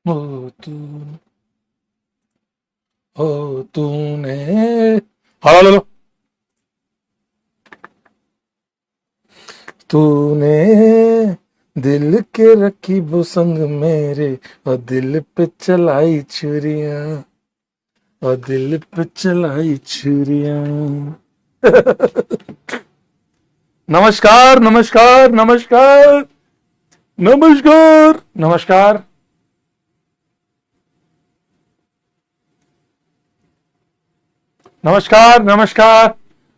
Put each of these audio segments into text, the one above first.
हो तू हो तूने। हाँ लो लो। तूने दिल के रखी वो संग मेरे, और दिल पे चलाई छुरियां, और दिल पे चलाई छुरियां। नमस्कार नमस्कार नमस्कार नमस्कार नमस्कार नमस्कार नमस्कार।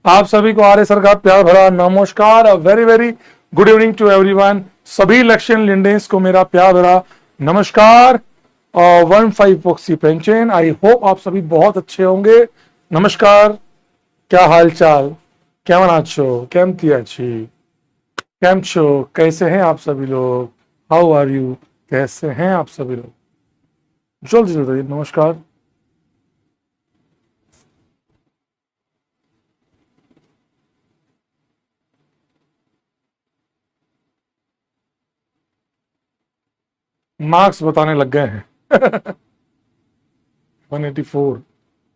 आप सभी को आर्य सर का प्यार भरा नमस्कार। A very very good evening to everyone. सभी लक्ष्यन लिंडेंस को मेरा प्यार भरा नमस्कार। 15 फोक्सी पेंचेन। आई होप आप सभी बहुत अच्छे होंगे। नमस्कार। क्या हाल चाल? केमन आछो? केम थी अच्छी? केम छो? कैसे हैं आप सभी लोग? How are you? कैसे हैं आप सभी लोग? जल्दी जल्दी नमस्कार। मार्क्स बताने लग गए हैं। 184,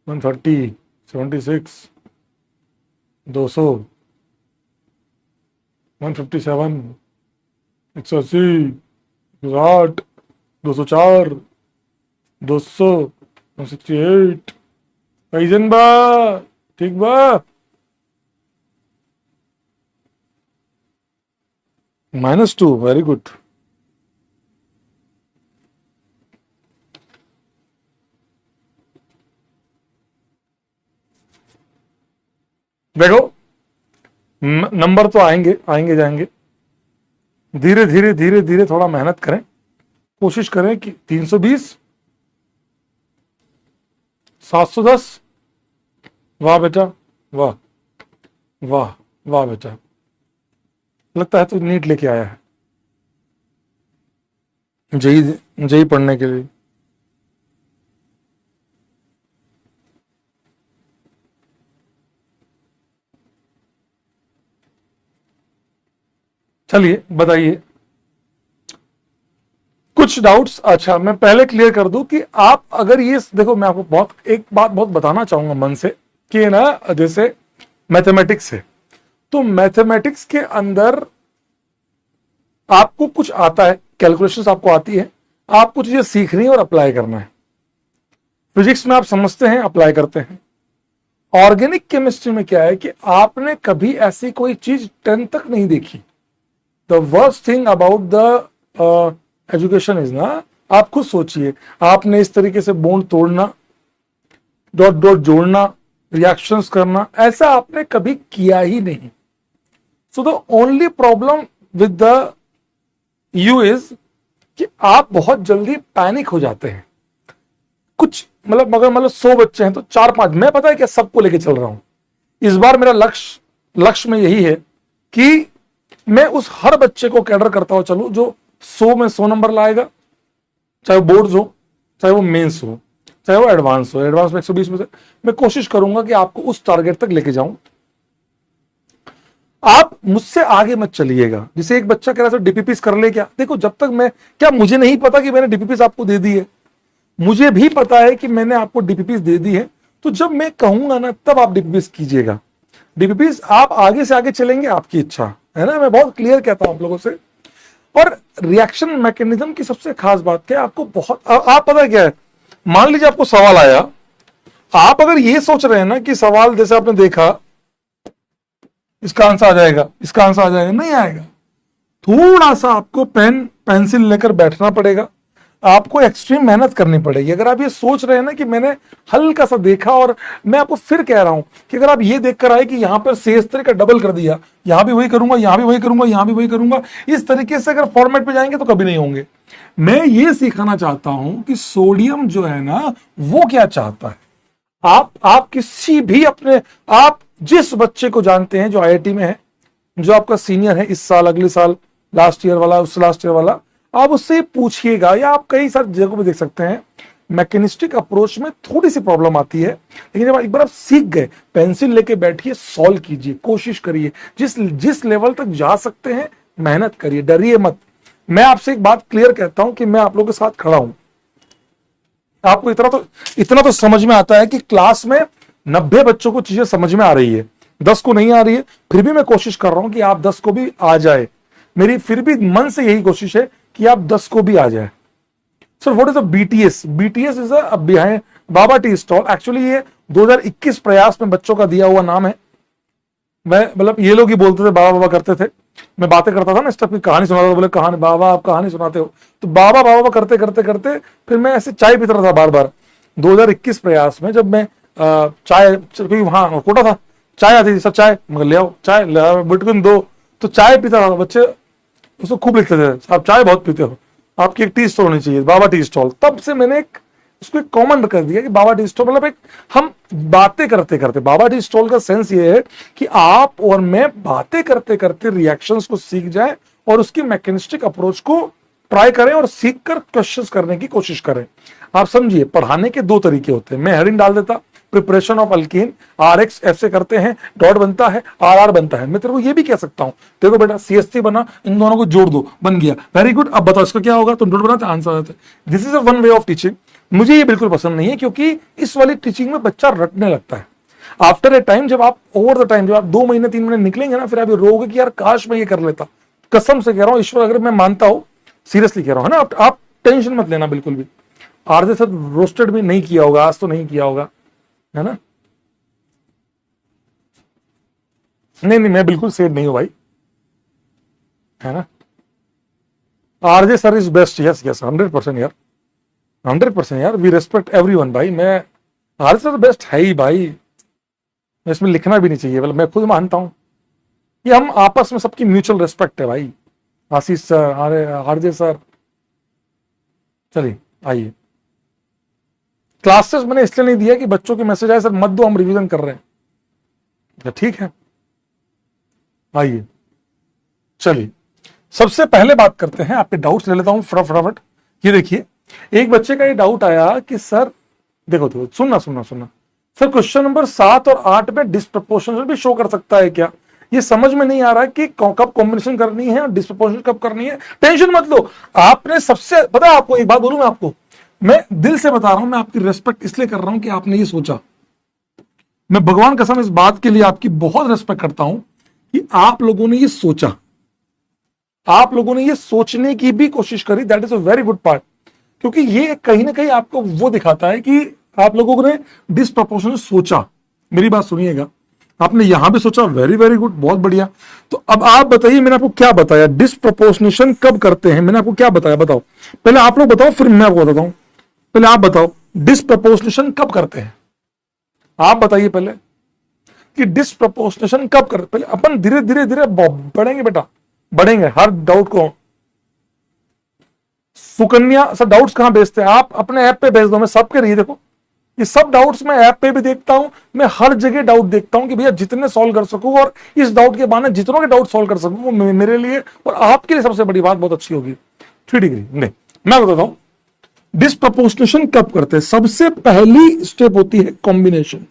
130, 76, 200, 157, 180, 108, 204, 200, 168। कैसन बा? ठीक बा? -2, वेरी गुड। देखो, नंबर तो आएंगे आएंगे जाएंगे। धीरे धीरे धीरे धीरे थोड़ा मेहनत करें। कोशिश करें कि 320, 710। वाह बेटा, वाह वाह वाह बेटा। लगता है तो नीट लेके आया है जेई जेई पढ़ने के लिए। चलिए बताइए कुछ डाउट्स। अच्छा, मैं पहले क्लियर कर दूं कि आप अगर ये देखो, मैं आपको बहुत एक बात बहुत बताना चाहूंगा मन से कि ना, जैसे मैथमेटिक्स है, तो मैथमेटिक्स के अंदर आपको कुछ आता है, कैलकुलेशंस आपको आती है, आपको चीजें सीखनी है और अप्लाई करना है। फिजिक्स में आप समझते हैं, अप्लाई करते हैं। ऑर्गेनिक केमिस्ट्री में क्या है कि आपने कभी ऐसी कोई चीज 10 तक नहीं देखी। The worst thing about the education is ना, आप खुद सोचिए, आपने इस तरीके से बोन्ड तोड़ना, डॉट डॉट जोड़ना, रिएक्शंस करना, ऐसा आपने कभी किया ही नहीं। So the only problem with the you is कि आप बहुत जल्दी पैनिक हो जाते हैं। कुछ मतलब, मगर मतलब 100 बच्चे हैं तो 4-5, मैं पता है क्या सबको लेके चल रहा हूं। इस बार मेरा लक्ष्य लक्ष्य में यही है कि मैं उस हर बच्चे को कैडर करता हुआ चलूं जो 100 में 100 नंबर लाएगा, चाहे वो बोर्ड्स हो, चाहे वो मेंस हो, चाहे वो एडवांस हो। एडवांस में 120 में से मैं कोशिश करूंगा कि आपको उस टारगेट तक लेके जाऊं। आप मुझसे आगे मत चलिएगा। जैसे एक बच्चा कह रहा था डीपीपीस कर ले क्या, देखो जब तक मैं, क्या मुझे नहीं पता कि मैंने डीपीपीस आपको दे दी है? मुझे भी पता है कि मैंने आपको डीपीपीस दे दी है। तो जब मैं कहूंगा ना, तब आप डीपीपीस कीजिएगा। डीपीपीस आप आगे से आगे चलेंगे, आपकी इच्छा है ना, मैं बहुत क्लियर कहता हूं आप लोगों से। और रिएक्शन मैकेनिज्म की सबसे खास बात क्या है, आपको बहुत आप पता है क्या है, मान लीजिए आपको सवाल आया, आप अगर ये सोच रहे हैं ना कि सवाल जैसे आपने देखा, इसका आंसर आ जाएगा, इसका आंसर आ जाएगा, नहीं आएगा। थोड़ा सा आपको पेन पेंसिल लेकर बैठना पड़ेगा, आपको एक्सट्रीम मेहनत करनी पड़ेगी। अगर आप ये सोच रहे हैं ना कि मैंने हल्का सा देखा, और मैं आपको फिर कह रहा हूं कि अगर आप ये देखकर आए कि यहां पर शेष का डबल कर दिया, यहां भी वही करूंगा, यहां भी वही करूंगा, यहां भी वही करूंगा, इस तरीके से अगर फॉर्मेट पे जाएंगे तो कभी नहीं होंगे। मैं ये सिखाना चाहता हूं कि सोडियम जो है ना, वो क्या चाहता है। आप किसी भी अपने, आप जिस बच्चे को जानते हैं जो आईआईटी में है, जो आपका सीनियर है इस साल, अगले साल, लास्ट ईयर वाला, उस लास्ट ईयर वाला, आप उससे पूछिएगा। या आप कई सारी जगहों पे देख सकते हैं, मैकेनिस्टिक अप्रोच में थोड़ी सी प्रॉब्लम आती है, लेकिन जब एक बार आप सीख गए, पेंसिल लेके बैठिए, सॉल्व कीजिए, कोशिश करिए, जिस जिस लेवल तक जा सकते हैं मेहनत करिए, डरिए मत। मैं आपसे एक बात क्लियर कहता हूं कि मैं आप लोगों के साथ खड़ा हूं। आपको इतना तो समझ में आता है कि क्लास में 90 बच्चों को चीजें समझ में आ रही है, 10 को नहीं आ रही है, फिर भी मैं कोशिश कर रहा हूं कि आप 10 को भी आ जाए। मेरी फिर भी मन से यही कोशिश है कि आप 10 को भी आ जाए। Sir what is a BTS? BTS is a behind Baba tea stall. Actually ये 2021 प्रयास में बच्चों का दिया हुआ नाम है। मैं मतलब ये लोग ही बोलते थे, बाबा बाबा करते थे, मैं बातें करता था ना, इस टाइप की कहानी सुनाता था, बोले कहानी बाबा आप कहानी सुनाते हो, तो बाबा बाबा करते करते करते फिर मैं ऐसे चाय पीता था बार बार। 2021 प्रयास में जब मैं चाय, क्योंकि वहां कोटा था, चाय आती थी, सर चाय, मगर ले आओ चाय, ले आओ बिटकॉइन दो, तो चाय पीता था। बच्चे उसको खूब लिखते थे, आप चाय बहुत पीते हो, आपकी एक टी स्टॉल होनी चाहिए, बाबा टी स्टॉल। तब से मैंने एक उसको एक कॉमन कर दिया कि बाबा टी स्टॉल, मतलब एक हम बातें करते करते, बाबा टी स्टॉल का सेंस ये है कि आप और मैं बातें करते करते रिएक्शंस को सीख जाए और उसकी मैकेनिस्टिक अप्रोच को ट्राई करें और सीख कर क्वेश्चंस करने की कोशिश करें। आप समझिए, पढ़ाने के दो तरीके होते हैं। मैं हेडिंग डाल देता, प्रिपरेशन ऑफ अल्कीन, RX ऐसे करते हैं, डॉट बनता है, RR बनता है। मैं तेरे को ये भी कह सकता हूं, देखो बेटा CH3 बना, इन दोनों को जोड़ दो, बन गया, वेरी गुड, अब बताओ इसका क्या होगा, तुम डॉट बनाते आंसर आ जाता है। This is a one way of teaching. मुझे ये बिल्कुल पसंद नहीं है, क्योंकि इस वाली टीचिंग में बच्चा रटने लगता है। आफ्टर ए टाइम, जब आप ओवर द टाइम, जब आप 2 महीने 3 महीने निकलेंगे ना, फिर आप रोगे कि यार काश मैं ये कर लेता। कसम से कह रहा हूं, ईश्वर अगर मैं मानता हूं, सीरियसली कह रहा हूं, है ना, आप टेंशन मत लेना बिल्कुल भी। आरजे सर रोस्टेड भी नहीं किया होगा आज, तो नहीं किया होगा, है ना। नहीं नहीं, मैं बिल्कुल सेड नहीं हूं भाई, है ना। RJ sir is best, yes yes, 100% यार, 100% यार, वी रेस्पेक्ट एवरीवन भाई। मैं आरजे सर बेस्ट है ही भाई, इसमें लिखना भी नहीं चाहिए, मतलब मैं खुद मानता हूं कि हम आपस में सबकी म्यूचुअल रेस्पेक्ट है भाई। आशीष सर, अरे आरजे सर, चलिए आइए। क्लासेस मैंने इसलिए नहीं दिया कि बच्चों के मैसेज आए, सर मत दो हम रिवीजन कर रहे हैं, ठीक है। आइए चलिए, सबसे पहले बात करते हैं, आपके डाउट्स ले लेता हूं फटाफट। ये देखिए, एक बच्चे का ये डाउट आया कि सर देखो देखो, सुनना सुनना सुनना, सर क्वेश्चन नंबर 7 और 8 में डिस्प्रपोर्शनल भी शो कर सकता है क्या? ये समझ में नहीं आ रहा है कि कब कॉम्बिनेशन करनी है और डिस्प्रपोर्शनल कब करनी है। टेंशन मत लो, आपने सबसे पता है, आपको एक बात बोलूं मैं आपको, मैं दिल से बता रहा हूं, मैं आपकी रेस्पेक्ट इसलिए कर रहा हूं कि आपने ये सोचा। मैं भगवान कसम इस बात के लिए आपकी बहुत रेस्पेक्ट करता हूं कि आप लोगों ने ये सोचा, आप लोगों ने ये सोचने की भी कोशिश करी। That is a very good part, क्योंकि ये कहीं ना कहीं आपको वो दिखाता है कि आप लोगों ने डिस्प्रपोर्शनल सोचा। मेरी बात सुनिएगा, आपने यहां भी सोचा, वेरी वेरी गुड, बहुत बढ़िया। तो अब आप बताइए, मैंने आपको क्या बताया, डिस्प्रपोर्शनेशन कब करते हैं, मैंने आपको क्या बताया, बताओ पहले, आप लोग बताओ फिर मैं आपको बताता हूं। पहले आप बताओ, डिस्प्रपोर्शनेशन कब करते हैं, आप बताइए पहले कि डिस्प्रपोर्शनेशन कब करते। पहले अपन धीरे धीरे धीरे बढ़ेंगे बेटा, बढ़ेंगे हर डाउट को। सुकन्या सर डाउट्स कहां भेजते हैं आप? अपने ऐप पे भेज दो, मैं सबके रही देखो, ये सब डाउट्स मैं ऐप पे भी देखता हूं, मैं हर जगह डाउट देखता हूं कि भैया जितने सॉल्व कर सकूं, और इस डाउट के बहाने जितनों के डाउट सॉल्व कर सकूं, वो मेरे लिए और आपके लिए सबसे बड़ी बात बहुत अच्छी होगी। 3 डिग्री नहीं, मैं बताता हूं डिस्प्रपोर्शनेशन कब करते हैं। सबसे पहली स्टेप होती है कॉम्बिनेशन।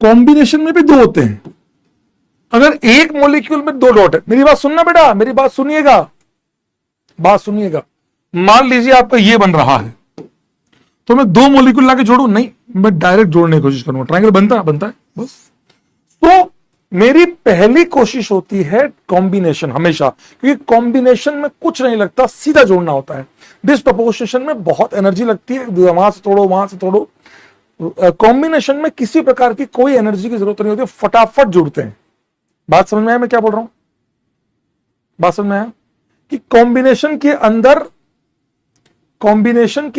कॉम्बिनेशन में भी 2 होते हैं। अगर एक मॉलिक्यूल में 2 डॉट है, मेरी बात सुनना बेटा, मेरी बात सुनिएगा, बात सुनिएगा। मान लीजिए आपका ये बन रहा है, तो मैं 2 मॉलिक्यूल लाके जोड़ू? नहीं, मैं डायरेक्ट जोड़ने की कोशिश करूंगा। ट्रायंगल बनता है बस। तो मेरी पहली कोशिश होती है कॉम्बिनेशन हमेशा, क्योंकि कॉम्बिनेशन में कुछ नहीं लगता, सीधा जोड़ना होता है। डिस्प्रपोर्शनेशन में बहुत एनर्जी लगती है, वहां से तोड़ो वहां से तोड़ो। कॉम्बिनेशन में किसी प्रकार की कोई एनर्जी की जरूरत नहीं होती, फटाफट जुड़ते हैं। बात समझ में आया मैं क्या बोल रहा हूं? बात समझ में आया कि कॉम्बिनेशन के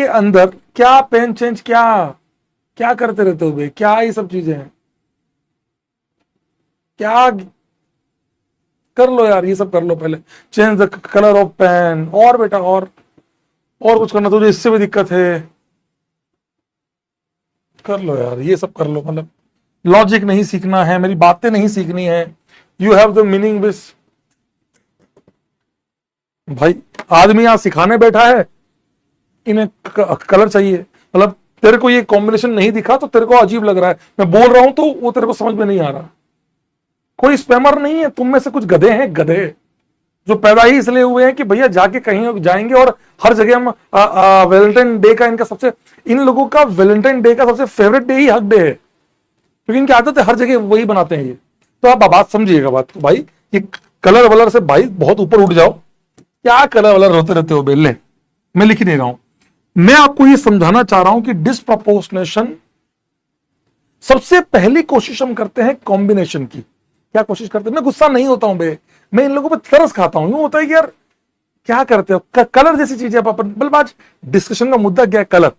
अंदर क्या पेन चेंज, क्या करते रहते हो बे, क्या ये सब चीजें हैं, क्या कर लो यार, ये सब कर लो पहले। Change the colour of pen, और बेटा और कुछ करना, तुझे इससे भी दिक्कत है, कर लो यार, ये सब कर लो। मतलब लॉजिक नहीं सीखना है, मेरी बातें नहीं सीखनी है, यू हैव द मीनिंग विस। भाई आदमी यहां सिखाने बैठा है, इन्हें कलर चाहिए। मतलब तेरे को ये कॉम्बिनेशन नहीं दिखा तो तेरे को अजीब लग रहा है, मैं बोल रहा हूं तो वो तेरे को समझ में नहीं आ रहा। कोई स्पैमर नहीं है, तुम में से कुछ गधे हैं, गधे, जो पैदा ही इसलिए हुए हैं कि भैया जाके कहीं जाएंगे और हर जगह हम वैलेंटाइन डे का इनका सबसे, इन लोगों का वैलेंटाइन डे का सबसे फेवरेट डे ही हक डे है, क्योंकि इनकी आदत है हर जगह वही बनाते हैं ये। तो आप बात समझिएगा बात को भाई, ये कलर वलर से भाई बहुत ऊपर उठ जाओ, क्या कलर वलर होते रहते हो बेले, मैं लिख ही नहीं रहा हूं। मैं आपको ये समझाना चाह रहा हूं कि डिस्प्रपोर्शनेशन सबसे पहली कोशिश हम करते हैं कॉम्बिनेशन की। क्या कोशिश करते हैं? मैं गुस्सा नहीं होता हूं बे, मैं इन लोगों पे तरस खाता हूं। यूं होता है कि यार क्या करते हो, कलर जैसी चीज है अपन, बल्कि आज डिस्कशन का मुद्दा क्या है, कलर।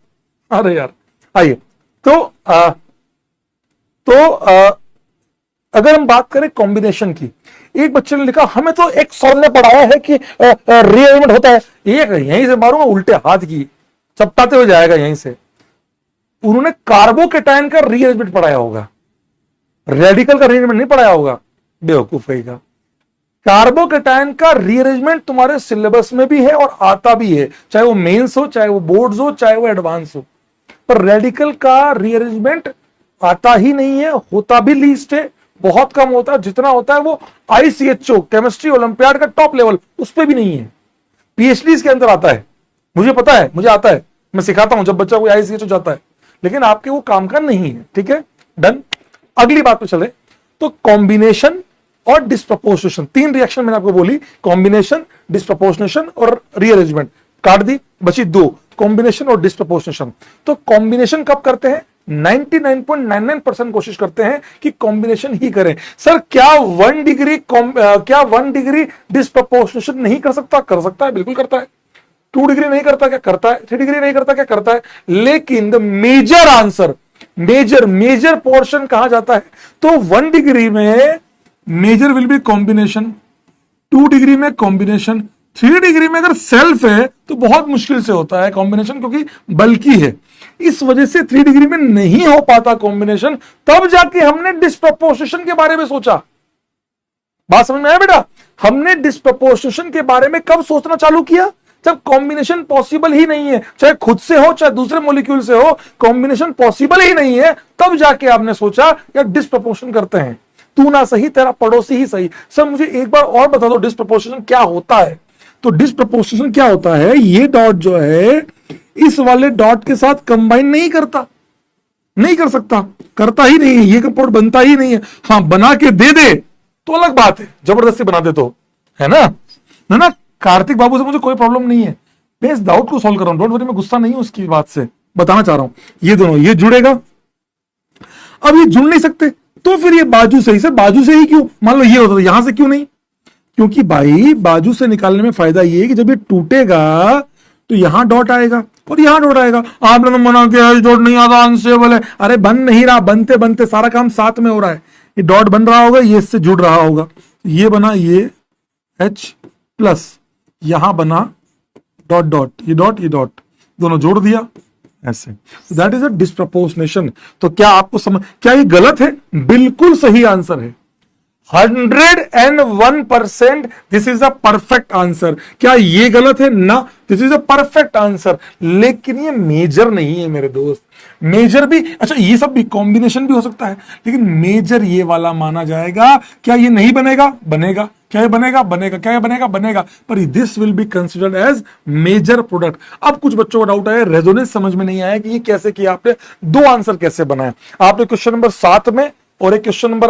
अरे यार आइए, अगर हम बात करें कॉम्बिनेशन की, एक बच्चे ने लिखा हमें तो एक सर ने पढ़ाया है कि रीअरेंजमेंट होता है, एक यहीं से मारूंगा उल्टे हाथ की, चपटाते हुए जाएगा यहीं से। उन्होंने कार्बोकेटाइन का रीअरेंजमेंट पढ़ाया होगा, रेडिकल का रीअरेंजमेंट नहीं पढ़ाया होगा, बेवकूफ है का। कार्बोकेटाइन का रीअरेंजमेंट तुम्हारे सिलेबस में भी है और आता भी है, चाहे वो मेंस हो, चाहे वो बोर्ड्स हो, चाहे वो एडवांस हो। पर रेडिकल का रीअरेंजमेंट आता ही नहीं है, होता भी लीस्ट है, बहुत कम होता है। जितना होता है वो ICHO केमिस्ट्री ओलंपियाड का टॉप लेवल, उस पर भी नहीं है। PhDs के अंदर आता है, मुझे पता है, मुझे आता है, मैं सिखाता हूं जब बच्चा कोई ICHO जाता है, लेकिन आपके वो काम का नहीं है। ठीक है, डन। अगली बात पे चले तो कॉम्बिनेशन और डिस्प्रपोर्शनेशन, तीन रिएक्शन मैंने आपको बोली, कॉम्बिनेशन, डिस्प्रपोर्शनेशन और रीअरेंजमेंट, काट दी, बची दो, कॉम्बिनेशन और डिस्प्रपोर्शनेशन। तो कॉम्बिनेशन कब करते हैं? 99.99% कोशिश करते हैं कि कॉम्बिनेशन ही करें। सर क्या 1 डिग्री डिस्प्रपोर्शनेशन नहीं कर सकता? कर सकता है, बिल्कुल करता है। 2 डिग्री नहीं करता क्या? करता है। 3 डिग्री नहीं करता क्या? करता है। लेकिन the major answer, major portion कहा जाता है, तो 1 डिग्री में major will be combination, 2 degree में कॉम्बिनेशन, 3 डिग्री में अगर सेल्फ है तो बहुत मुश्किल से होता है कॉम्बिनेशन, क्योंकि बल्कि है। इस वजह से 3 डिग्री में नहीं हो पाता कॉम्बिनेशन। तब जाके हमने डिस्प्रपोर्शनेशन के बारे में सोचा। बात समझ में आया बेटा? हमने डिस्प्रपोर्शनेशन के बारे में कब सोचना चालू किया? जब कॉम्बिनेशन पॉसिबल ही नहीं है, चाहे खुद से हो चाहे दूसरे मॉलिक्यूल से हो, कॉम्बिनेशन पॉसिबल ही नहीं है, तब जाके आपने सोचा यार डिस्प्रपोर्शन करते हैं। तू ना सही, तेरा पड़ोसी ही सही। सर मुझे एक बार और बता दो डिस्प्रपोर्शनेशन क्या होता है। तो डिस्प्रपोर्शनेशन क्या होता है? ये डॉट जो है इस वाले डॉट के साथ कंबाइन नहीं करता, नहीं कर सकता, करता ही नहीं है, ये कंपाउंड बनता ही नहीं है। हाँ बना के दे दे तो अलग बात है, जबरदस्ती बना दे तो, है ना। कार्तिक बाबू से मुझे कोई प्रॉब्लम नहीं है, मैं इस डाउट को सॉल्व कर रहा हूं, डोंट वरी, मैं गुस्सा नहीं हूं उसकी बात से, बताना चाह रहा हूं। ये दोनों ये जुड़ेगा, अब ये जुड़ नहीं सकते तो फिर ये बाजू से ही, सर बाजू से ही क्यों? मान लो ये होता तो यहां से क्यों नहीं? क्योंकि भाई बाजू से निकालने में फायदा ये है कि जब ये टूटेगा तो यहां डॉट आएगा और यहां डॉट आएगा। आपने तो मना किया डॉट नहीं आता, अनस्टेबल है। अरे बन नहीं रहा, बनते बनते सारा काम साथ में हो रहा है। ये डॉट बन रहा होगा, ये इससे जुड़ रहा होगा, ये बना ये H+, यहां बना डॉट डॉट, ये डॉट दोनों जोड़ दिया ऐसे। That is a disproportionation. तो क्या आपको समझ, क्या ये गलत है? बिल्कुल सही आंसर है, 101%। This is a perfect answer. क्या ये गलत है? ना, this is a perfect answer. लेकिन ये मेजर नहीं है मेरे दोस्त। मेजर भी, अच्छा ये सब भी कॉम्बिनेशन भी हो सकता है, लेकिन मेजर ये वाला माना जाएगा। क्या ये नहीं बनेगा? बनेगा। क्या ये बनेगा? बनेगा। क्या ये बनेगा? बनेगा। पर this will be considered as major product. अब कुछ बच्चों को डाउट आया, रेजोनेंस समझ में नहीं आया कि ये कैसे किया आपने, दो आंसर कैसे बनाए आपने। क्वेश्चन नंबर 7 में और एक क्वेश्चन नंबर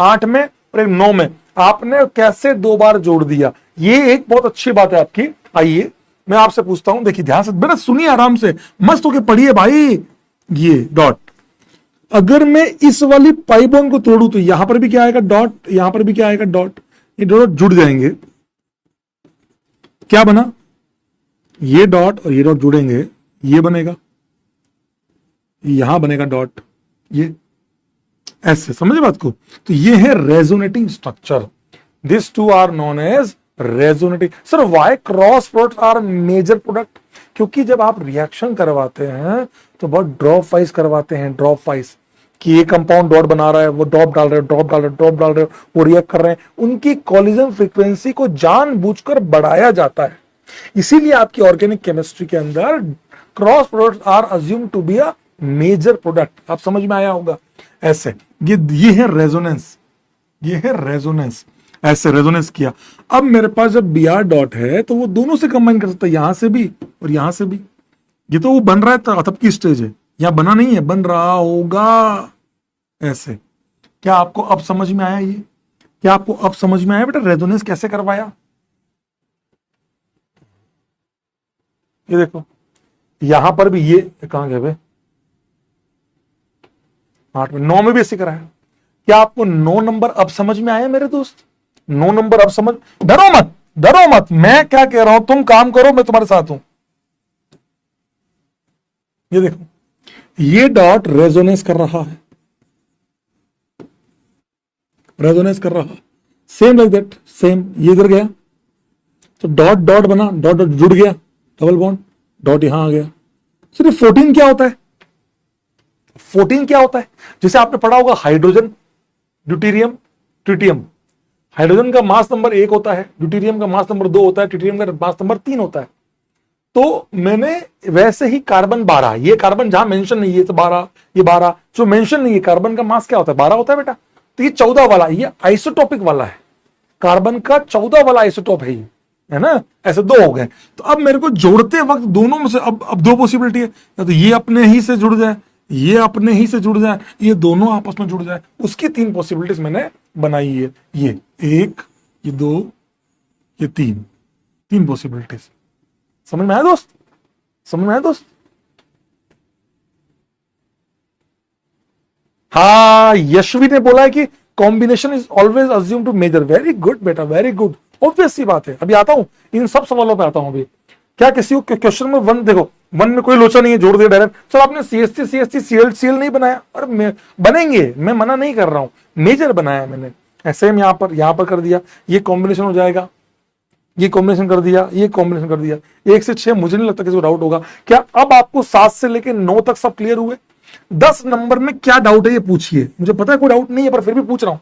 8 में और एक 9 में आपने कैसे 2 बार जोड़ दिया। ये एक बहुत अच्छी बात है आपकी। आइए मैं आपसे पूछता हूं, देखिए ध्यान से, बेटा सुनिए आराम से, मस्त होके पढ़िए भाई। ये डॉट, अगर मैं इस वाली पाई बॉन्ड को तोड़ू तो यहां पर भी क्या आएगा? डॉट। यहां पर भी क्या आएगा? डॉट। ये डॉट जुड़ जाएंगे, क्या बना? ये डॉट और ये डॉट जुड़ेंगे, ये बनेगा, यहां बनेगा डॉट, ये ऐसे, समझे बात को? तो ये है resonating structure. This two are known as resonating. Sir why cross product are major product? क्योंकि जब आप रिएक्शन करवाते हैं तो बहुत ड्रॉप वाइज करवाते हैं, ड्रॉप वाइज, कि ये कंपाउंड डॉट बना रहा है, वो ड्रॉप डाल रहे हो, ड्रॉप डाल रहे हो, ड्रॉप डाल रहे हो, वो रिएक्ट कर रहे हैं। उनकी कॉलिजन फ्रीक्वेंसी को जानबूझकर बढ़ाया जाता है। इसीलिए आपकी ऑर्गेनिक केमिस्ट्री के अंदर cross product are assume to be a major product. आप समझ में आया होगा ऐसे। ये है रेजोनेंस, ये है रेजोनेंस। ऐसे रेजोनेंस किया। अब मेरे पास जब बी आर डॉट है तो वो दोनों से कंबाइन कर सकता है, यहां से भी और यहां से भी। ये तो वो बन रहा है तब की स्टेज है, यहां बना नहीं है, बन रहा होगा ऐसे। क्या आपको अब समझ में आया ये? क्या आपको अब समझ में आया बेटा रेजोनेंस कैसे करवाया? ये देखो यहां पर भी ये कहां गए भाई, 8 में 9 में भी ऐसे कराया। क्या आपको 9 नंबर अब समझ में आया मेरे दोस्त? 9 नंबर अब समझ, डरो मत, डरो मत, मैं क्या कह रहा हूं तुम काम करो, मैं तुम्हारे साथ हूं। ये देखो ये डॉट रेजोनेंस कर रहा है, रेजोनेंस कर रहा है, सेम लाइक दैट, सेम ये इधर गया तो डॉट डॉट बना, डॉट डॉट जुड़ गया, डबल बॉन्ड, डॉट यहां आ गया। सिर्फ 14 क्या होता है? 14 क्या होता है? जैसे आपने पढ़ा होगा हाइड्रोजन, ड्यूटेरियम, ट्रिटियम। हाइड्रोजन का मास नंबर 1 होता है, ड्यूटेरियम का मास नंबर 2 होता है, ट्रिटियम का मास नंबर 3 होता है। तो मैंने वैसे ही कार्बन 12, ये कार्बन जहां मेंशन नहीं है तो 12, ये 12 जो मेंशन नहीं है, कार्बन का मास क्या होता है? 12 होता है बेटा। तो ये 14 वाला, ये आइसोटोपिक वाला है, कार्बन का 14 वाला आइसोटोप है ये, है ना? ऐसे 2 हो गए। तो अब मेरे को जोड़ते वक्त दोनों में से अब 2 पॉसिबिलिटी है, या तो ये अपने ही से जुड़ जाए, ये अपने ही से जुड़ जाए, ये दोनों आपस में जुड़ जाए। उसकी 3 पॉसिबिलिटीज मैंने बनाई है, ये 1, ये 2, ये 3 पॉसिबिलिटीज। समझ में आया दोस्त? समझ में आया दोस्त? हाँ, यशवी ने बोला है कि combination is always assume to major. Very good बेटा, वेरी गुड, ऑब्वियस सी बात है। अभी आता हूं इन सब सवालों पे आता हूं। अभी क्या किसी को क्वेश्चन में 1 देखो, 1 में कोई लोचा नहीं है, जोड़ दिया डायरेक्ट। सर आपने CH3 CH3 CL नहीं बनाया, और बनेंगे, मैं मना नहीं कर रहा हूं, मेजर बनाया मैंने। ऐसे हम यहां पर कर दिया, ये कॉम्बिनेशन हो जाएगा, ये कॉम्बिनेशन कर दिया, ये कॉम्बिनेशन कर दिया। 1 से 6 मुझे नहीं लगता किसी को डाउट होगा। क्या अब आपको 7 से लेकर 9 तक सब क्लियर हुए? 10 नंबर में क्या डाउट है ये पूछिए, मुझे पता है कोई डाउट नहीं है, पर फिर भी पूछ रहा हूं।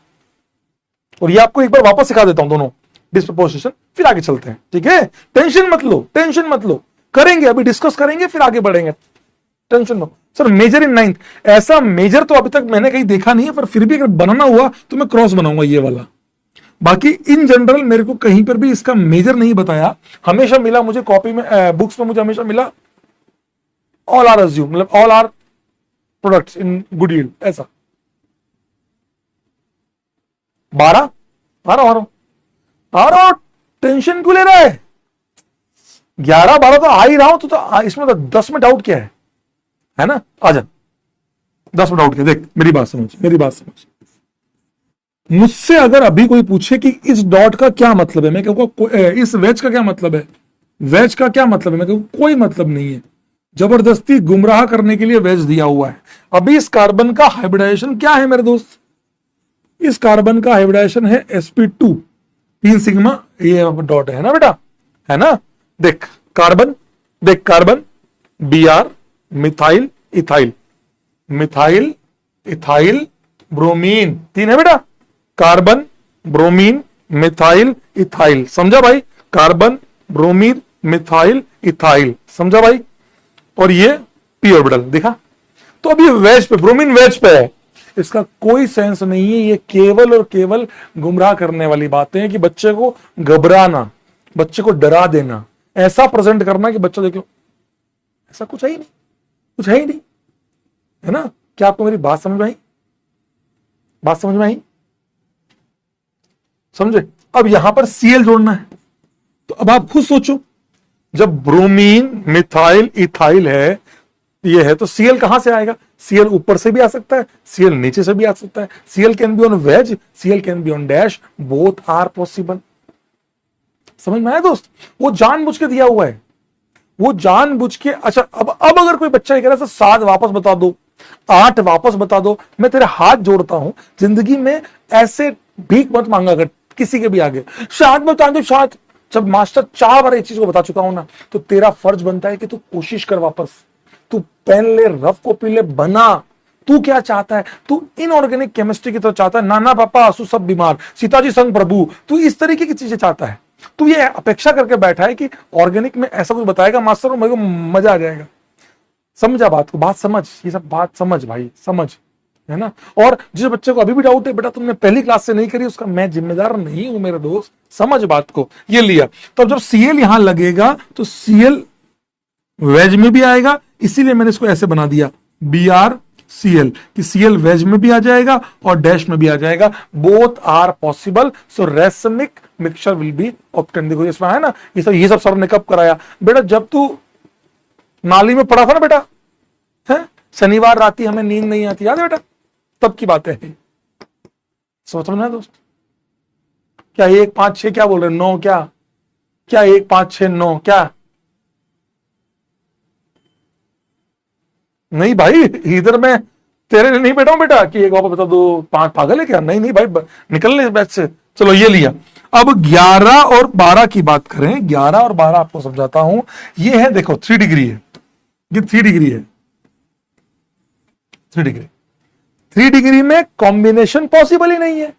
और ये आपको एक बार वापस सिखा देता हूं दोनों डिस्प्रपोर्शनेशन, फिर आगे चलते हैं, ठीक है? टेंशन मत लो, टेंशन मत लो, करेंगे, अभी डिस्कस करेंगे, फिर आगे बढ़ेंगे, tension low. Sir measure in 9th, ऐसा मेजर तो अभी तक मैंने कहीं देखा नहीं है, पर फिर भी अगर बनाना हुआ तो मैं क्रॉस बनाऊंगा ये वाला। बाकी इन जनरल मेरे को कहीं पर भी इसका मेजर नहीं बताया। हमेशा मिला मुझे कॉपी में, बुक्स में मुझे हमेशा मिला ऑल आर अज्यूम, मतलब all are products in good yield, ऐसा। 12 आ रहा, टेंशन क्यों ले रहा है? 11-12 तो आ ही रहा हूं, तो इसमें तो 10 में डाउट क्या है ना? आजा, 10 में डाउट क्या? देख मेरी बात समझ, मेरी बात समझ। मुझसे अगर अभी कोई पूछे कि इस डॉट का क्या मतलब है, मैं कहूंगा इस वेज का क्या मतलब है, वेज का क्या मतलब है, मैं कहूंगा कोई मतलब नहीं है, जबरदस्ती गुमराह करने के लिए वेज दिया हुआ है। अभी इस कार्बन का हाइब्रिडाइजेशन क्या है मेरे दोस्त? इस कार्बन का हाइब्रिडाइजेशन है sp2, 3 सिग्मा, ये डॉट है ना बेटा, है ना? देख कार्बन, देख carbon, Br, methyl ethyl, methyl ethyl bromine, 3 है बेटा, कार्बन ब्रोमीन मिथाइल इथाइल, समझा भाई? कार्बन ब्रोमीन मिथाइल इथाइल, समझा भाई? और ये पी ऑर्बिटल दिखा। तो अब ये वेज पे, ब्रोमीन वेज पे है, इसका कोई सेंस नहीं है। ये केवल और केवल गुमराह करने वाली बातें हैं कि बच्चे को घबराना, बच्चे को डरा देना, ऐसा प्रेजेंट करना कि बच्चा देखो ऐसा कुछ है ही नहीं, कुछ है ही नहीं, है ना? क्या आपको मेरी बात समझ में आई? बात समझ में आई? समझे? अब यहां पर Cl जोड़ना है, तो अब आप खुद सोचो, जब ब्रोमीन मिथाइल इथाइल है, ये है, तो Cl कहां से आएगा? Cl ऊपर से भी आ सकता है, Cl नीचे से भी आ सकता है। Cl can be on wedge, Cl can be on dash, both are possible. समझ में आया दोस्त? वो जानबूझ के दिया हुआ है, वो जानबूझ के। अच्छा, अब अगर कोई बच्चा ये कह रहा है 7 वापस बता दो, 8 वापस बता दो, मैं तेरे हाथ जोड़ता हूं, जिंदगी में ऐसे भीख मत मांगा कर किसी के भी आगे, 7 बता दो 7। जब मास्टर 4 बार इस चीज को बता चुका हूं ना, तो तेरा फर्ज बनता है कि तू कोशिश कर वापस, तू पेन ले, रफ कॉपी ले, बना। तू क्या चाहता है? तू इनऑर्गेनिक केमिस्ट्री की तरफ चाहता है, नाना पापा आंसू सब बीमार, सीताजी संग प्रभु, तू इस तरीके की चीजें चाहता है। तू ये अपेक्षा करके बैठा है कि ऑर्गेनिक में ऐसा कुछ बताएगा मास्टर, मेरे को मजा आ जाएगा। समझा बात को? बात समझ, ये सब बात समझ भाई, समझ। है ना। और जिस बच्चे को अभी भी डाउट है बेटा तुमने पहली क्लास से नहीं करी, उसका मैं जिम्मेदार नहीं हूं मेरे दोस्त, समझ बात को। ये लिया, तो जब सीएल यहां लगेगा तो सीएल वेज में भी आएगा, इसीलिए मैंने इसको ऐसे बना दिया BR CL, कि CL वेज में भी आ जाएगा और डैश में भी आ जाएगा, both are possible, so racemic mixture will be obtain. देखो इसमें है ना, ये सब सर ने कब कराया बेटा, जब तू नाली में पड़ा था ना बेटा, है शनिवार रात हमें नींद नहीं आती, याद है बेटा, तब की बात है। समझना दोस्त, क्या 1 5 6 क्या बोल रहे 9, क्या 1 5 6 9 क्या नहीं भाई, इधर मैं तेरे लिए नहीं बैठा हूं बेटा कि एक बाबा बता दो 5, पागल है क्या, नहीं नहीं भाई निकल ले इस बैच से। चलो ये लिया। अब 11 और 12 की बात करें, 11 और 12 आपको समझाता हूं। ये है देखो 3 डिग्री है, ये 3 डिग्री है, 3 डिग्री, 3 डिग्री में कॉम्बिनेशन पॉसिबल ही नहीं है।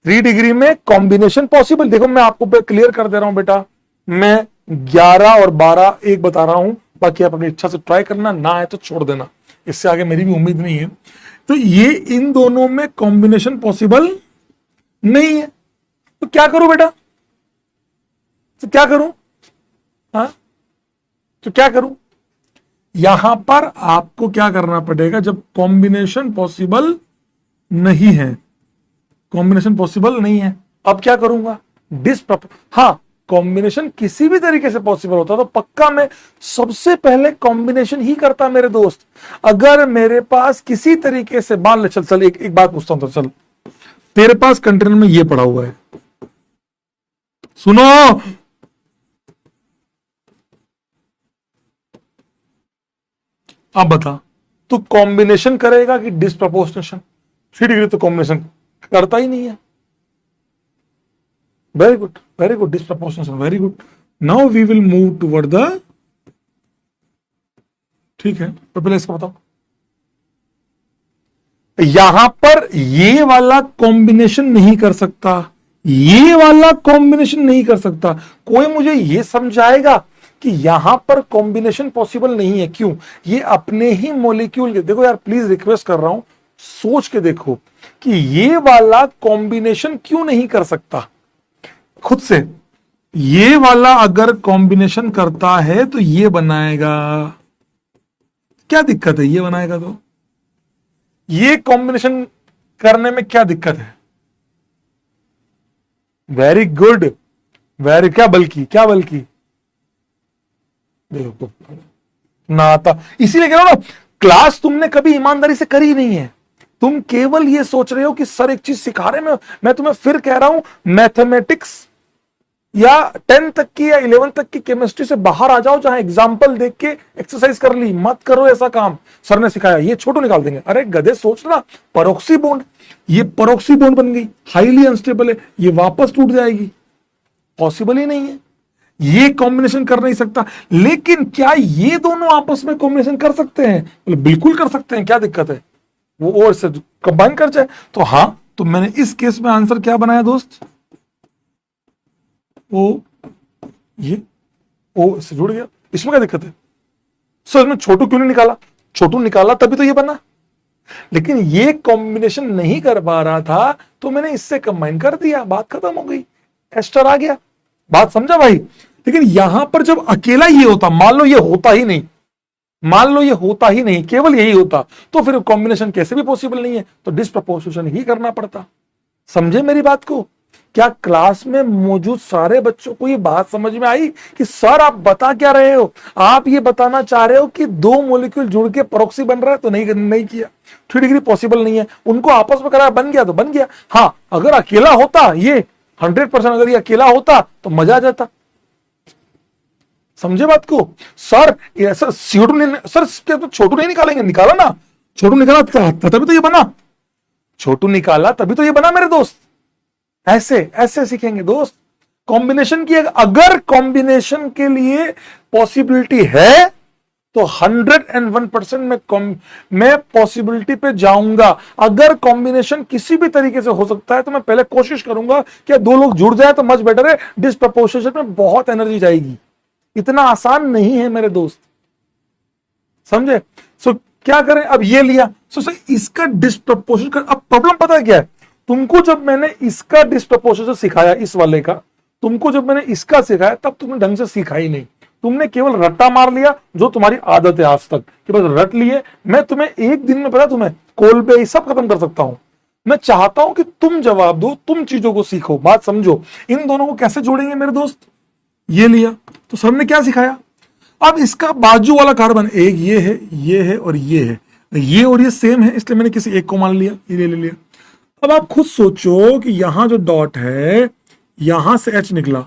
3 डिग्री में कॉम्बिनेशन पॉसिबल, देखो मैं आपको क्लियर कर दे रहा हूं बेटा, मैं 11 और 12 एक बता रहा हूं, बाकी आप अपनी इच्छा से ट्राई करना, ना है तो छोड़ देना, इससे आगे मेरी भी उम्मीद नहीं है। तो ये इन दोनों में कॉम्बिनेशन पॉसिबल नहीं है, तो क्या करूं बेटा, तो क्या करूं, हाँ तो क्या करूं, यहां पर आपको क्या करना पड़ेगा, जब कॉम्बिनेशन पॉसिबल नहीं है, कॉम्बिनेशन पॉसिबल नहीं है, अब क्या करूंगा, हाँ कॉम्बिनेशन किसी भी तरीके से पॉसिबल होता तो पक्का मैं सबसे पहले कॉम्बिनेशन ही करता मेरे दोस्त। अगर मेरे पास किसी तरीके से मान ले, चल एक बात पूछता हूं, तो चल तेरे पास कंटेनर में ये पड़ा हुआ है, सुनो, अब बता तू कॉम्बिनेशन करेगा कि डिस्प्रपोर्शनेशन। 3 डिग्री तो कॉम्बिनेशन करता ही नहीं है। Very good, disproportionation, very good. Now we will move toward the, ठीक है, तो पहले इसको बताओ, यहां पर ये वाला कॉम्बिनेशन नहीं कर सकता, ये वाला कॉम्बिनेशन नहीं कर सकता। कोई मुझे ये समझाएगा कि यहां पर कॉम्बिनेशन पॉसिबल नहीं है, क्यों, ये अपने ही मॉलिक्यूल के, देखो यार प्लीज रिक्वेस्ट कर रहा हूं, सोच के देखो कि ये वाला कॉम्बिनेशन क्यों नहीं कर सकता खुद से। ये वाला अगर कॉम्बिनेशन करता है तो ये बनाएगा, क्या दिक्कत है, ये बनाएगा तो ये कॉम्बिनेशन करने में क्या दिक्कत है। वेरी गुड, वेरी, क्या बल्कि देखो ना आता, इसीलिए कह रहा हूं ना, क्लास तुमने कभी ईमानदारी से करी नहीं है, तुम केवल ये सोच रहे हो कि सर एक चीज सिखा रहे हैं। मैं तुम्हें फिर कह रहा हूं, मैथमेटिक्स या 10 तक की या 11 तक की केमिस्ट्री से बाहर आ जाओ, जहां एग्जाम्पल देख के एक्सरसाइज कर ली, मत करो ऐसा काम। सर ने सिखाया ये छोटू निकाल देंगे, अरे गधे सोच ना, परोक्सी बॉन्ड, ये परोक्सी बॉन्ड बन गई, हाईली अनस्टेबल है, ये वापस टूट जाएगी, पॉसिबल ही नहीं है, ये कॉम्बिनेशन कर नहीं सकता। लेकिन क्या ये दोनों आपस में कॉम्बिनेशन कर सकते हैं, बिल्कुल कर सकते हैं, क्या दिक्कत है, वो और से कंबाइन कर जाए तो। हाँ, तो मैंने इस केस में आंसर क्या बनाया दोस्त, ओ ये ओ इससे जुड़ गया, इसमें क्या दिक्कत है सर, इसमें छोटू क्यों नहीं निकाला, छोटू निकाला तभी तो ये बना, लेकिन ये कॉम्बिनेशन नहीं कर पा रहा था तो मैंने इससे कंबाइन कर दिया, बात खत्म हो गई, एस्टर आ गया, बात समझा भाई। लेकिन यहां पर जब अकेला ये होता, मान लो ये होता ही नहीं, मान लो ये होता ही नहीं, केवल यही होता, तो फिर कॉम्बिनेशन कैसे भी पॉसिबल नहीं है, तो डिस्प्रपोर्शनेशन ही करना पड़ता। समझे मेरी बात को, क्या क्लास में मौजूद सारे बच्चों को ये बात समझ में आई कि सर आप बता क्या रहे हो, आप ये बताना चाह रहे हो कि 2 मॉलिक्यूल जुड़ के परोक्सी बन रहा है, तो नहीं किया, 3 डिग्री पॉसिबल नहीं है, उनको आपस में कराया, बन गया तो बन गया। हाँ, अगर अकेला होता ये 100%, अगर ये अकेला होता तो मजा आ जाता। समझे बात को, सर ऐसा CO2 ने, सर तो छोटू नहीं निकालेंगे, निकाला ना, छोटू निकाला तभी तो ये बना, छोटू निकाला तभी तो ये बना मेरे दोस्त। ऐसे सीखेंगे दोस्त कॉम्बिनेशन की। अगर कॉम्बिनेशन के लिए पॉसिबिलिटी है तो 101% मैं पॉसिबिलिटी पे जाऊंगा। अगर कॉम्बिनेशन किसी भी तरीके से हो सकता है तो मैं पहले कोशिश करूंगा कि 2 लोग जुड़ जाए तो मच बेटर है, डिस्प्रपोर्शनेशन में बहुत एनर्जी जाएगी, इतना आसान नहीं है मेरे दोस्त, समझे। सो क्या करें, अब ये लिया, सर इसका डिस्प्रपोर्शन कर। अब प्रॉब्लम पता है क्या है, तुमको जब मैंने इसका डिस्प्रपोर्शन सिखाया, इस वाले का, तुमको जब मैंने इसका सिखाया, तब तुमने ढंग से सीखा ही नहीं, तुमने केवल रट्टा मार लिया, जो तुम्हारी आदत है आज तक कि बस रट लिए। मैं तुम्हें एक दिन में, पता तुम्हें, कॉल पे सब खत्म कर सकता हूं। मैं चाहता हूं कि तुम जवाब दो, तुम चीजों को सीखो, बात समझो। इन दोनों को कैसे जोड़ेंगे मेरे दोस्त, ये लिया तो सर ने क्या सिखाया, अब इसका बाजू वाला कार्बन एक ये है, ये है और ये है, ये और ये सेम है, इसलिए मैंने किसी एक को मान लिया, ये ले लिया। अब आप खुद सोचो कि यहां जो डॉट है, यहां से एच निकला,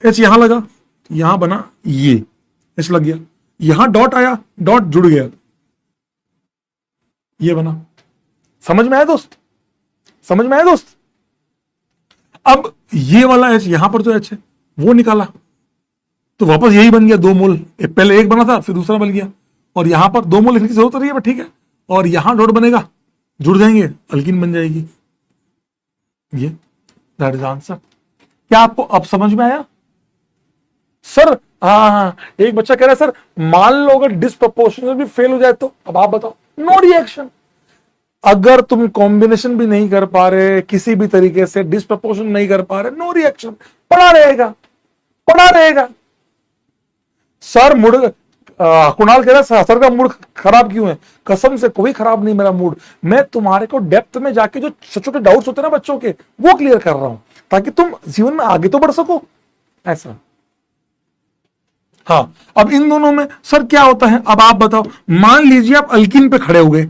एच यहां लगा, यहां बना ये एच लग गया, यहां डॉट आया, डॉट जुड़ गया, ये बना। समझ में आया दोस्त, समझ में आया दोस्त। अब ये वाला एच, यहां पर जो एच है वो निकाला, तो वापस यही बन गया 2 मोल। पहले एक बना था, फिर दूसरा बन गया, और यहां पर 2 मोल लिखने की जरूरत नहीं है, ठीक है। और यहां डॉट बनेगा, जुड़ जाएंगे, अल्कीन बन जाएगी। ये दैट इज आंसर। क्या आपको अब समझ में आया सर? हाँ, एक बच्चा कह रहा है सर मान लो अगर डिस्प्रपोर्शनल भी फेल हो जाए तो, अब आप बताओ। No reaction. अगर तुम कॉम्बिनेशन भी नहीं कर पा रहे, किसी भी तरीके से डिस्प्रपोर्शन नहीं कर पा रहे, नो रिएक्शन, पड़ा रहेगा, पड़ा रहेगा। सर मूड, कुणाल कह रहा है सर का मूड खराब क्यों है? कसम से कोई खराब नहीं मेरा मूड, मैं तुम्हारे को डेप्थ में जाके जो छोटे छोटे डाउट्स होते हैं ना बच्चों के, वो क्लियर कर रहा हूं, ताकि तुम जीवन में आगे तो बढ़ सको, ऐसा। हाँ, अब इन दोनों में सर क्या होता है, अब आप बताओ। मान लीजिए आप अल्कीन पे खड़े हो गए,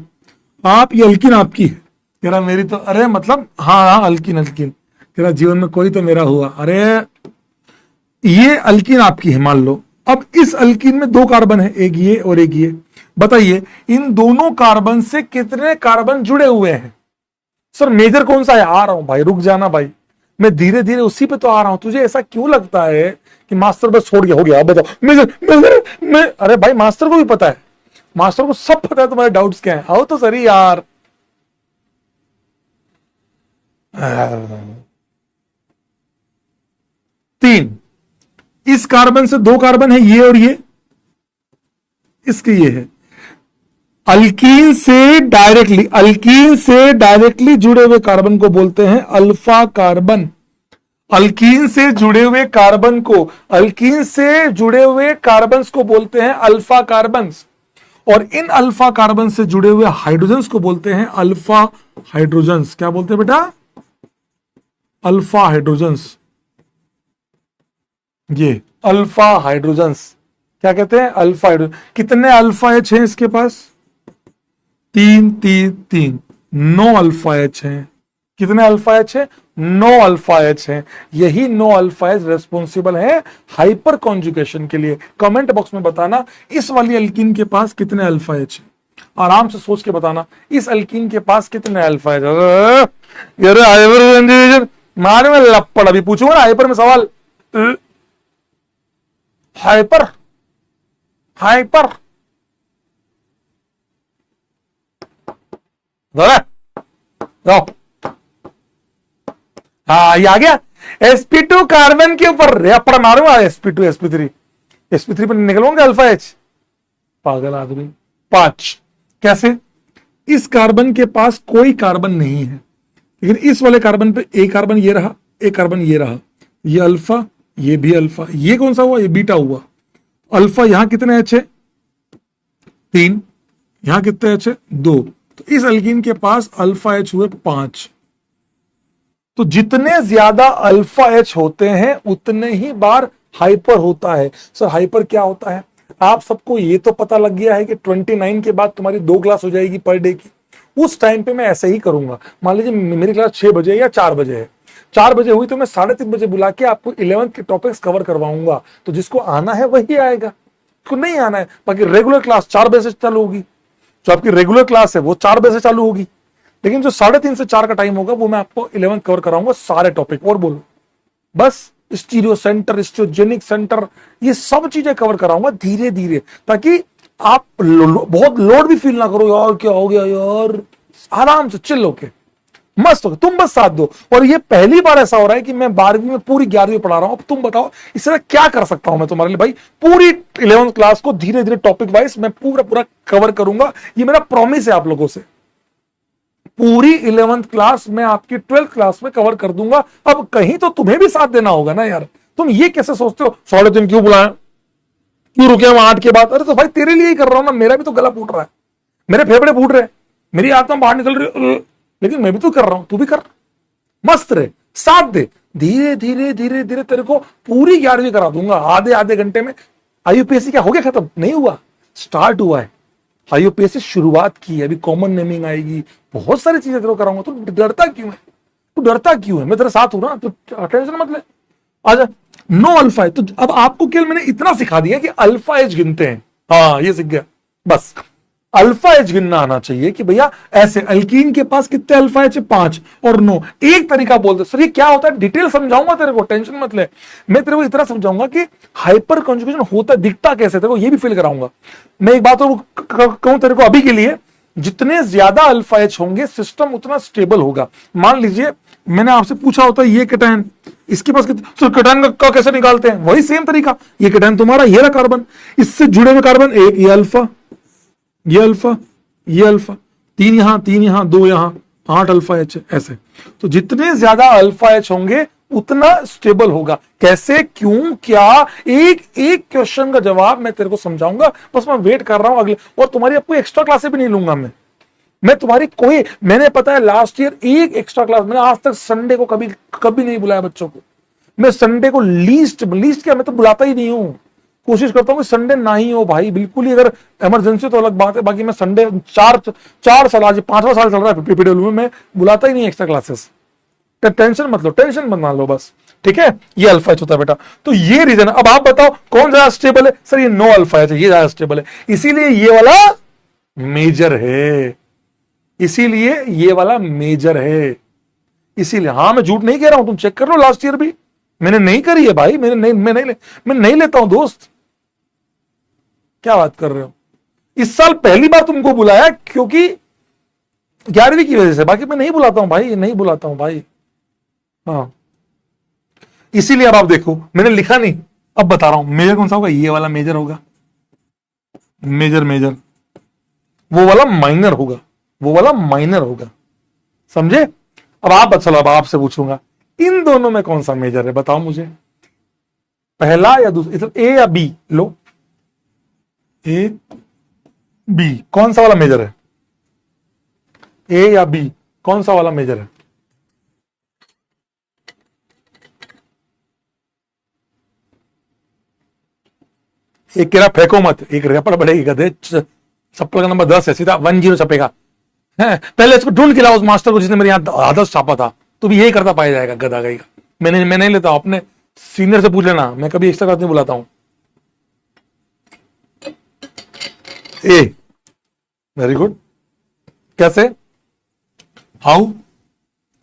आप ये अल्कीन आपकी है, तेरा मेरी तो, अरे मतलब हाँ अल्कीन, अल्कीन तेरा जीवन में कोई तो मेरा हुआ, अरे ये अल्कीन आपकी है मान लो। अब इस अल्कीन में 2 कार्बन है, एक ये और एक ये, बताइए इन दोनों कार्बन से कितने कार्बन जुड़े हुए हैं? सर मेजर कौन सा है? आ रहा हूं भाई, रुक जाना भाई, मैं धीरे धीरे उसी पे तो आ रहा हूं। तुझे ऐसा क्यों लगता है कि मास्टर बस छोड़ गया, हो गया, अब बताओ मेजर मेजर मैं, अरे भाई मास्टर को भी पता है, मास्टर को सब पता है तुम्हारे डाउट्स क्या है। आओ तो सही यार। 3, इस कार्बन से 2 कार्बन है, ये और ये, इसके ये है। अल्कीन से डायरेक्टली जुड़े हुए कार्बन को बोलते हैं अल्फा कार्बन। अल्कीन से जुड़े हुए कार्बन को, अल्कीन से जुड़े हुए कार्बन्स को बोलते हैं अल्फा कार्बन्स, और इन अल्फा कार्बन से जुड़े हुए हाइड्रोजन्स को बोलते हैं अल्फा हाइड्रोजन्स। क्या बोलते हैं बेटा? Alpha hydrogens. ये अल्फा हाइड्रोजन्स क्या कहते हैं? Alpha hydrogen. कितने अल्फा एच हैं इसके पास? 3 3 3, 9 अल्फा एच हैं। कितने अल्फा एच है? 9 अल्फा एच है। यही 9 अल्फा एच रेस्पॉन्सिबल है हाइपर कॉन्जुगेशन के लिए। कमेंट बॉक्स में बताना इस वाली अल्कीन के पास कितने अल्फा एच है, आराम से सोच के बताना इस अल्कीन के पास कितने अल्फा एच। हाइपर मारे में लपड़, अभी पूछूंगा ना हाइपर में सवाल। हाइपर हाइपर जाओ। हाँ ये आ गया sp2 कार्बन के ऊपर रेपड़ मारूंगा। sp2 sp3 पर निकलूंगा अल्फा एच, पागल आदमी। 5 कैसे? इस कार्बन के पास कोई कार्बन नहीं है, लेकिन इस वाले कार्बन पे एक कार्बन ये रहा, एक कार्बन ये रहा, ये अल्फा, ये भी अल्फा। ये कौन सा हुआ? ये बीटा हुआ। अल्फा यहां कितने एच है? 3। यहां कितने एच है? 2। तो इस अल्कीन के पास अल्फा एच हुए 5। तो जितने ज्यादा अल्फा एच होते हैं उतने ही बार हाइपर होता है। सर हाइपर क्या होता है? आप सबको ये तो पता लग गया है कि 29 के बाद तुम्हारी 2 क्लास हो जाएगी पर डे की। उस टाइम पे मैं ऐसे ही करूंगा। मान लीजिए मेरी क्लास 6 बजे या 4 बजे है, 4 बजे हुई तो मैं 3:30 बजे बुला के आपको 11th के टॉपिक्स कवर करवाऊंगा। तो जिसको आना है वही आएगा, जिसको नहीं आना है, बाकी रेगुलर क्लास 4 बजे से चालू होगी। जो आपकी रेगुलर क्लास है वो 4 बजे से चालू होगी, लेकिन जो 3:30 से 4 का टाइम होगा वो मैं आपको 11th कवर कराऊंगा सारे टॉपिक। और बोलो बस स्टीरियो सेंटर, स्टीरियोजेनिक सेंटर, ये सब चीजें कवर कराऊंगा धीरे धीरे, ताकि आप बहुत लोड भी फील ना करो। यार क्या हो गया यार, आराम से चिल होके। मस्त होगा, तुम बस साथ दो। और ये पहली बार ऐसा हो रहा है कि मैं 12वीं में पूरी 11वीं पढ़ा रहा हूं। अब तुम बताओ इससे क्या कर सकता हूं मैं तुम्हारे लिए भाई। पूरी 11th क्लास को धीरे धीरे टॉपिक वाइज मैं पूरा पूरा कवर करूंगा, ये मेरा प्रॉमिस है आप लोगों से। पूरी 11th क्लास में आपकी 12th क्लास में कवर कर दूंगा। अब कहीं तो तुम्हें भी साथ देना होगा ना यार। तुम ये कैसे सोचते हो 3:30 क्यों बुलाया, क्यों रुके हम 8 के बाद? अरे तो भाई तेरे लिए ही कर रहा हूं ना, मेरा भी तो गला फूट रहा है, मेरे फेफड़े फूट रहे हैं, मेरी आत्मा बाहर निकल रही है, लेकिन मैं भी तो कर रहा हूं, तू भी कर। मस्त रहे, साथ दे, धीरे धीरे धीरे धीरे तेरे को पूरी 11वीं करा दूंगा आधे आधे घंटे में। आईयूपीएससी क्या हो गया खत्म? नहीं हुआ, स्टार्ट हुआ है। आईयूपीएससी शुरुआत की है, अभी कॉमन नेमिंग आएगी, बहुत सारी चीजें तेरे को कराऊंगा। तू डरता क्यों है? तू डरता क्यों है? मैं तेरे साथ हूं ना, तो टेंशन मत ले। आजा। नो अल्फा है तो अब आपको केवल मैंने इतना सिखा दिया कि अल्फा एज गिनते हैं, हाँ ये सीख गया बस। अल्फा एज गिनना आना चाहिए कि भैया ऐसे अल्कीन के पास कितने अल्फा एच है? 5 और 9। एक तरीका बोल दे सर ये क्या होता है, डिटेल समझाऊंगा तेरे को, टेंशन मत ले। मैं तेरे को इतना समझाऊंगा कि हाइपर कंजुगेशन होता दिखता कैसे, तेरे को ये भी फील कराऊंगा। मैं एक बात तो कहूं तेरे को अभी के लिए, जितने ज्यादा अल्फा एच होंगे सिस्टम उतना स्टेबल होगा। मान लीजिए मैंने आपसे पूछा होता ये केटायन, इसके पास कितने, तो केटायन का कैसे निकालते हैं? वही सेम तरीका, ये केटायन तुम्हारा, ये रहा कार्बन, इससे जुड़े हुए कार्बन एक, ये अल्फा, ये अल्फा, ये अल्फा, 3 यहां 3 यहां 2 यहां, 8 अल्फा एच ऐसे। तो जितने ज्यादा अल्फा एच होंगे उतना स्टेबल होगा। कैसे, क्यों, क्या, एक एक क्वेश्चन का जवाब मैं तेरे को समझाऊंगा। बस मैं वेट कर रहा हूं अगले, और तुम्हारी अब कोई एक्स्ट्रा क्लासे भी नहीं लूंगा मैं तुम्हारी कोई, मैंने पता है लास्ट ईयर एक एक्स्ट्रा क्लास, मैंने आज तक संडे को कभी कभी नहीं बुलाया बच्चों को। मैं संडे को लीस्ट क्या, मैं तो बुलाता ही नहीं हूं। कोशिश करता हूं कि संडे ना ही हो भाई, बिल्कुल ही। अगर इमरजेंसी तो अलग बात है, बाकी मैं संडे 4 साल, आज 5वां साल चल रहा है पीपीडब्ल्यू में, मैं बुलाता ही नहीं एक्स्ट्रा क्लासेस। टेंशन मत लो, टेंशन मत लो बस, ठीक है। ये अल्फा एच होता है बेटा। तो ये रीजन है। अब आप बताओ कौन ज्यादा स्टेबल है? सर ये 9 अल्फा एच है, ये ज्यादा स्टेबल है, इसीलिए ये वाला मेजर है, इसीलिए ये वाला मेजर है। इसीलिए, हाँ मैं झूठ नहीं कह रहा हूं, तुम चेक कर लो लास्ट ईयर भी मैंने नहीं करी है भाई, मैं नहीं लेता हूं दोस्त। क्या बात कर रहे हो? इस साल पहली बार तुमको बुलाया क्योंकि 11वीं की वजह से, बाकी मैं नहीं बुलाता हूं भाई, नहीं बुलाता हूं भाई। हाँ इसीलिए अब आप देखो मैंने लिखा नहीं, अब बता रहा हूं मेजर कौन सा होगा, ये वाला मेजर होगा, मेजर मेजर, वो वाला माइनर होगा, वो वाला माइनर होगा, समझे? अब आप, चलो अब आपसे पूछूंगा इन दोनों में कौन सा मेजर है, बताओ मुझे, पहला या दूसरा, ए या बी? लो, ए बी, कौन सा वाला मेजर है? ए या बी, कौन सा वाला मेजर है? एक कह रहा फेंको मत, एक रैपर बढ़ेगी गधे, चप्पल का नंबर 10 है, सीधा 10 छपेगा है। पहले इसको ढूंढ के लाओ उस मास्टर को जिसने मेरे यहाँ आदर्श छापा था। तू भी यही करता पाया जाएगा गधा गई का। मैं नहीं लेता हूं, अपने सीनियर से पूछ लेना, मैं कभी एक्स्ट्रा क्लास नहीं बुलाता हूं। ए, वेरी गुड। कैसे, हाउ?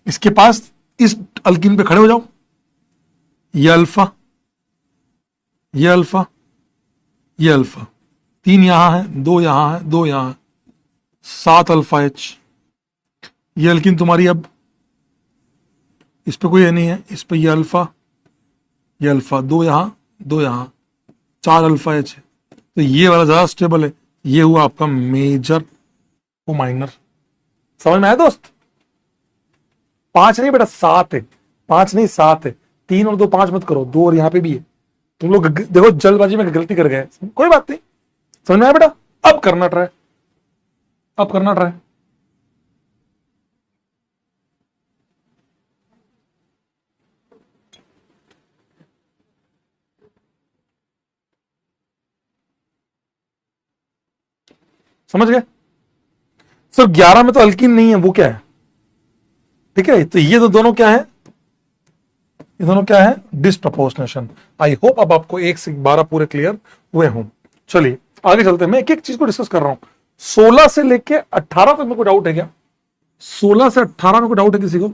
इसके पास, इस अल्कीन पे खड़े हो जाओ, ये अल्फा, ये अल्फा, ये अल्फा, 3 यहां है, 2 यहां है, 2 यहां है, 7 अल्फा एच। ये अल्कीन तुम्हारी, अब इस पे कोई नहीं है, इस पे ये अल्फा, ये अल्फा, 2 यहां 2 यहां, 4 अल्फा एच है। तो ये वाला ज्यादा स्टेबल है, ये हुआ आपका मेजर वो माइनर। समझ में आया दोस्त? 5 नहीं बेटा, 7 है, 5 नहीं 7 है। 3 और 2 5 मत करो, 2 और यहां पे भी है। तुम लोग देखो जल्दबाजी में गलती कर गए, कोई बात नहीं। समझ में आया बेटा? अब करना ट्राई, अब करना ट्राई। समझ गए? सर 11 में तो अल्कीन नहीं है, वो क्या है? ठीक है, तो ये तो दोनों क्या है, ये दोनों क्या है, डिसप्रपोर्शनेशन। आई होप अब आपको 1 से 12 पूरे क्लियर हुए हों। चलिए आगे चलते हैं, मैं एक एक चीज को डिस्कस कर रहा हूं। 16 से लेके 18 तक में कोई डाउट है क्या? 16 से 18 में कोई डाउट है किसी को?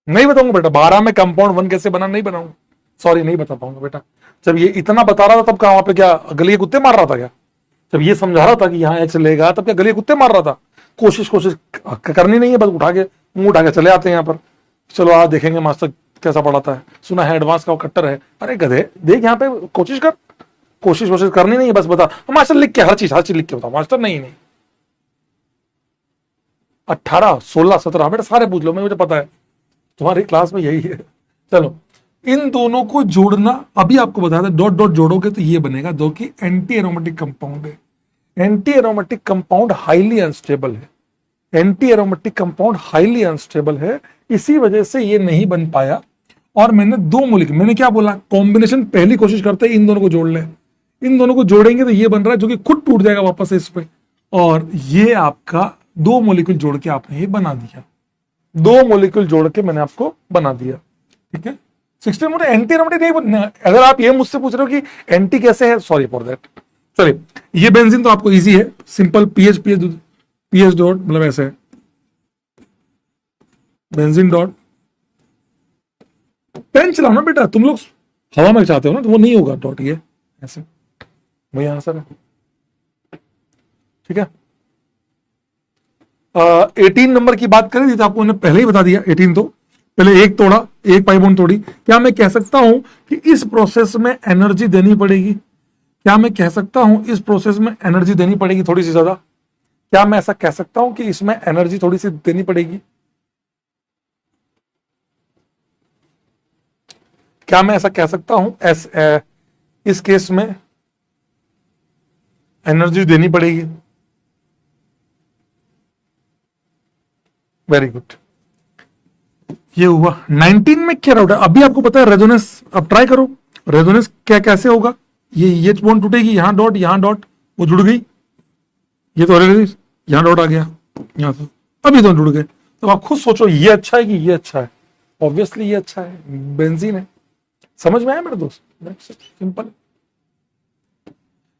नहीं बताऊंगा बेटा, 12 में कंपाउंड 1 कैसे बना नहीं बनाऊंगा, सॉरी नहीं बता पाऊंगा बेटा। जब ये इतना बता रहा था तब कहा वहां पे क्या गली के कुत्ते मार रहा था क्या? जब ये समझा रहा था कि यहाँ एच लेगा तब क्या गली के कुत्ते मार रहा था? कोशिश कोशिश करनी नहीं है, बस उठा के मुंह उठा के चले आते हैं यहाँ पर, चलो आज देखेंगे मास्टर कैसा पढ़ाता है, सुना है एडवांस का वो कट्टर है। अरे गधे देख यहाँ पे कोशिश कर, कोशिश वोशिश करनी नहीं है, बस बता मास्टर लिख के हर चीज लिख के बताओ मास्टर। नहीं नहीं 18 16 17 बेटा सारे पूछ लो, मुझे पता है तुम्हारी क्लास में यही है। चलो इन दोनों को जोड़ना अभी आपको बताया था, डॉट डॉट जोड़ोगे तो ये बनेगा जो कि एंटी एरोमेटिक कंपाउंड है। Anti aromatic compound highly unstable है, anti aromatic compound highly unstable है, इसी वजह से ये नहीं बन पाया। और मैंने दो मॉलिक्यूल, मैंने क्या बोला, कॉम्बिनेशन पहली कोशिश करते हैं इन दोनों को जोड़ ले, इन दोनों को जोड़ेंगे तो ये बन रहा है जो कि खुद टूट जाएगा वापस इस पे, और ये आपका दो मॉलिक्यूल जोड़ के आपने ये बना दिया, दो मॉलिक्यूल जोड़ के मैंने आपको बना दिया। ठीक है 16 मोटे एंटी एरोमेटिक नहीं बनना। अगर आप ये मुझसे पूछ रहे हो कि एंटी कैसे है, सॉरी फॉर दैट। चलिए ये बेंजीन तो आपको इजी है, simple pH pH pH dot, मतलब ऐसे है बेंजीन डॉट, पेन चलाओ ना बेटा, तुम लोग हवा में चाहते हो ना तो वो नहीं होगा डॉट, ये ऐसे वही आंसर है। ठीक है 18 नंबर की बात करें तो आपको मैंने पहले ही बता दिया, 18 तो पहले एक तोड़ा, एक पाई बॉन्ड तोड़ी। क्या मैं कह सकता हूं कि इस प्रोसेस में एनर्जी देनी पड़ेगी? क्या मैं कह सकता हूं इस प्रोसेस में एनर्जी देनी पड़ेगी थोड़ी सी ज्यादा? क्या मैं ऐसा कह सकता हूं कि इसमें एनर्जी थोड़ी सी देनी पड़ेगी? क्या मैं ऐसा कह सकता हूं इस केस में एनर्जी देनी पड़ेगी? वेरी गुड, ये हुआ। 19 में क्या डाउट है? अभी आपको पता है रेजोनेंस, अब ट्राई करो रेजोनेंस क्या कैसे होगा। ये बॉन्ड टूटेगी, यहां डॉट, वो जुड़ गई, ये तो यहां डॉट आ गया, यहां से अभी दोनों जुड़ गए। तो आप खुद सोचो ये अच्छा है कि ये अच्छा है? ऑब्वियसली ये अच्छा है, बेंजीन है। समझ में आया मेरे दोस्त? सिंपल।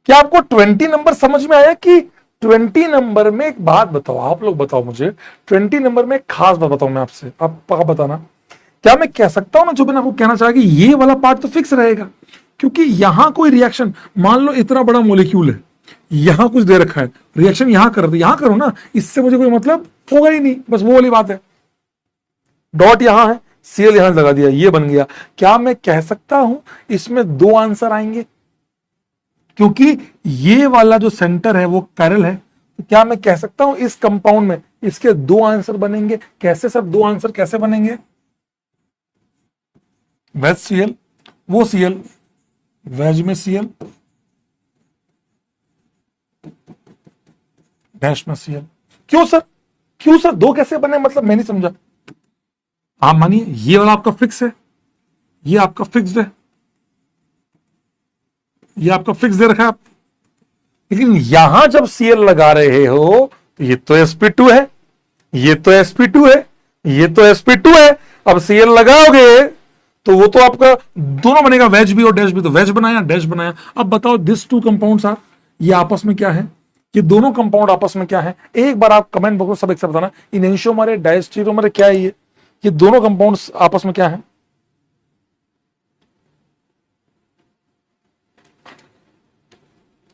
क्या आपको 20 नंबर समझ में आया? कि 20 नंबर में एक बात बताओ, आप लोग बताओ मुझे, 20 नंबर में एक खास बात बताओ मैं आपसे, आप बताना। क्या मैं कह सकता हूं ना, जो मैंने आपको कहना चाहा कि ये वाला पार्ट तो फिक्स रहेगा, क्योंकि यहां कोई रिएक्शन, मान लो इतना बड़ा मॉलिक्यूल है, यहां कुछ दे रखा है, रिएक्शन यहां कर दो, यहां करो ना, इससे मुझे कोई मतलब होगा ही नहीं, बस वो वाली बात है। डॉट यहां है, सीएल यहां लगा दिया, ये बन गया। क्या मैं कह सकता हूं इसमें दो आंसर आएंगे? क्योंकि ये वाला जो सेंटर है वो पैरेलल है, तो क्या मैं कह सकता हूं इस कंपाउंड में इसके दो आंसर बनेंगे? कैसे सर दो आंसर कैसे बनेंगे? वेज सीएल, वो सीएल, वेज में सीएल, डैश में सीएल। क्यों सर दो कैसे बने, मतलब मैं नहीं समझा। आप मानिए ये वाला आपका फिक्स है, ये आपका फिक्स्ड है, ये आपका फिक्स दे रखा है आप, लेकिन यहां जब सीएल लगा रहे हो तो ये तो sp2 है, ये तो sp2 है, ये तो sp2 है। अब सीएल लगाओगे तो वो तो आपका दोनों बनेगा, वेज भी और डैश भी। तो वेज बनाया, डैश बनाया। अब बताओ दिस टू कंपाउंड्स आर, ये आपस में क्या है? ये दोनों कंपाउंड आपस में क्या है? एक बार आप कमेंट बॉक्स में सब एक साथ बताना, इनेंशियोमर है, डायस्टीरियोमर है, क्या है ये दोनों कंपाउंड्स आपस में क्या है?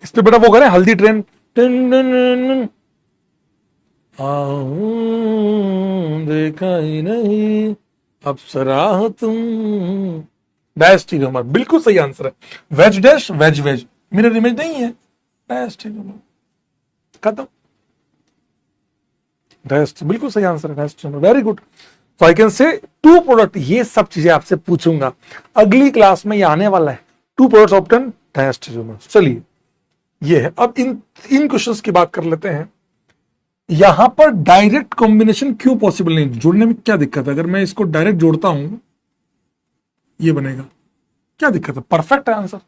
इस पे बेटा वो करें हल्दी ट्रेन, देखा ही नहीं अप्सरा हो तुम, डायस्टीरियोमर बिल्कुल सही आंसर है। Wedge dash, wedge, mirror image नहीं है, डायस्टीरियोमर खत्म, बिल्कुल सही आंसर है डायस्टीरियोमर। Very good. तो I can say two product, ये सब चीजें आपसे पूछूंगा अगली क्लास में, ये आने वाला है, टू प्रोडक्ट्स ऑब्टेन डायस्टीरियोमर। चलिए ये है। अब इन क्वेश्चंस की बात कर लेते हैं। यहां पर डायरेक्ट कॉम्बिनेशन क्यों पॉसिबल नहीं? जोड़ने में क्या दिक्कत है? अगर मैं इसको डायरेक्ट जोड़ता हूं ये बनेगा, क्या दिक्कत है? परफेक्ट है आंसर।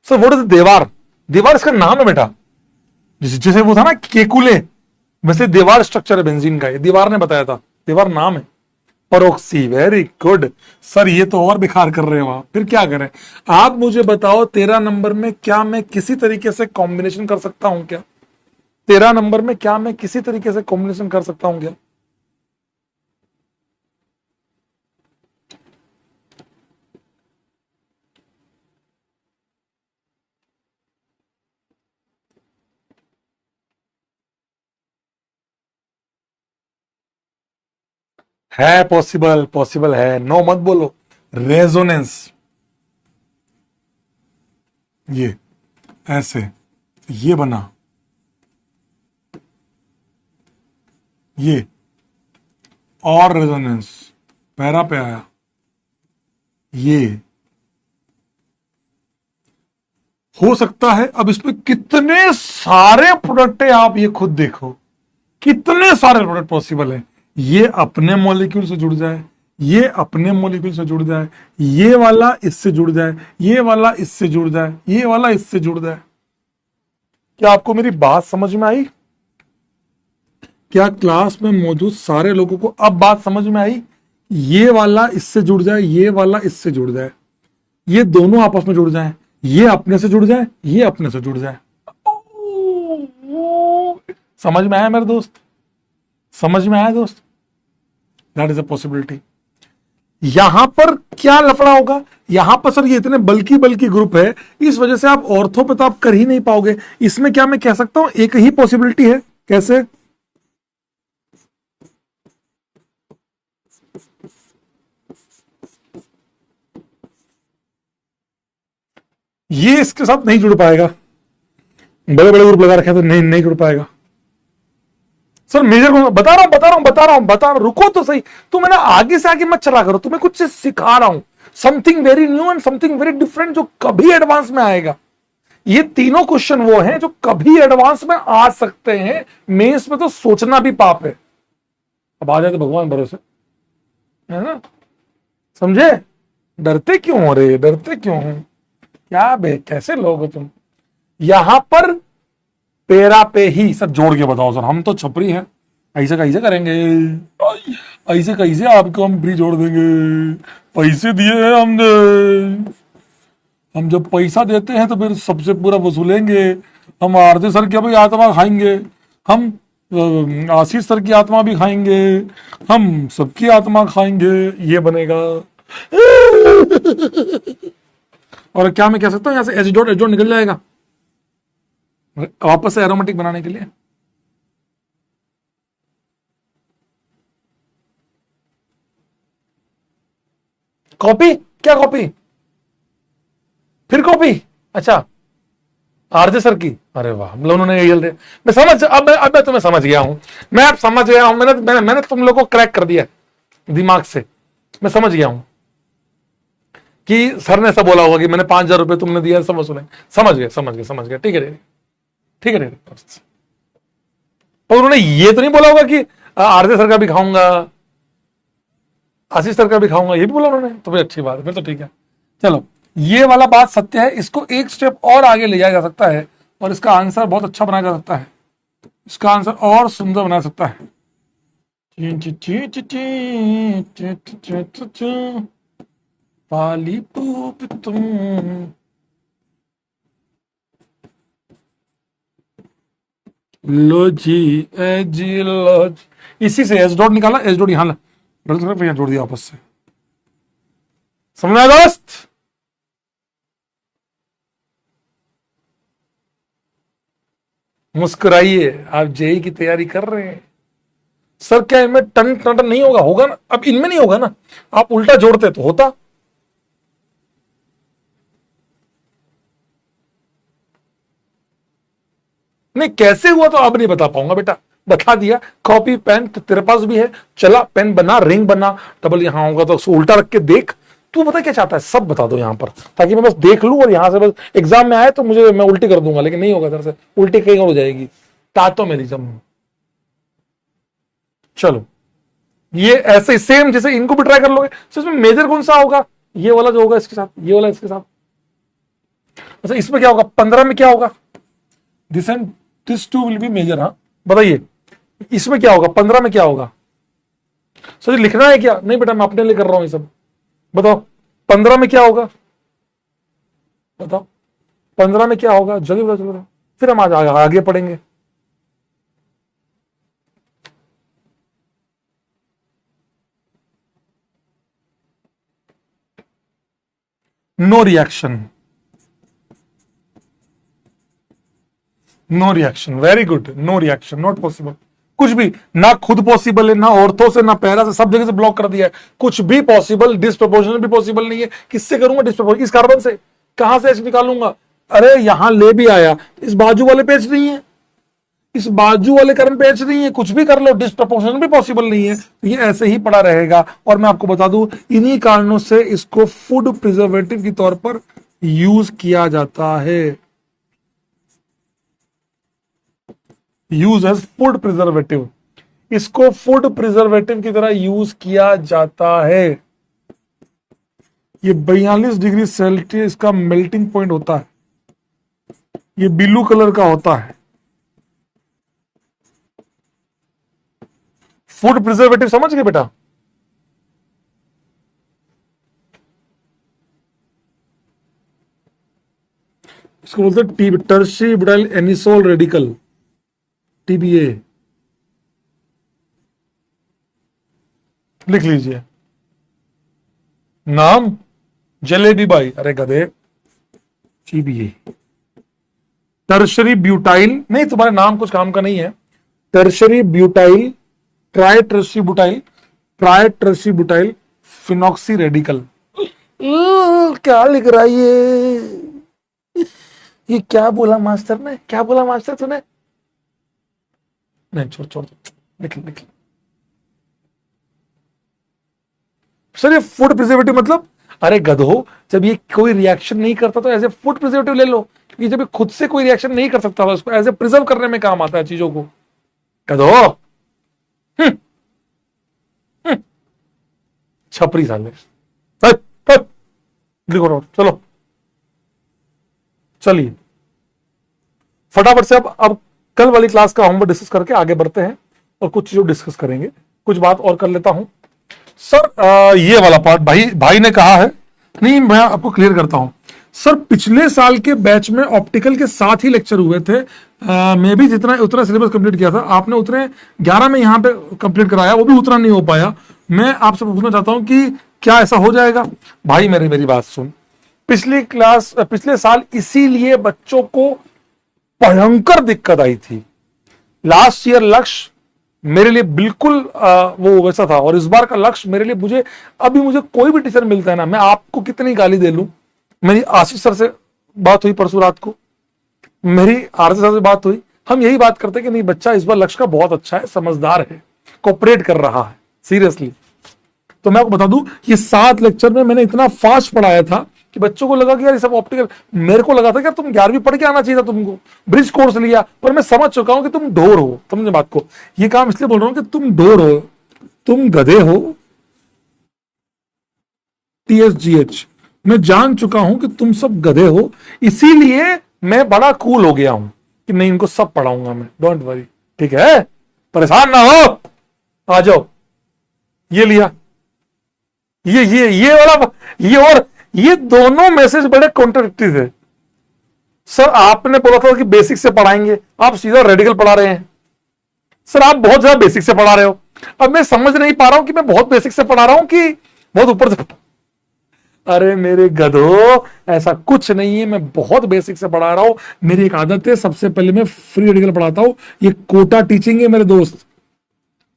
सर व्हाट इज देवार? देवार इसका नाम है बेटा, जैसे वो था ना केकुले, वैसे देवार स्ट्रक्चर है बेंजीन का, ये दीवार ने बताया था, देवार नाम है। परोक्सी, वेरी गुड सर, ये तो और बेकार कर रहे हो आप, फिर क्या करें? आप मुझे बताओ 13 नंबर में क्या मैं किसी तरीके से कॉम्बिनेशन कर सकता हूं क्या? 13 नंबर में क्या मैं किसी तरीके से कॉम्बिनेशन कर सकता हूं क्या? है पॉसिबल, पॉसिबल है, नो मत बोलो। रेजोनेंस, ये ऐसे, ये बना, ये और रेजोनेंस पैरा पे आया, ये हो सकता है। अब इसमें कितने सारे प्रोडक्ट है, आप ये खुद देखो, कितने सारे प्रोडक्ट पॉसिबल है। ये अपने मॉलिक्यूल से जुड़ जाए, ये अपने मॉलिक्यूल से जुड़ जाए, ये वाला इससे जुड़ जाए, ये वाला इससे जुड़ जाए, ये वाला इससे जुड़ जाए। क्या आपको मेरी बात समझ में आई? क्या क्लास में मौजूद सारे लोगों को अब बात समझ में आई? ये वाला इससे जुड़ जाए, ये वाला इससे जुड़ जाए, ये दोनों आपस में जुड़ जाए, ये अपने से जुड़ जाए, ये अपने से जुड़ जाए। समझ में आया मेरे दोस्त? समझ में आया दोस्त? That is a possibility. यहां पर क्या लफड़ा होगा? यहां पर सर ये इतने बल्कि बल्कि ग्रुप है, इस वजह से आप ऑर्थो पे तो आप कर ही नहीं पाओगे। इसमें क्या मैं कह सकता हूं एक ही पॉसिबिलिटी है? कैसे? ये इसके साथ नहीं जुड़ पाएगा, बड़े बड़े ग्रुप लगा रखे तो नहीं जुड़ पाएगा। सर मेजर को बता रहा हूं, रुको तो सही। तुम मैंने आगे से आगे मत चला करो, तुम्हें कुछ सिखा रहा हूं, something very new and something very different, जो कभी एडवांस में आएगा। ये तीनों क्वेश्चन वो हैं जो कभी एडवांस में आ सकते हैं, मेंस में तो सोचना भी पाप है। अब आ जाए तो भगवान भरोसे, है ना? समझे? डरते क्यों हो रे, डरते क्यों हो? क्या बे, कैसे लोग हो तुम? यहां पर पेरा पे ही सर जोड़ के बताओ सर, हम तो छपरी हैं, ऐसे कैसे करेंगे? ऐसे कैसे आपको हम फ्री जोड़ देंगे? पैसे दिए हैं हमने, हम जब पैसा देते हैं तो फिर सबसे पूरा वसूलेंगे। हम आरती सर की भी आत्मा खाएंगे, हम आशीष सर की आत्मा भी खाएंगे, हम सबकी आत्मा खाएंगे, ये बनेगा। और क्या मैं कह सकता हूँ, यहां से एच डॉट निकल जाएगा वापस से एरोमेटिक बनाने के लिए। कॉपी? क्या कॉपी? फिर कॉपी? अच्छा, आरजे सर की? अरे वाह, मतलब उन्होंने ये जल्दी, मैं समझ, अब मैं तुम्हें समझ गया हूं, मैं अब समझ गया हूं, मैंने तुम लोग को क्रैक कर दिया दिमाग से, मैं समझ गया हूं कि सर ने ऐसा बोला होगा कि मैंने 5,000 रुपए तुमने दिया, सब वसूले। समझ गए, ठीक है ठीक है। पर उन्होंने ये तो नहीं बोला होगा कि आरजे सर का भी खाऊंगा, आशीष सर का भी खाऊंगा, ये भी बोला उन्होंने, तो फिर अच्छी बात है, फिर तो ठीक है। चलो, ये वाला बात सत्य है, इसको एक स्टेप और आगे ले जाया जा सकता है और इसका आंसर बहुत अच्छा बनाया जा सकता है, इसका आंसर और सुंदर बना सकता है। पाली पूप तुम, लो जी ए जी लो जी। इसी से एच डॉट निकाला, एच डॉट यहां जोड़ दिया आपस से। समझा दोस्त? मुस्कुराइए, आप जेई की तैयारी कर रहे हैं। सर क्या इनमें टन टन नहीं होगा? होगा ना, अब इनमें नहीं होगा ना, आप उल्टा जोड़ते तो होता। नहीं, कैसे हुआ तो अब नहीं बता पाऊंगा बेटा, बता दिया। कॉपी पेन तो तेरे पास भी है, चला पेन बना, रिंग बना, डबल यहां होगा तो उल्टा रख के देख। तू बता क्या चाहता है, सब बता दो यहां पर, ताकि मैं बस देख लूं और यहां से बस एग्जाम में आए तो मुझे, मैं उल्टी कर दूंगा, लेकिन नहीं होगा इधर से, उल्टी कहीं और हो जाएगी, तातो मेरी जम। चलो, ये ऐसे सेम जैसे इनको भी ट्राई कर लोगे। तो इसमें मेजर कौन सा होगा? ये वाला जो होगा इसके साथ, ये वाला इसके साथ। अच्छा, इसमें क्या होगा? 15 में क्या होगा? This and this two will be major. हाँ बताइए, इसमें क्या होगा? 15 में क्या होगा? सर लिखना है क्या? नहीं बेटा, मैं अपने लिए कर रहा हूं ये सब। बताओ 15 में क्या होगा? बताओ 15 में क्या होगा? जल्दी बताओ, चलो फिर हम आज आगे पढ़ेंगे। No reaction, no reaction, very good, no reaction, not possible. कुछ भी ना खुद पॉसिबल है, ना औरतों से, ना पैरा से, सब जगह से ब्लॉक कर दिया है। कुछ भी पॉसिबल, डिस्प्रोपोर्शनल भी पॉसिबल नहीं है। किससे करूंगा डिस्प्रोपोर्शनल? इस कार्बन से। कहां से एच निकालूंगा? अरे यहां ले भी आया, इस बाजू वाले पे एच नहीं है, इस बाजू वाले कर्म पे एच नहीं है। कुछ भी कर लो, डिस्प्रोपोर्शनल भी पॉसिबल नहीं है। तो ये ऐसे ही पड़ा रहेगा। और मैं आपको बता दूं, इन्हीं कारणों से इसको फूड प्रिजर्वेटिव के तौर पर यूज किया जाता है। यूज एज फूड प्रिजर्वेटिव, इसको फूड प्रिजर्वेटिव की तरह यूज किया जाता है। ये 42 डिग्री सेल्सियस का मेल्टिंग पॉइंट होता है, ये ब्लू कलर का होता है। फूड प्रिजर्वेटिव समझ गए बेटा? इसको बोलते हैं tertiary butyl anisole radical, TBA. लिख लीजिए नाम, जलेबी बाई, अरे गधे, टीबीए। टर्शरी ब्यूटाइल, नहीं तुम्हारे नाम कुछ काम का नहीं है। Tertiary butyl tri tert butyl, tri tert butyl phenoxy radical. क्या लिख रहा है ये क्या बोला मास्टर ने? क्या बोला मास्टर तूने? नहीं छोड़ छोड़, लिख लिख। सर ये फूड प्रिजर्वेटिव मतलब, अरे गधो, जब ये कोई रिएक्शन नहीं करता तो एज ए फूड प्रिजर्वेटिव ले लो। क्योंकि जब ये खुद से कोई रिएक्शन नहीं कर सकता था, उसको एज ए प्रिजर्व करने में काम आता है चीजों को। गधो, छपरी साले। देखो चलो, चलिए फटाफट से अब कल वाली क्लास का होमवर्क डिस्कस करके आगे बढ़ते हैं और कुछ चीजों डिस्कस करेंगे। कुछ बात और कर लेता हूं सर। ये वाला पार्ट भाई ने कहा है, नहीं मैं आपको क्लियर करता हूं। सर पिछले साल के बैच में ऑप्टिकल के 7 ही लेक्चर हुए थे। मैं भी जितना उतना सिलेबस कंप्लीट किया था, आपने उतने 11 में यहां पे कंप्लीट कराया, वो भी उतना नहीं हो पाया। मैं आपसे पूछना चाहता हूं कि क्या ऐसा हो जाएगा? भाई मेरी बात सुन, पिछले साल इसीलिए बच्चों को भयंकर दिक्कत आई थी। लास्ट ईयर लक्ष्य मेरे लिए बिल्कुल वो वैसा था, और इस बार का लक्ष्य मेरे लिए, मुझे कोई भी टीचर मिलता है ना, मैं आपको कितनी गाली दे लूं। मेरी आशीष सर से बात हुई परसों रात को, मेरी आरती सर से बात हुई, हम यही बात करते कि नहीं बच्चा इस बार लक्ष्य का बहुत अच्छा है, समझदार है, कोऑपरेट कर रहा है सीरियसली। तो मैं आपको बता दूं, ये 7 लेक्चर में मैंने इतना फास्ट पढ़ाया था कि बच्चों को लगा कि यार ये सब ऑप्टिकल, मेरे को लगा था कि यार तुम 11वीं पढ़ के आना चाहिए था, तुमको ब्रिज कोर्स लिया, पर मैं समझ चुका हूं कि तुम ढोर हो। समझे बात को? ये काम इसलिए बोल रहा हूं कि तुम ढोर हो, तुम गधे हो। TSGH, मैं जान चुका हूं कि तुम सब गधे हो, इसीलिए मैं बड़ा कूल हो गया हूं कि नहीं इनको सब पढ़ाऊंगा मैं, डोंट वरी, ठीक है? परेशान ना हो, आ जाओ। ये लिया, ये वाला, ये, और ये दोनों मैसेज बड़े कॉन्ट्राडिक्टरी थे। सर आपने बोला था कि बेसिक से पढ़ाएंगे, आप सीधा रेडिकल पढ़ा रहे हैं। सर आप बहुत ज्यादा बेसिक से पढ़ा रहे हो। अब मैं समझ नहीं पा रहा हूं कि मैं बहुत बेसिक से पढ़ा रहा हूं कि बहुत ऊपर से। अरे मेरे गधो, ऐसा कुछ नहीं है, मैं बहुत बेसिक से पढ़ा रहा हूं। मेरी एक आदत है, सबसे पहले मैं फ्री रेडिकल पढ़ाता हूं। ये कोटा टीचिंग है मेरे दोस्त,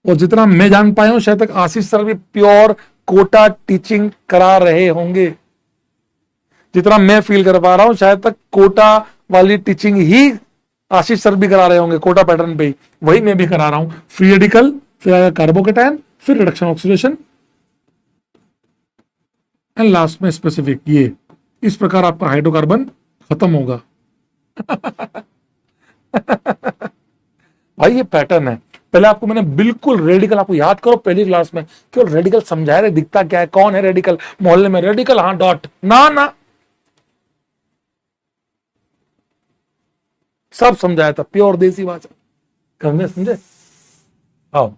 और जितना मैं जान पाया हूं शायद तक आशीष सर भी प्योर कोटा टीचिंग करा रहे होंगे। जितना मैं फील कर पा रहा हूं शायद तक कोटा वाली टीचिंग ही आशीष सर भी करा रहे होंगे, कोटा पैटर्न पे ही, वही मैं भी करा रहा हूं। फ्री रेडिकल, फिर आएगा कार्बोकेटायन, फिर रिडक्शन ऑक्सीडेशन, एंड लास्ट में स्पेसिफिक। ये इस प्रकार आपका हाइड्रोकार्बन खत्म होगा। भाई ये पैटर्न है। पहले आपको मैंने बिल्कुल रेडिकल, आपको याद करो पहली क्लास में केवल रेडिकल समझाया रहे, दिखता क्या है, कौन है रेडिकल, मोहल्ले में रेडिकल, हाँ डॉट, ना सब समझाया था, प्योर देसी भाषा, समझे? हाँ,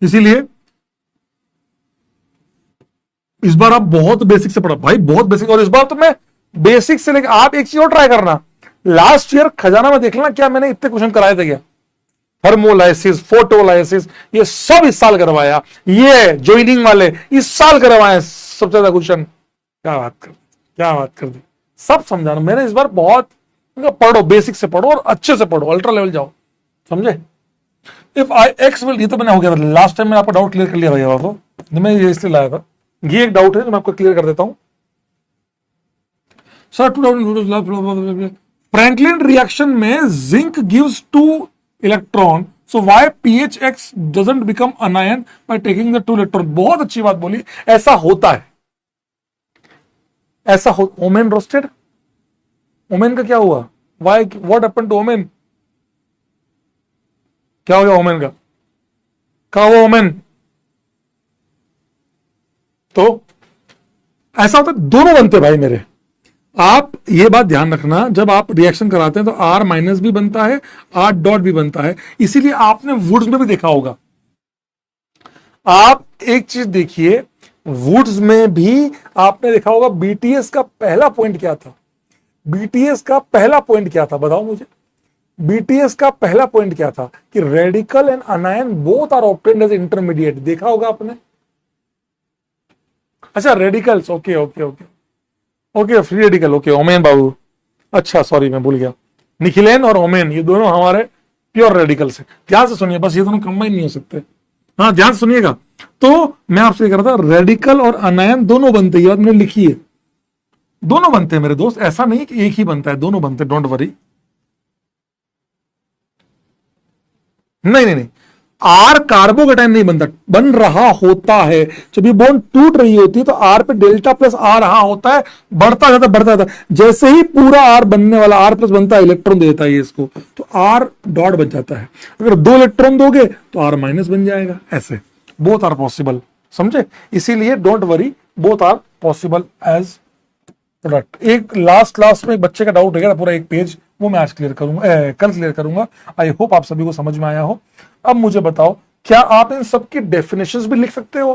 इसीलिए इस बार आप बहुत बेसिक से पढ़ा भाई, बहुत बेसिक। और इस बार तो मैं बेसिक से लेकर, आप एक चीज और ट्राई करना, लास्ट ईयर खजाना में देख लेना क्या मैंने इतने क्वेश्चन कराए थे क्या। थर्मोलाइसिस, फोटोलाइसिस, ये सब इस साल करवाया, ये ज्वाइनिंग वाले इस साल करवाए सबसे ज्यादा क्वेश्चन। क्या बात कर, क्या बात कर दी, सब समझाना मैंने इस बार बहुत। पढ़ो, बेसिक से पढ़ो और अच्छे से पढ़ो, अल्ट्रा लेवल जाओ, समझे। इफ आई एक्स विल, ये तो मैंने हो गया था लास्ट टाइम, मैंने आपका डाउट क्लियर कर लिया भैया, तो मैं ये इसलिए लाया था। ये एक डाउट है जो मैं आपको क्लियर कर देता हूं सर। फ्रैंकलिन रिएक्शन में zinc gives 2 electron, so why PHX doesn't become anion by taking the 2 electron. बहुत अच्छी बात बोली, ऐसा होता है, ऐसा हो। ओमेन रोस्टेड, ओमेन का क्या हुआ, व्हाई, व्हाट हैपेंड टू ओमेन, क्या हो गया ओमेन का, क्या हुआ ओमेन। तो ऐसा होता है, दोनों बनते भाई मेरे। आप ये बात ध्यान रखना, जब आप रिएक्शन कराते हैं तो R माइनस भी बनता है, R डॉट भी बनता है। इसीलिए आपने वुड्स में भी देखा होगा। आप एक चीज देखिए, वुड्स में भी आपने देखा होगा, बीटीएस का पहला पॉइंट क्या था, बीटीएस का पहला पॉइंट क्या था, बताओ मुझे। बीटीएस का पहला पॉइंट क्या था कि radical and anion both are obtained as intermediate, देखा होगा आपने। अच्छा, radicals, okay okay okay okay, free radical, okay, Omen babu, अच्छा सॉरी मैं भूल गया, निखिलेन और ओमेन ये दोनों हमारे प्योर रेडिकल्स हैं। ध्यान से सुनिए, बस ये दोनों कंबाइन नहीं हो सकते। हाँ ध्यान से सुनिएगा। तो मैं आपसे ये कह रहा था, रेडिकल और अनायन दोनों बनते हैं, ये बात मैंने लिखी है, दोनों बनते हैं मेरे दोस्त, ऐसा नहीं कि एक ही बनता है, दोनों बनते हैं, डोंट वरी। नहीं नहीं नहीं, आर कार्बोकेटाइन नहीं बनता, बन रहा होता है। जब ये बॉन्ड टूट रही होती है तो आर पे डेल्टा प्लस आ रहा होता है, बढ़ता जाता बढ़ता जाता। जैसे ही पूरा आर बनने वाला, आर प्लस बनता है, इलेक्ट्रॉन देता है ये इसको, तो आर डॉट बन जाता है। अगर 2 इलेक्ट्रॉन दोगे तो आर माइनस बन जाएगा। ऐसे बोथ आर पॉसिबल, समझे। इसीलिए don't worry, both are possible as product. एक लास्ट क्लास में एक बच्चे का डाउट हो गया था पूरा एक पेज, वो मैं आज क्लियर करूंगा, कल क्लियर करूंगा। आई होप आप सभी को समझ में आया हो। अब मुझे बताओ, क्या आप इन सब की डेफिनेशंस भी लिख सकते हो।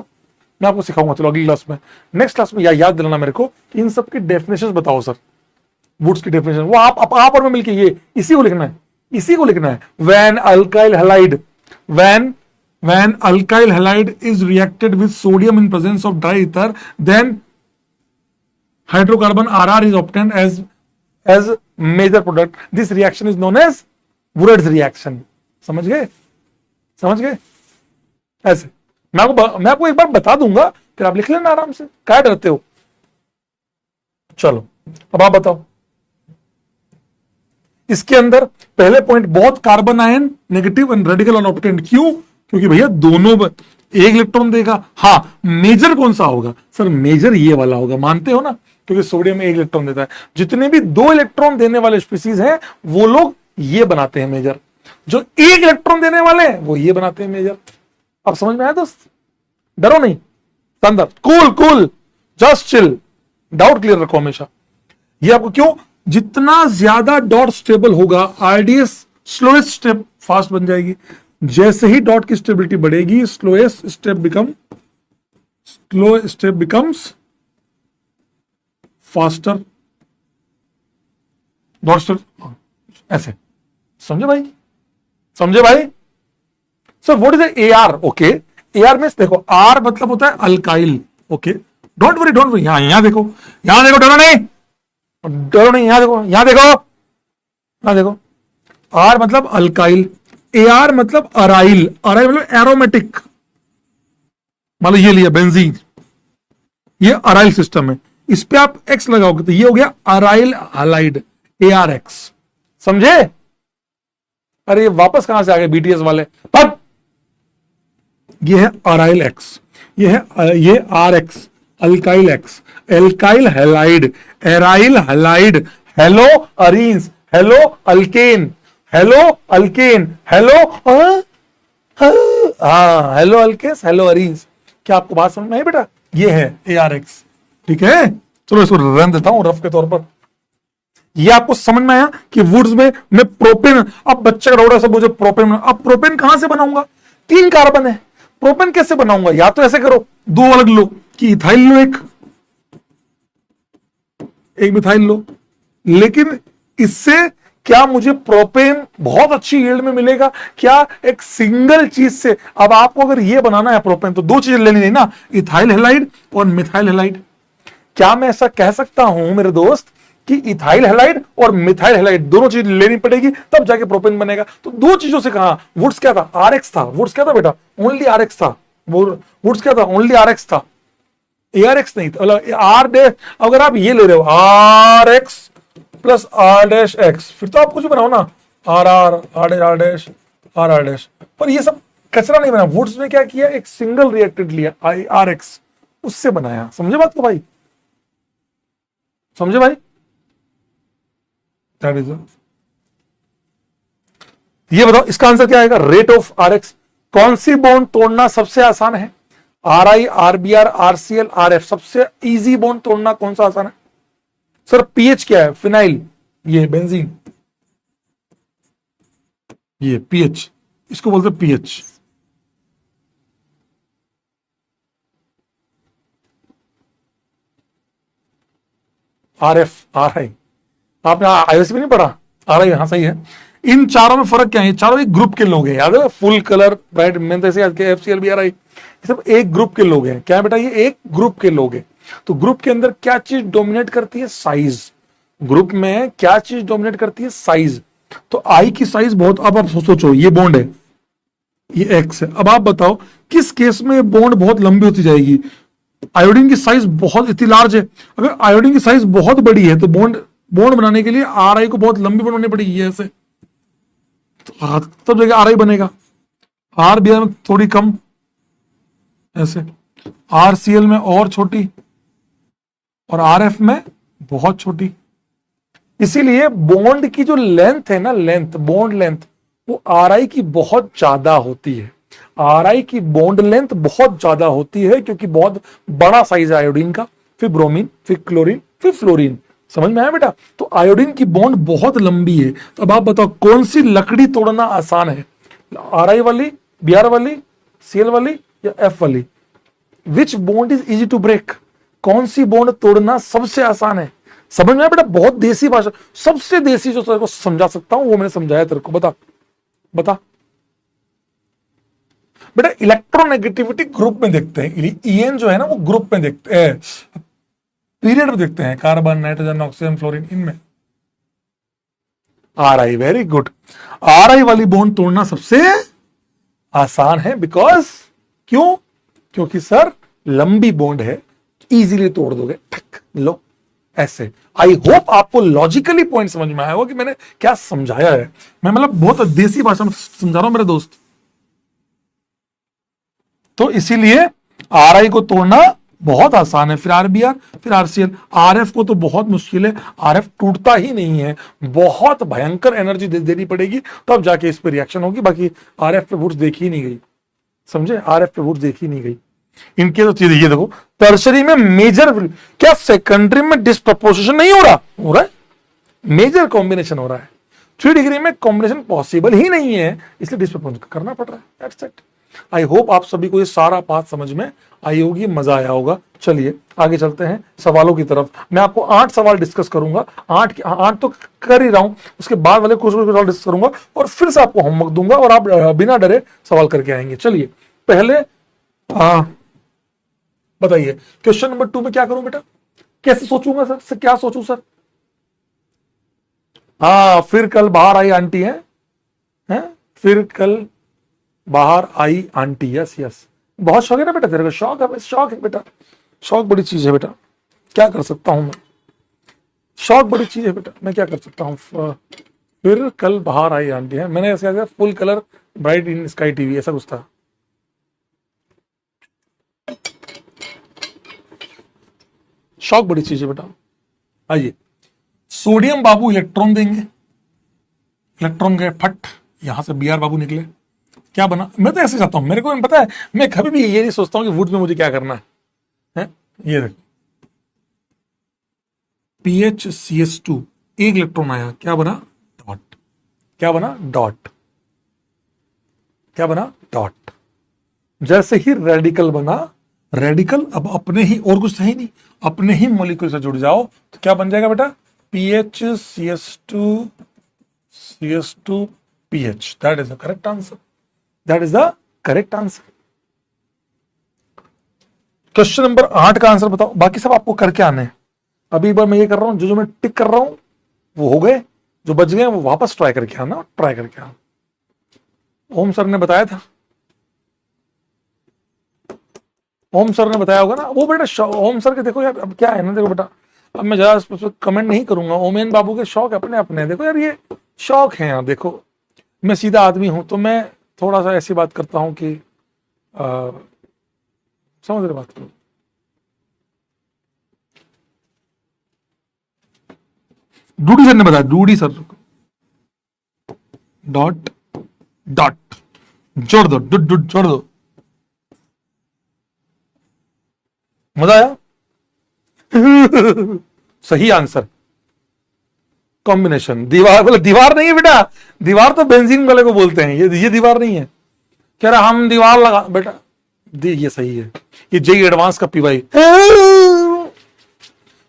मैं आपको सिखाऊंगा, चलो अगली क्लास में, नेक्स्ट क्लास में याद दिलाना मेरे को कि इन सब की डेफिनेशंस बताओ सर, वुड्स की डेफिनेशन। वो आप और मैं मिलके ये इसी को लिखना है, इसी को लिखना है। When alkyl halide, when alkyl halide is reacted with sodium in presence of dry ether, then hydrocarbon RR is obtained as major product. This reaction is known as Wurtz's reaction. समझ गए, समझ गए। ऐसे मैं आपको एक बार बता दूंगा, फिर आप लिख लेना आराम से, क्या डरते हो। चलो अब आप बताओ, इसके अंदर पहले पॉइंट, बहुत carbon ion negative and radical unobtained. क्यों? क्योंकि भैया दोनों एक इलेक्ट्रॉन देगा। हाँ, मेजर कौन सा होगा सर, मेजर ये वाला होगा, मानते हो ना, क्योंकि सोडियम एक इलेक्ट्रॉन देता है। जितने भी 2 इलेक्ट्रॉन देने वाले स्पीसीज हैं वो लोग ये बनाते हैं मेजर, जो 1 इलेक्ट्रॉन देने वाले हैं वो ये बनाते हैं मेजर। अब समझ में आया दोस्त, डरो नहीं, शानदार, cool cool, just chill, doubt clear रखो हमेशा। ये आपको क्यों, जितना ज्यादा डॉट स्टेबल होगा, आरडीएस स्लोएस्ट स्टेप फास्ट बन जाएगी। जैसे ही डॉट की स्टेबिलिटी बढ़ेगी, slow step becomes faster. Dot step ऐसे, समझे भाई, समझे भाई। Sir what is A R, okay, A R में देखो, आर मतलब होता है alkyl, okay, don't worry don't worry. यहां देखो, यहां देखो, डरो नहीं, डरो नहीं, यहां देखो, यहां देखो, यहां देखो। आर मतलब अल्काइल, ए आर मतलब अराइल, अराइल मतलब एरोमेटिक, मतलब ये लिया बेंजीन, ये अराइल सिस्टम है। इस पे आप एक्स लगाओगे तो ये हो गया अराइल हैलाइड, ARX, समझे। अरे वापस कहां से आ गए बीटीएस वाले, तब ये है अराइल एक्स, ये है ये RX, alkyl x, alkyl halide, aryl halide, hello arenes, hello alkane, hello alkane, hello हाँ, हेलो अल्केस, हेलो अरीन्स। क्या आपको बात समझ में आई बेटा, ये है ARX, ठीक है। चलो इसको रन देता हूं रफ के तौर पर। ये आपको समझ में आया कि वुड्स में मैं प्रोपेन, अब बच्चे का डाउट है सब मुझे प्रोपेन, अब प्रोपेन कहां से बनाऊंगा, 3 कार्बन है, प्रोपेन कैसे बनाऊंगा। या तो ऐसे करो, 2 अलग लो, कि इथाइल लो, एक मिथाइल लो, लेकिन इससे क्या मुझे प्रोपेन बहुत अच्छी यील्ड में मिलेगा? क्या एक सिंगल चीज से? अब आपको अगर ये बनाना है प्रोपेन तो दो चीजें लेनी है ना, इथाइल हैलाइड और मिथाइल हैलाइड। क्या मैं ऐसा कह सकता हूं मेरे दोस्त कि इथाइल हैलाइड और मिथाइल हैलाइड दोनों चीज लेनी पड़ेगी तब जाके प्रोपेन बनेगा? तो दो चीजों से कहा। वुड्स क्या था? आरएक्स था। वुड्स क्या था बेटा? ओनली आरएक्स था। वुड्स क्या था? ओनली आरएक्स था, एआरएक्स नहीं था। मतलब आर डैश, अगर आप ये ले रहे हो R X plus R dash X, फिर तो आप कुछ बनाओ ना, R R R dash R dash R R dash. पर ये सब कचरा नहीं बना। वुड्स ने क्या किया? एक सिंगल रिएक्टेंट लिया आर एक्स, उससे बनाया। समझे बात को भाई? समझे भाई? दैट इज ये बताओ इसका आंसर क्या आएगा? Rate of R X. कौन सी बॉन्ड तोड़ना सबसे आसान है? R I, R B R, R C L, R F. सबसे इजी बॉन्ड तोड़ना कौन सा आसान है? सर पीएच क्या है? फिनाइल, ये बेंजीन, ये पीएच, इसको बोलते हैं पीएच। आर एफ, आर आई। आपने आईओसी भी नहीं पढ़ा? आर आई, हाँ सही है। इन चारों में फर्क क्या है? चारों एक ग्रुप के लोग हैं, याद है? फुल कलर, ब्राइट, मैंने तो ऐसे याद किया, F C L, B R I, सब एक ग्रुप के लोग हैं। क्या है बेटा? ये एक ग्रुप के लोग हैं। तो ग्रुप के अंदर क्या चीज डोमिनेट करती है? साइज। ग्रुप में क्या चीज डोमिनेट करती है? साइज। तो आई की साइज बहुत, अब आप सोचो, ये बॉन्ड है, ये एक्स है। अब आप बताओ किस केस में ये बॉन्ड बहुत लंबी होती जाएगी? आयोडीन की साइज बहुत इतनी लार्ज है, अगर आयोडीन की साइज बहुत बड़ी है तो बॉन्ड बॉन्ड बनाने के लिए आर आई को बहुत लंबी बनानी पड़ेगी ऐसे, तो तब जगह आर आई बनेगा। आर बी आर में थोड़ी कम, ऐसे। आर सी एल में और छोटी, और आर एफ में बहुत छोटी। इसीलिए बॉन्ड की जो लेंथ है ना, लेंथ, बॉन्ड लेंथ, वो आर आई की बहुत ज्यादा होती है। आर आई की बॉन्ड लेंथ बहुत ज्यादा होती है क्योंकि बहुत बड़ा साइज है आयोडीन का, फिर ब्रोमीन, फिर क्लोरीन, फिर फ्लोरीन। समझ में आया बेटा? तो आयोडीन की बॉन्ड बहुत लंबी है। तो अब आप बताओ कौन सी लकड़ी तोड़ना आसान है? आर आई वाली, बी आर वाली, सी एल वाली, या एफ वाली? Which bond is easy to break? कौन सी बॉन्ड तोड़ना सबसे आसान है? समझ में आया बेटा? बहुत देसी भाषा, सबसे देसी जो तेरे को समझा सकता हूं वो मैंने समझाया तेरे को। बता बता बेटा। इलेक्ट्रोनेगेटिविटी ग्रुप में देखते हैं, ईएन जो है ना वो ग्रुप में देखते हैं, पीरियड में देखते हैं, कार्बन, नाइट्रोजन, ऑक्सीजन, फ्लोरीन, इनमें। Are I, very good. Are आई वाली बॉन्ड तोड़ना सबसे आसान है, बिकॉज क्यों? क्योंकि सर लंबी बॉन्ड है, इजीली तोड़ दोगे, ठक लो, ऐसे। आई होप आपको लॉजिकली पॉइंट समझ में आया हो कि मैंने क्या समझाया है। मैं मतलब बहुत देसी भाषा में समझा रहा हूं मेरे दोस्त। तो इसीलिए आर आई को तोड़ना बहुत आसान है, फिर आरबीआर, फिर आरसीएल। आरएफ को तो बहुत मुश्किल है, आरएफ टूटता ही नहीं है, बहुत भयंकर एनर्जी देनी पड़ेगी तब जाके इस पर रिएक्शन होगी। बाकी आरएफ पे वुड्स देखी नहीं गई, समझे? आरएफ पे वुड्स देखी नहीं गई। इनके तो चीजें ये देखो, टर्शरी में मेजर, क्या सेकेंडरी में डिस्प्रपोर्शन नहीं हो रहा? हो रहा है, मेजर कॉम्बिनेशन हो रहा है। 3 डिग्री में कॉम्बिनेशन पॉसिबल ही नहीं है, इसलिए डिस्प्रपोर्शन करना पड़ रहा है। That's it. आई होप आप सभी को ये सारा बात समझ में आई होगी, मजा आया होगा। चलिए आगे चलते हैं सवालों की तरफ। मैं आपको 8 सवाल डिस्कस करूंगा, 8 तो कर ही रहा हूं, उसके बाद वाले कुछ सवाल डिस्कस करूंगा और फिर से आपको होमवर्क दूंगा और आप बिना डरे सवाल करके आएंगे। चलिए पहले बताइए क्वेश्चन नंबर 2 में क्या करूं बेटा? कैसे सोचूंगा सर? क्या सोचूं सर? फिर कल बाहर आई आंटी है? फिर कल बाहर आई आंटी, यस यस। बहुत शौक है ना बेटा तेरे को? शौक है, शौक है बेटा, शौक बड़ी चीज है बेटा। क्या कर सकता हूं मैं? शौक बड़ी चीज है बेटा, मैं क्या कर सकता हूं? फिर कल बाहर आई आंटी है, मैंने ऐसे full colour bright in sky TV, ऐसा कुछ था। शौक बड़ी चीज है बेटा। आइए, सोडियम बाबू इलेक्ट्रॉन देंगे, इलेक्ट्रॉन गए फट, यहां से बी आर बाबू निकले, क्या बना? मैं तो ऐसे चाहता हूं, मेरे को पता है, मैं कभी भी ये नहीं सोचता हूं कि वुड्स में मुझे क्या करना है? ये देखो, PHCH2, एक इलेक्ट्रॉन आया, क्या बना? डॉट। क्या बना? डॉट। क्या बना? डॉट। जैसे ही रेडिकल बना, रेडिकल अब अपने ही, और कुछ है ही नहीं, अपने ही मॉलिक्यूल से जुड़ जाओ तो क्या बन जाएगा बेटा, PH CH2 that is the correct answer, that is the correct answer. Question number 8 का आंसर बताओ, बाकी सब आपको करके आने हैं। अभी एक बार मैं ये कर रहा हूं, जो जो मैं टिक कर रहा हूं वो हो गए, जो बच गए वो वापस ट्राई करके आना, ट्राई करके आना। ओम सर ने बताया था, ओम सर ने बताया होगा ना वो बेटा, ओम सर के देखो यार, अब क्या है ना, देखो बेटा, अब मैं ज्यादा कमेंट नहीं करूंगा, ओमेन बाबू के शौक अपने अपने, देखो यार ये शौक है यार, देखो मैं सीधा आदमी हूं तो मैं थोड़ा सा ऐसी बात करता हूं कि समझ रहे बात को। डूडी सर ने बताया, डूडी सर, डॉट डॉट जोड़ दो, डुट डुट जोड़ दो, मजा आया। सही आंसर, कॉम्बिनेशन। दीवार, बोले दीवार नहीं है बेटा, दीवार तो बेंजीन वाले को बोलते हैं, ये दीवार नहीं है। कह रहा हम दीवार लगा बेटा, ये सही है, ये जेई एडवांस का पीवाई,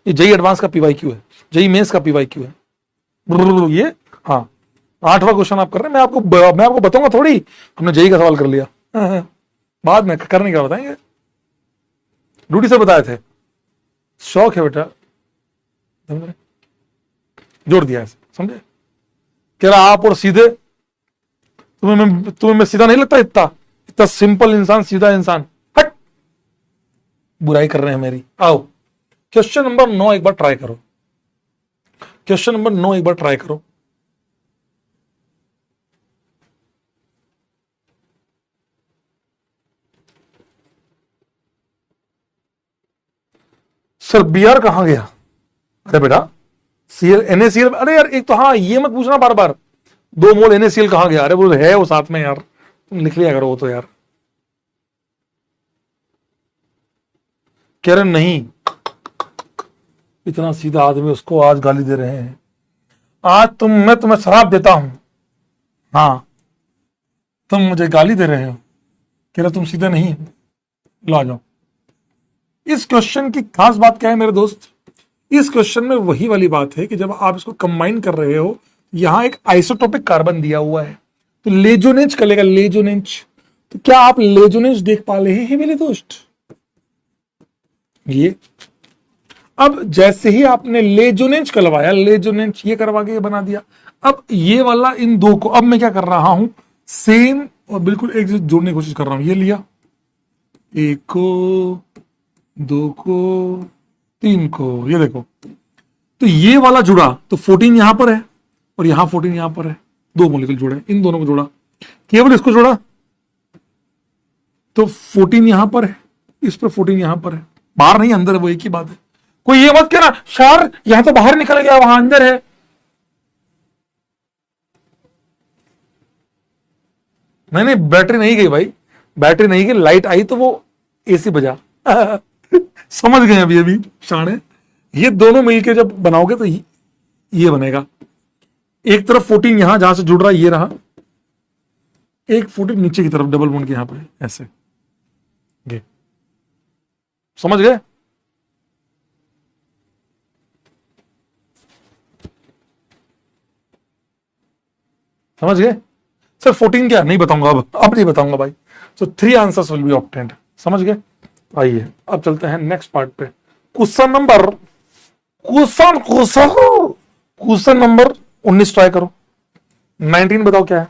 ये जेई एडवांस का पीवाई क्यों है, जेई मेंस का पीवाई क्यों है, ये हाँ 8वां क्वेश्चन आप कर रहे हैं, मैं आपको बताऊंगा थोड़ी, हमने जेई का सवाल कर लिया, बाद में करने का बताएंगे। ड्यूटी से बताए थे, शौक है बेटा, समझे, जोड़ दिया ऐसे, समझे। कह रहा आप और सीधे, तुम्हें मैं सीधा नहीं लगता, इतना इतना सिंपल इंसान, सीधा इंसान, हट, बुराई कर रहे हैं मेरी। आओ क्वेश्चन नंबर 9 एक बार ट्राई करो, क्वेश्चन नंबर 9 एक बार ट्राई करो। सर बीआर कहां गया, अरे बेटा सीएल NaCl, अरे यार एक तो हाँ ये मत पूछना बार बार 2 मोल NaCl कहां गया, अरे वो है वो साथ में यार, तुम लिख लिया करो वो तो यार। कह रहे नहीं, इतना सीधा आदमी उसको आज गाली दे रहे हैं, आज मैं तुम्हें शराब देता हूं, हाँ तुम मुझे गाली दे रहे हो, कह रहे तुम सीधे नहीं, ला जाओ। इस क्वेश्चन की खास बात क्या है मेरे दोस्त, इस क्वेश्चन में वही वाली बात है कि जब आप इसको कंबाइन कर रहे हो, यहां एक आइसोटोपिक कार्बन दिया हुआ है, तो लेजोनेज करेगा, लेजोनेज, तो क्या आप लेजोनेज देख पा रहे हैं मेरे दोस्त, ये अब जैसे ही आपने लेजोनेज करवाया, लेजोनेज ये करवा के ये बना दिया, अब ये वाला इन दो को, अब मैं क्या कर रहा हूं, सेम और बिल्कुल एक से जोड़ने की कोशिश कर रहा हूं, ये लिया, 1 को 2 को 3 को, ये देखो, तो ये वाला जुड़ा तो 14 यहां पर है और यहां 14 यहां पर है, 2 मॉलिक्यूल जुड़े, इन दोनों को जोड़ा, केवल इसको जोड़ा तो 14 यहां पर है, इस पर 14 यहां पर है, बाहर नहीं अंदर है, वो एक ही बात है। कोई ये मत कहना सर यहां तो बाहर निकल गया वहां अंदर है, नहीं बैटरी नहीं गई भाई, बैटरी नहीं गई, लाइट आई तो वो एसी बजा। समझ गए अभी अभी शाणे, ये दोनों मिलके जब बनाओगे तो ये बनेगा, एक तरफ 14 यहां जहां से जुड़ रहा है ये रहा, एक 14 नीचे की तरफ डबल बॉन्ड के यहां पे ऐसे, ये समझ गए। समझ गए सर, 14 क्या नहीं बताऊंगा, अब नहीं बताऊंगा भाई, तो 3 आंसर्स विल बी ऑब्टेन्ड, समझ गए। आइए अब चलते हैं नेक्स्ट पार्ट पे, question number question number 19 try करो, 19 बताओ क्या है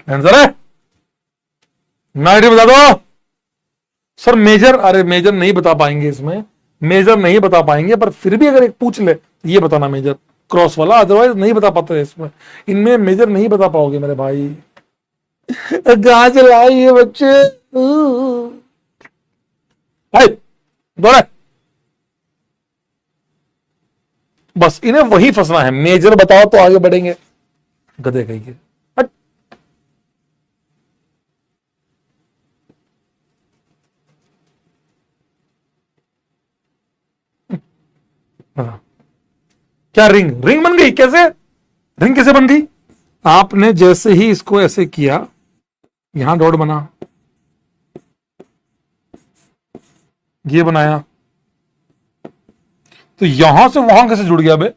आंसर है, 19 बता दो सर। मेजर, अरे मेजर नहीं बता पाएंगे इसमें, मेजर नहीं बता पाएंगे, पर फिर भी अगर एक पूछ ले ये बताना मेजर क्रॉस वाला, अदरवाइज नहीं बता पाते इसमें, इनमें मेजर नहीं बता पाओगे मेरे भाई। कहां से लाए ये बच्चे भाई, दौड़े, बस इन्हें वही फंसना है, मेजर बताओ तो आगे बढ़ेंगे, गधे कहेंगे। क्या रिंग, रिंग बन गई, कैसे रिंग कैसे बन गई, आपने जैसे ही इसको ऐसे किया, यहां डॉट बना, ये बनाया, तो यहां से वहां कैसे जुड़ गया बे?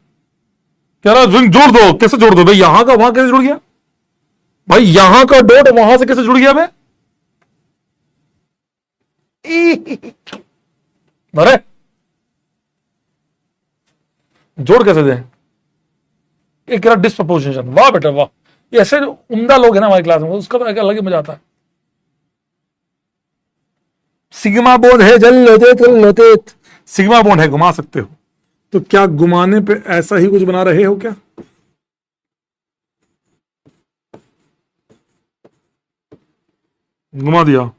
कह रहा जोड़ दो, कैसे जोड़ दो भाई? यहां का वहां कैसे जुड़ गया भाई? यहां का डॉट वहां से कैसे जुड़ गया बे? अरे जोड़ कैसे दें? एक डिस्प्रपोर्शनेशन। वाह बेटा वाह, ये ऐसे उम्दा लोग हैं ना हमारी क्लास में, उसका तो अलग ही मजा आता है। सिग्मा बोर्ड है, जल लोते सिग्मा बोर्ड है, घुमा सकते हो। तो क्या घुमाने पे ऐसा ही कुछ बना रहे हो क्या? घुमा दिया,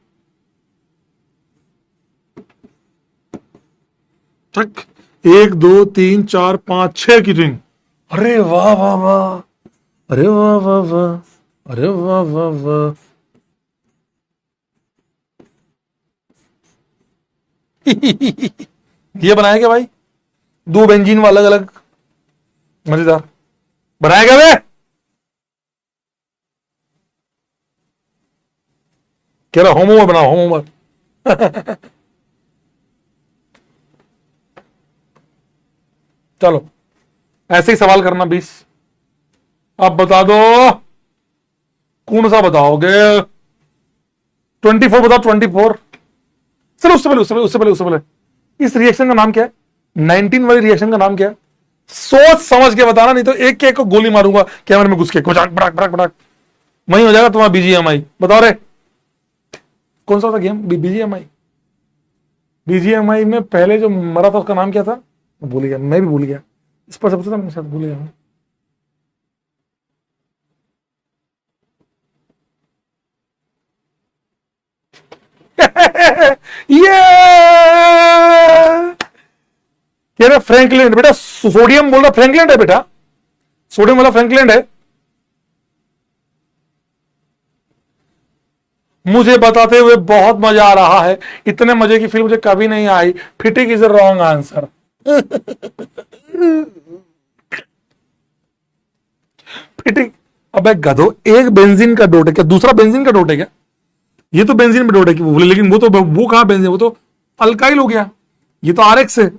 चक, 1 2 3 4 5 6 की रिंग। अरे वाह वाह वाह, अरे वाह वाह वाह, अरे वाह वाह वाह। ये बनाया क्या भाई? दो बेंजीन वाला अलग अलग, मजेदार बनाया क्या बे? कह रहा होमवर्क बनाओ, होमवर्क। चलो ऐसे ही सवाल करना 20। अब बता दो, कौन सा बताओगे? 24 बताओ, 24। चलो उससे पहले इस रिएक्शन का नाम क्या है? 19 वाली रिएक्शन का नाम क्या है? सोच समझ के बताना, नहीं तो एक एक को गोली मारूंगा कैमरे में घुस के, बड़ाक बड़ाक बड़ाक बड़ाक, वही हो जाएगा तुम्हारा बीजीएमआई। बताओ रे, कौन सा था गेम? बीजीएमआई। बीजीएमआई में पहले जो मरा था उसका नाम क्या था? भूल गया, मैं भी भूल गया। इस पर सबसे मेरे साथ भूल गया। ये कह रहा फ्रैंकलैंड बेटा, सोडियम बोल रहा फ्रैंकलैंड है बेटा, सोडियम वाला फ्रैंकलैंड है। मुझे बताते हुए बहुत मजा आ रहा है, इतने मजे की फिल्म मुझे कभी नहीं आई। Fittig is a wrong answer. Fittig, अबे गधो, एक बेंजीन का डोट है क्या? दूसरा बेंजीन का डोट है क्या? ये तो बेंजीन में डोट है कि वो, लेकिन वो कहां बेंजीन? वो तो अल्काइल हो गया। ये तो आरएक्स है,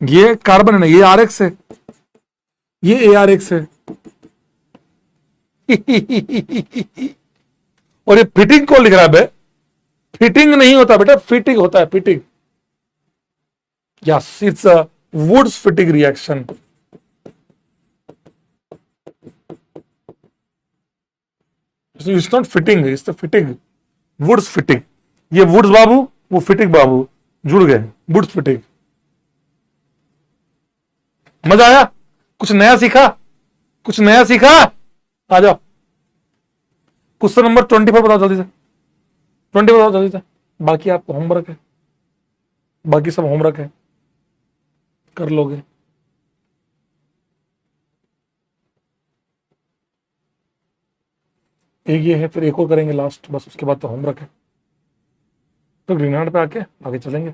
ये कार्बन है, ये आरएक्स है, ये एआरएक्स है। और ये फिटिंग कौन लिख रहा है बे? फिटिंग नहीं होता बेटा, फिटिंग होता है, Fittig. Yes, it's a Wurtz Fittig reaction. It's not Fittig, it's the Fittig, Wurtz Fittig. ये वुड्स बाबू, वो फिटिंग बाबू, जुड़ गए, वुड्स फिटिंग। मजा आया? कुछ नया सीखा? कुछ नया सीखा? आ जाओ, क्वेश्चन नंबर 24 बताओ जल्दी से, 20 बताओ जल्दी से। बाकी आपको होमवर्क है, बाकी सब होमवर्क है, कर लोगे। एक ये है, फिर एक और करेंगे लास्ट, बस उसके बाद तो होमवर्क है। तो ग्रीन हार्ट पे आके आगे चलेंगे।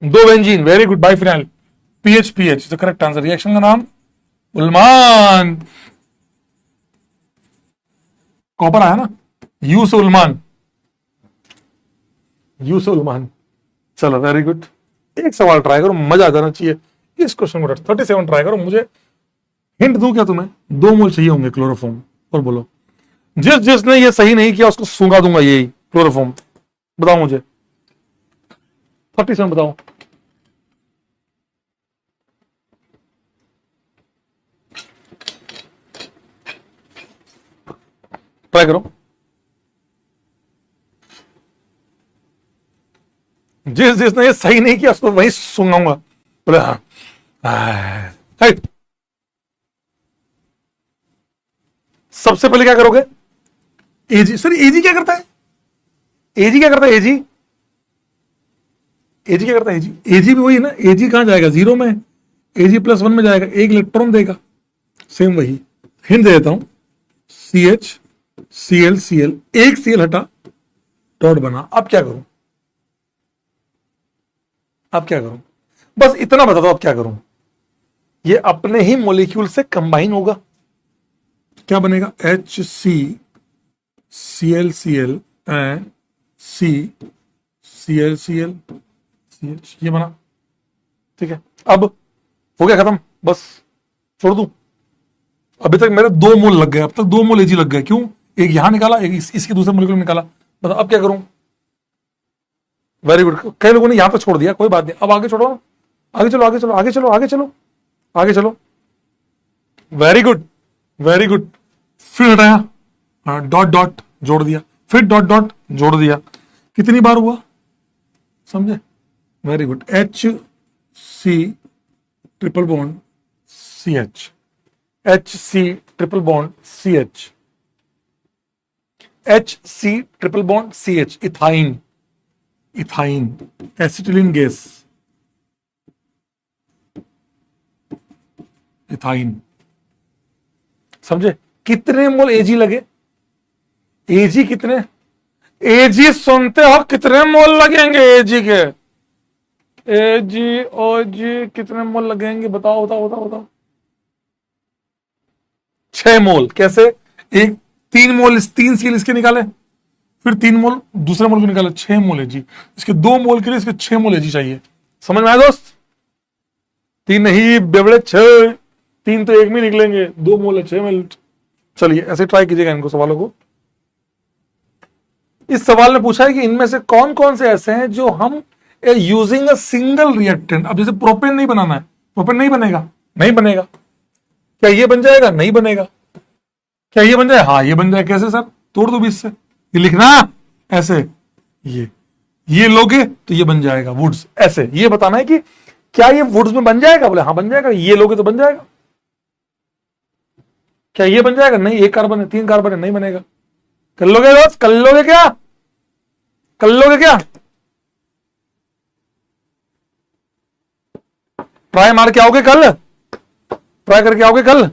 दो benzene, very good, biphenyl, pH pH the correct answer. Reaction का नाम उल्मान, कॉपर आया ना, यू से उल्मान, यू से उल्मान। चलो वेरी गुड, एक सवाल ट्राई करो, मजा आ जाना चाहिए। इस क्वेश्चन को 37 ट्राई करो। मुझे हिंट दूं क्या तुम्हें? 2 मोल चाहिए होंगे क्लोरोफॉर्म, और बोलो जिसने ये सही नहीं किया उसको सूंघा दूंगा यही क्लोरोफॉर्म। बताओ मुझे, 37 बताओ। ट्राई करो, जिसने ये सही नहीं किया उसको वही सूंघाऊंगा। बोले हाँ, सबसे पहले क्या करोगे? एजी, सर एजी क्या करता है? एजी क्या करता है? एजी, एजी क्या करता है? एजी, एजी भी वही है ना, एजी कहां जाएगा? 0 में, एजी +1 में जाएगा, एक इलेक्ट्रॉन देगा, सेम वही। हिंट दे देता हूं, CH Cl, एक Cl हटा, डॉट बना। अब क्या करूं? अब क्या करूं? बस इतना बता दो, अब क्या करूं? ये अपने ही मोलिक्यूल से कंबाइन होगा, क्या बनेगा, HCCl एंड CCl CH, ये बना। ठीक है, अब हो गया खत्म, बस छोड़ दूं। अभी तक मेरे 2 मोल लग गए, अब तक 2 मोल एजी लग गए, क्यों, एक यहां निकाला, एक इसके दूसरे मोलिक्यूल में निकाला। बताओ अब क्या करूं। वेरी गुड, कई लोगों ने यहां पे छोड़ दिया, कोई बात नहीं, अब आगे छोड़ो, आगे चलो, आगे चलो, आगे चलो, आगे चलो, आगे चलो। Very good, very good. फिर हटाया, डॉट डॉट जोड़ दिया, फिर डॉट डॉट जोड़ दिया। कितनी बार हुआ, समझे। Very good. HC triple bond CH, HC triple bond CH, HC triple bond CH, ethyne, ethyne, acetylene gas, ethyne. समझे, कितने मोल एजी लगे, एजी कितने, एजी सुनते हो कितने मोल लगेंगे एजी के, एजी ओजी कितने मोल लगेंगे, बताओ बताओ बताओ बताओ। 6 मोल। कैसे, एक 3 मोल 3 सील इसके निकाले, फिर 3 मोल दूसरे मोल को निकाले, 6 मोल एजी। इसके 2 मोल के लिए इसके 6 मोल एजी चाहिए। समझ में आया दोस्त, 3 नहीं बेवड़े 6, 3 तो एक में निकलेंगे, 2 मोल है 6 मोल। चलिए ऐसे ट्राई कीजिएगा इनको सवालों को। इस सवाल ने पूछा है कि इनमें से कौन कौन से ऐसे हैं जो हम यूजिंग अ सिंगल रिएक्टेंट, अब जैसे प्रोपेन नहीं बनाना है, प्रोपेन नहीं बनेगा, नहीं बनेगा, क्या ये बन जाएगा, नहीं बनेगा, क्या ये बन जाए, हाँ ये बन जाए। कैसे सर, तोड़ दो 20 से, ये लिखना ऐसे, ये लोगे तो ये बन जाएगा वुड्स, ऐसे ये बताना है कि क्या ये वुड्स में बन जाएगा, बोले हाँ बन जाएगा, ये लोगे तो बन जाएगा। क्या ये बन जाएगा, नहीं, 1 कार्बन है 3 कार्बन है, नहीं बनेगा। कर लोगे दोस्त, कर लोगे क्या, कर लोगे क्या, ट्राई मार के आओगे कल, ट्राई करके आओगे कल।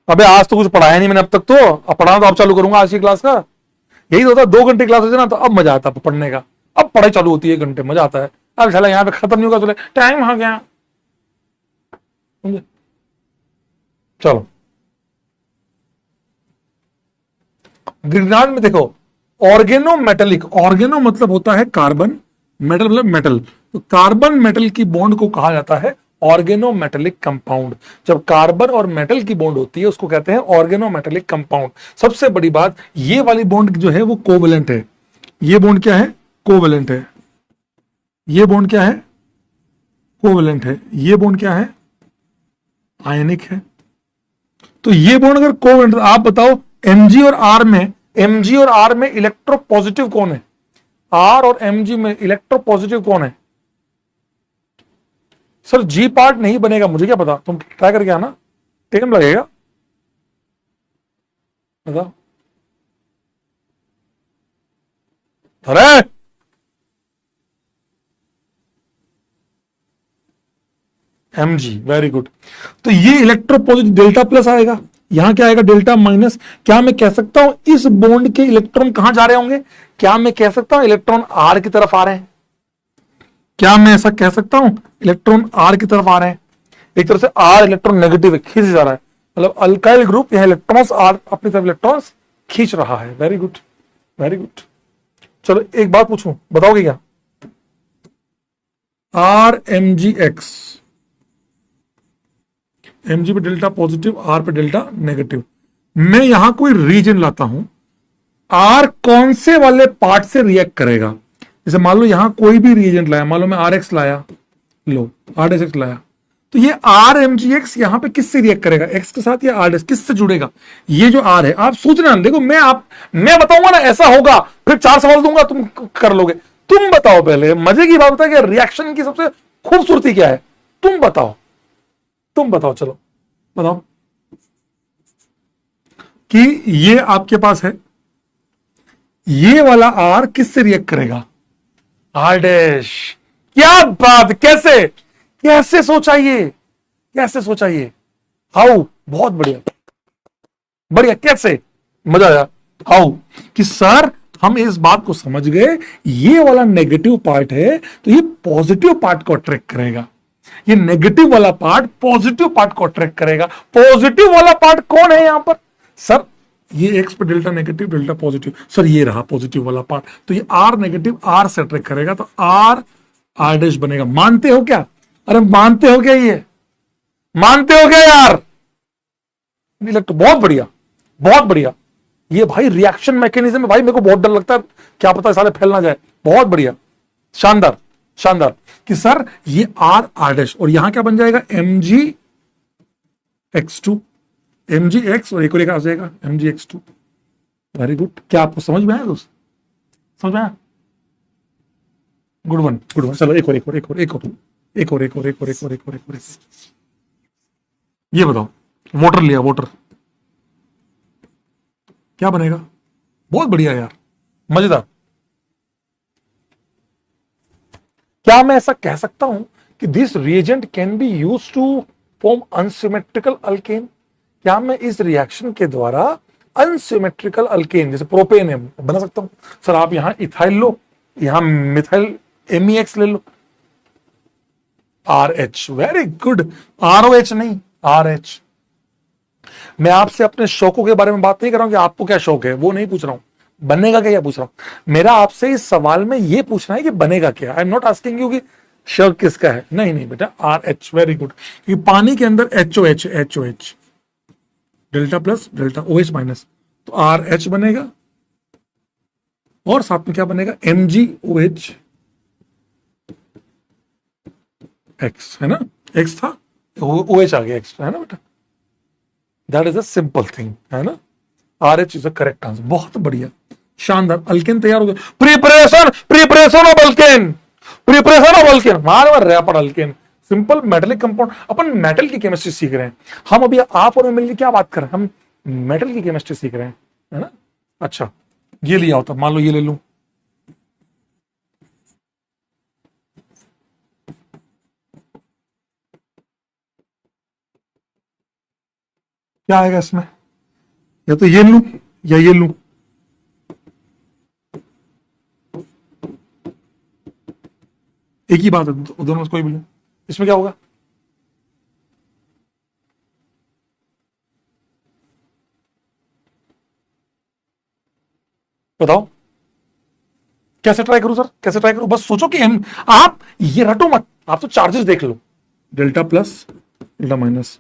अबे आज तो कुछ पढ़ाया नहीं मैंने अब तक, तो अब पढ़ाना तो अब चालू करूंगा आज की क्लास का। यही तो होता है, 2 घंटे क्लास होती है ना, तो अब मजा आता है पढ़ने का, अब पढ़ाई चालू होती है 1 घंटे, मजा आता है। अब चला यहाँ पे खत्म नहीं होगा, चले टाइम हो गया, चलो। ग्रीनलैंड में देखो, ऑर्गेनो मेटेलिक, ऑर्गेनो मतलब होता है कार्बन, मेटल मतलब मेटल, तो कार्बन मेटल की बॉन्ड को कहा जाता है ऑर्गेनो मेटेलिक कंपाउंड। जब कार्बन और मेटल की बॉन्ड होती है उसको कहते हैं ऑर्गेनो मेटेलिक कंपाउंड। सबसे बड़ी बात, ये वाली बॉन्ड जो है वो कोवेलेंट है, ये बॉन्ड क्या है, कोवेलेंट है, ये बॉन्ड क्या है, कोवेलेंट है, ये बॉन्ड क्या है, आयनिक है। तो ये बॉन्ड अगर कोवेलेंट, आप बताओ Mg और R में, Mg और R में इलेक्ट्रो पॉजिटिव कौन है, R और Mg में इलेक्ट्रो पॉजिटिव कौन है। सर G पार्ट नहीं बनेगा, मुझे क्या पता, तुम ट्राई करके आना, टाइम लगेगा, बताओ। अरे Mg, वेरी गुड। तो ये इलेक्ट्रोपॉजिटिव डेल्टा प्लस आएगा, यहां क्या आएगा, डेल्टा माइनस। क्या मैं कह सकता हूं इस बॉन्ड के इलेक्ट्रॉन कहां जा रहे होंगे, क्या मैं कह सकता हूं इलेक्ट्रॉन R की तरफ आ रहे हैं, क्या मैं ऐसा कह सकता हूं इलेक्ट्रॉन R की तरफ आ रहे हैं। एक तरह से R इलेक्ट्रॉन नेगेटिव है, खींच जा रहा है, मतलब अल्काइल ग्रुप यहां इलेक्ट्रॉन्स R अपनी तरफ इलेक्ट्रॉन्स खींच रहा है। Very good, very good. चलो एक बात पूछूं, बताओगे क्या, RMgX, Mg पे डेल्टा पॉजिटिव, R पे डेल्टा नेगेटिव। मैं यहां कोई रीजन लाता हूं, R कौन से वाले पार्ट से रिएक्ट करेगा। जैसे मान लो यहां कोई भी रिएजेंट लाया, मान लो मैं RX लाया, लो RX लाया, तो ये RMgX यहां पे किससे रिएक्ट करेगा, X के साथ या RX किससे जुड़ेगा। ये जो R है, आप सोचना, देखो मैं बताऊंगा ना ऐसा होगा, फिर 4 सवाल दूंगा, तुम कर लोगे। तुम बताओ पहले, मजे की बात है कि रिएक्शन की सबसे खूबसूरती क्या है, तुम बताओ, तुम बताओ, चलो बताओ कि ये आपके पास है, ये वाला R किससे रिएक्ट करेगा, R डैश। क्या बात, कैसे कैसे सोचा ये, कैसे सोचा ये, हाउ, बहुत बढ़िया, बढ़िया, कैसे, मजा आया। हाउ कि सर हम इस बात को समझ गए, ये वाला नेगेटिव पार्ट है तो ये पॉजिटिव पार्ट को अट्रैक्ट करेगा, ये नेगेटिव वाला पार्ट पॉजिटिव पार्ट को अट्रैक्ट करेगा। पॉजिटिव वाला पार्ट कौन है यहां पर सर? ये एक्स पे delta negative delta positive, sir ये रहा पॉजिटिव वाला पार्ट, तो ये आर नेगेटिव आर से अट्रैक्ट करेगा, तो आर आर डैश बनेगा। मानते हो क्या? अरे मानते हो क्या? ये मानते हो क्या यार? इलेक्ट्रो बहुत बढ़िया, बहुत बढ़िया। ये भाई रिएक्शन मैकेनिज्म है भाई, मेरे को बहुत डर लगता है, क्या पता सारे फैल ना जाए। बहुत बढ़िया, शानदार शानदार। कि सर ये आर आर डैश और यहां क्या बन जाएगा? M G X two, M G X और एक और एक आ जाएगा M G X two. Very good. क्या आपको समझ में आया दोस्त? समझ में आया? Good one good one. चलो एक और एक और एक और एक और एक और एक और एक और एक और एक और एक और। ये बताओ, वोटर लिया, वोटर क्या बनेगा? बहुत बढ़िया यार, मजेदार। क्या मैं ऐसा कह सकता हूं कि this reagent can be use to form unsymmetrical alkane? क्या मैं इस रिएक्शन के द्वारा अनसिमेट्रिकल अल्केन जैसे प्रोपेन है बना सकता हूं? सर आप यहां इथाइल लो, यहां मिथाइल एमईएक्स ले लो, R H. Very good, R O H नहीं, आर एच। मैं आपसे अपने शौकों के बारे में बात नहीं कर रहा हूं कि आपको क्या शौक है, वो नहीं पूछ रहा हूं, बनेगा क्या पूछ रहा हूं। मेरा आपसे इस सवाल में यह पूछना है कि बनेगा क्या। I am not asking you कि शौक किसका है, नहीं नहीं बेटा, आर एच। Very good. क्योंकि पानी के अंदर H O H, H O H, delta plus delta O H minus, तो आर एच बनेगा और साथ में क्या बनेगा? M G O H X, है ना? एक्स था, ओ एच आ गया एक्स, है ना बेटा? That is a simple thing, है ना? R H is a correct answer. बहुत बढ़िया, शानदार। अल्केन तैयार हो गया। Preparation, preparation of alkane, preparation of alkane. मार मार रहा पर अल्केन सिंपल मेटलिक कंपाउंड। अपन मेटल की केमिस्ट्री सीख रहे हैं हम अभी, आप और मैं मिलकर क्या बात कर रहे हैं? हम मेटल की केमिस्ट्री सीख रहे हैं, है ना? अच्छा, ये लिया होता, मान लो ये ले लूं, क्या आएगा इसमें? या तो ये लूं या ये लूं। एक ही बात है, दोनों में से कोई भी लूं। इसमें क्या होगा? बताओ कैसे ट्राई करूं सर, कैसे ट्राई करूं? बस सोचो कि आप ये रटो मत, आप तो चार्जेस देख लो, डेल्टा प्लस डेल्टा माइनस।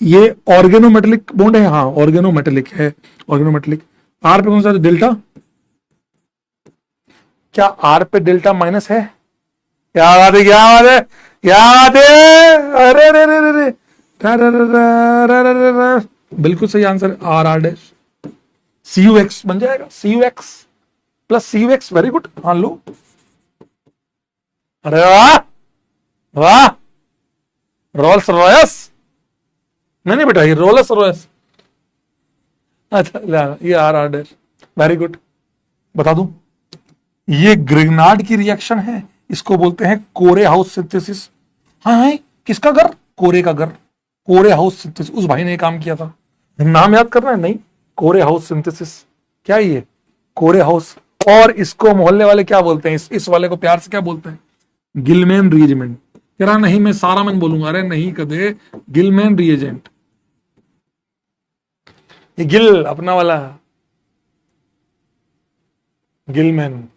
ये ऑर्गेनोमेटेलिक बॉन्ड है, हाँ ऑर्गेनोमेटेलिक है, ऑर्गेनोमेटेलिक। आर पे कौन सा? डेल्टा। क्या आर पे डेल्टा माइनस है? क्या बात है, क्या बात है, क्या बात है! अरे रे रे रे रे बिल्कुल सही answer, R R dash. C U X बन जाएगा, C U X plus C U X. Very good, हाँ लो। अरे वाह वाह, रोल्स रॉयस। नहीं नहीं बेटा, ये रोल्स रॉयस। अच्छा ये R R dash. Very good. बता दूं, ये ग्रिग्नार्ड की रिएक्शन है, इसको बोलते हैं कोरे हाउस सिंथेसिस। हाँ है, किसका घर? कोरे का घर, कोरे हाउस सिंथेसिस। उस भाई ने ये काम किया था, नाम याद करना है? नहीं, कोरे हाउस सिंथेसिस। क्या ये कोरे हाउस? और इसको मोहल्ले वाले क्या बोलते हैं? इस वाले को प्यार से क्या बोलते हैं? Gillman reagent. कह रहा नहीं, मैं सारा मन बोलूंगा। अरे नहीं कदे, गिलमैन रिएजेंट। ये गिल अपना वाला, गिलमैन,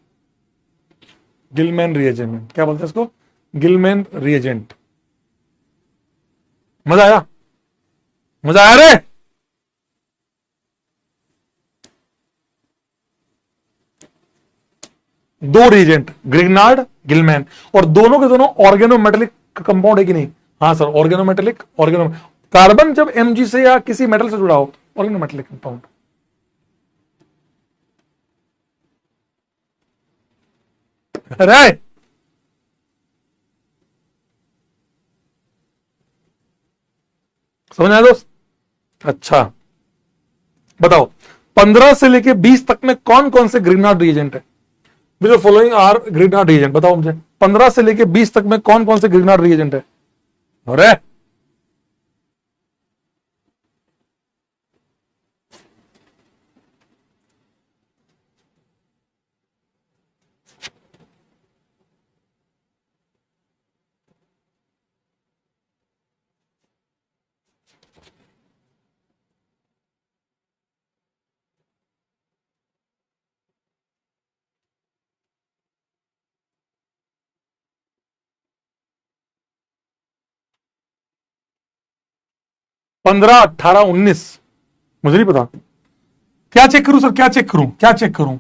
गिलमैन रिएजेंट क्या बोलते हैं इसको? Gillman reagent. मजा आया, मजा आया रे? दो रिएजेंट, ग्रिग्नार्ड, गिलमैन, और दोनों के दोनों ऑर्गेनोमेटेलिक कंपाउंड है कि नहीं? हाँ सर, ऑर्गेनोमेटेलिक। ऑर्गेनो कार्बन जब एमजी से या किसी मेटल से जुड़ा हो, ऑर्गेनोमेटेलिक कंपाउंड। अरे समझ आया दोस्त? अच्छा बताओ, 15 से लेके 20 तक में कौन कौन से ग्रिग्नार्ड रिएजेंट है? जो फॉलोइंग आर ग्रिग्नार्ड रिएजेंट, बताओ मुझे। 15 से लेके 20 तक में कौन कौन से ग्रिग्नार्ड रिएजेंट है? अरे 15, 18, 19, मुझे नहीं पता। क्या चेक करूं सर, क्या चेक करूं, क्या चेक करूं?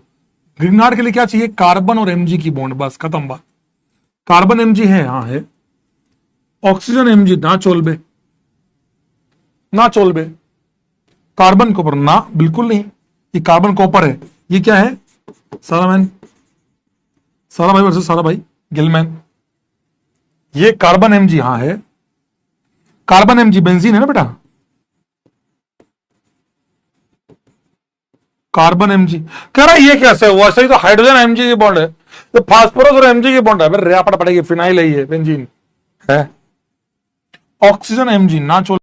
ग्रीनहार्ड के लिए क्या चाहिए? कार्बन और एमजी की बॉन्ड, बस खत्म बात। कार्बन एमजी है, हाँ है। ऑक्सीजन एमजी ना चोलबे, ना चोलबे। कार्बन कॉपर ना, बिल्कुल नहीं। ये कार्बन कॉपर है। ये क्या है? सारामैन, सारा भाई वर्सेस सारा भाई गिलमैन। ये कार्बन एमजी, हाँ है। कार्बन एमजी बेंजीन है ना बेटा। कार्बन एमजी कह रहा है, ये कैसे हुआ? सही तो हाइड्रोजन एमजी की बॉन्ड है, तो फास्फोरस और एमजी की बॉन्ड है। फिर रेपड़ पड़ेगी, फिनाइल है ये, बेंजीन है। ऑक्सीजन एमजी ना चोल।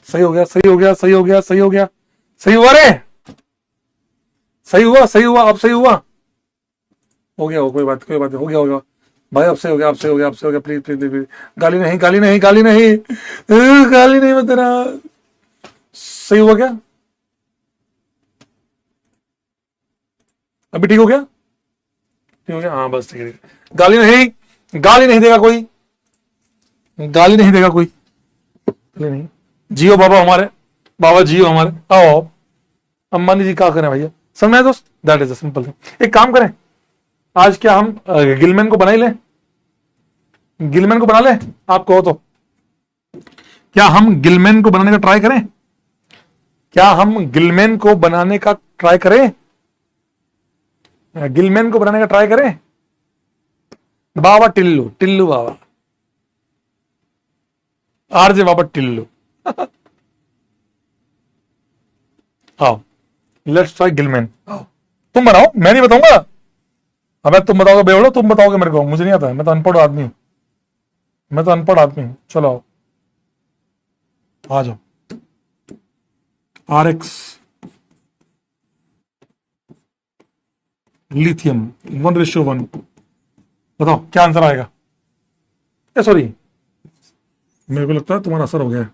सही हो गया, सही हो गया, सही हो गया, सही हो गया, सही हुआ रे, सही हुआ, सही हुआ, अब सही हुआ। हो गया, हो, कोई बात, कोई बात नहीं, हो गया, हो गया भाई, अब सही हो गया, अब सही हो गया, अब सही हो गया। प्लीज प्लीज प्लीज, गाली नहीं, गाली नहीं, गाली नहीं, गाली नहीं मत देना। सही हुआ क्या? अभी ठीक हो गया? ठीक हो गया, हाँ बस ठीक है। गाली नहीं, गाली नहीं देगा कोई, गाली नहीं देगा कोई, गाली नहीं। जियो बाबा हमारे, बाबा जियो हमारे। आओ, अंबानी जी क्या करें भैया, समझ दोस्त, that is a simple thing. एक काम करें, आज क्या हम गिलमैन को बना ही लें? गिलमैन को बना ले, आप कहो तो। क्या हम गिलमैन को बनाने का ट्राई करें? क्या हम गिलमैन को बनाने का ट्राई करें? गिलमैन को बनाने का ट्राई करें? बाबा टिल्लू, टिल्लू बाबा, आरजे बाबा टिल्लू। आओ, लेट्स ट्राई गिलमैन। आओ, तुम बनाओ, मैं नहीं बताऊंगा। अबे तुम बताओगे बेवड़ो, तुम बताओगे मेरे को, मुझे नहीं आता है, मैं तो अनपढ़ आदमी हूं, मैं तो अनपढ़ आदमी हूं। चलो आओ, आ जाओ। RX लिथियम 1:1, बताओ क्या आंसर आएगा? सॉरी, मेरे को लगता है तुम्हारा असर हो गया है।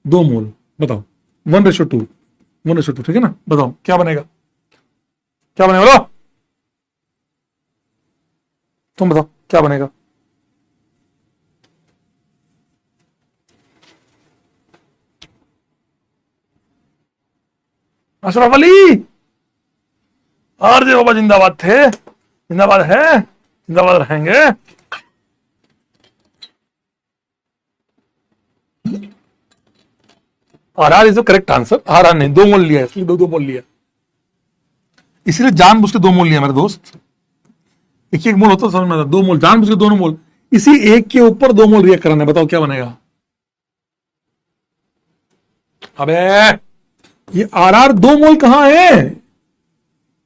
2 मोल, बताओ। 1:2, 1:2, ठीक है ना? बताओ क्या बनेगा, क्या बनेगा, बोलो, तुम बताओ क्या बनेगा। अशरफ अली, आरजे बाबा जिंदाबाद थे, जिंदाबाद है, जिंदाबाद रहेंगे। RR is the correct answer. RR नहीं, 2 मोल लिया, इसलिए 2 2 मोल लिया, इसलिए जानबूझ के 2 मोल लिया मेरे दोस्त। एक एक मोल होता तो समझ में आता, 2 मोल जानबूझ के, दोनों मोल, इसी एक के ऊपर 2 मोल रिएक्ट कराना है। बताओ क्या बनेगा? अबे ये RR 2 मोल कहां है?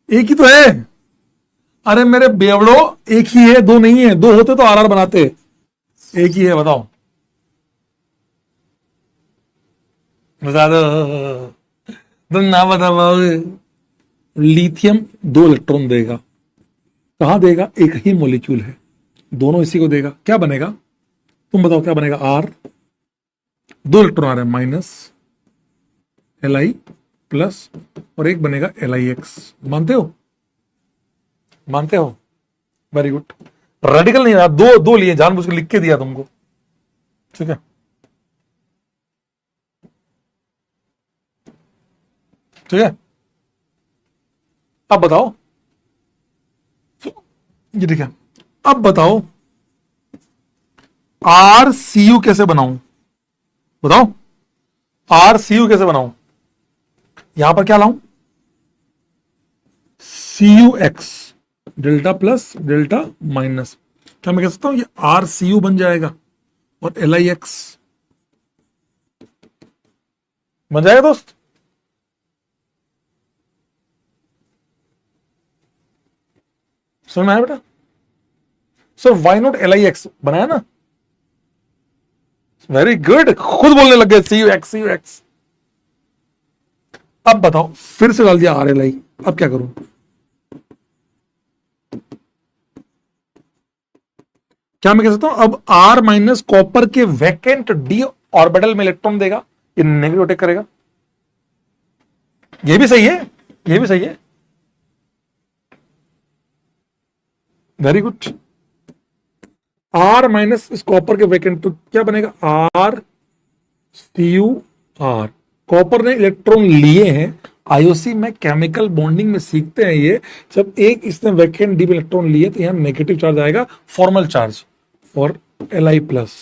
एक ही तो है। अरे मेरे बेवड़ो, एक ही है, दो नहीं है, दो होते तो RR बनाते, एक ही है, बताओ, बता दो, तुम ना बता पाओगे। लिथियम 2 इलेक्ट्रॉन देगा, कहां देगा? एक ही मॉलिक्यूल है, दोनों इसी को देगा, क्या बनेगा? तुम बताओ क्या बनेगा? R, 2 इलेक्ट्रॉन आ रहे हैं, -Li प्लस, और एक बनेगा LiX। मानते हो? मानते हो? Very good. रेडिकल नहीं रहा, दो दो लिए, जानबूझ के लिख के दिया तुमको, ठीक है, ठीक है। अब बताओ, ये ठीक है। अब बताओ आर सी यू कैसे बनाऊं, बताओ आर सी यू कैसे बनाऊं। यहां पर क्या लाऊं, C U X delta plus delta minus, क्या मैं कह सकता हूं ये आर सी यू बन जाएगा और एल आई एक्स बन जाएगा दोस्त। समझ में आया बेटा। So why not L I X बनाया ना, वेरी गुड, खुद बोलने लग गए C U X C U X. अब बताओ फिर से डाल दिया आर एल आई, अब क्या करूं, क्या मैं कह सकता हूं अब आर माइनस कॉपर के वैकेंट डी ऑर्बिटल में इलेक्ट्रॉन देगा, ये नेगेटिव अटैक करेगा। ये भी सही है, ये भी सही है, वेरी गुड। आर माइनस इस कॉपर के वैकेंट तो क्या बनेगा, R C U R. Copper ने इलेक्ट्रॉन लिए हैं, आईओसी में केमिकल बॉन्डिंग में सीखते हैं ये, जब एक इसने वैकेंट डी इलेक्ट्रॉन लिए तो यहां नेगेटिव चार्ज आएगा, फॉर्मल चार्ज और L I plus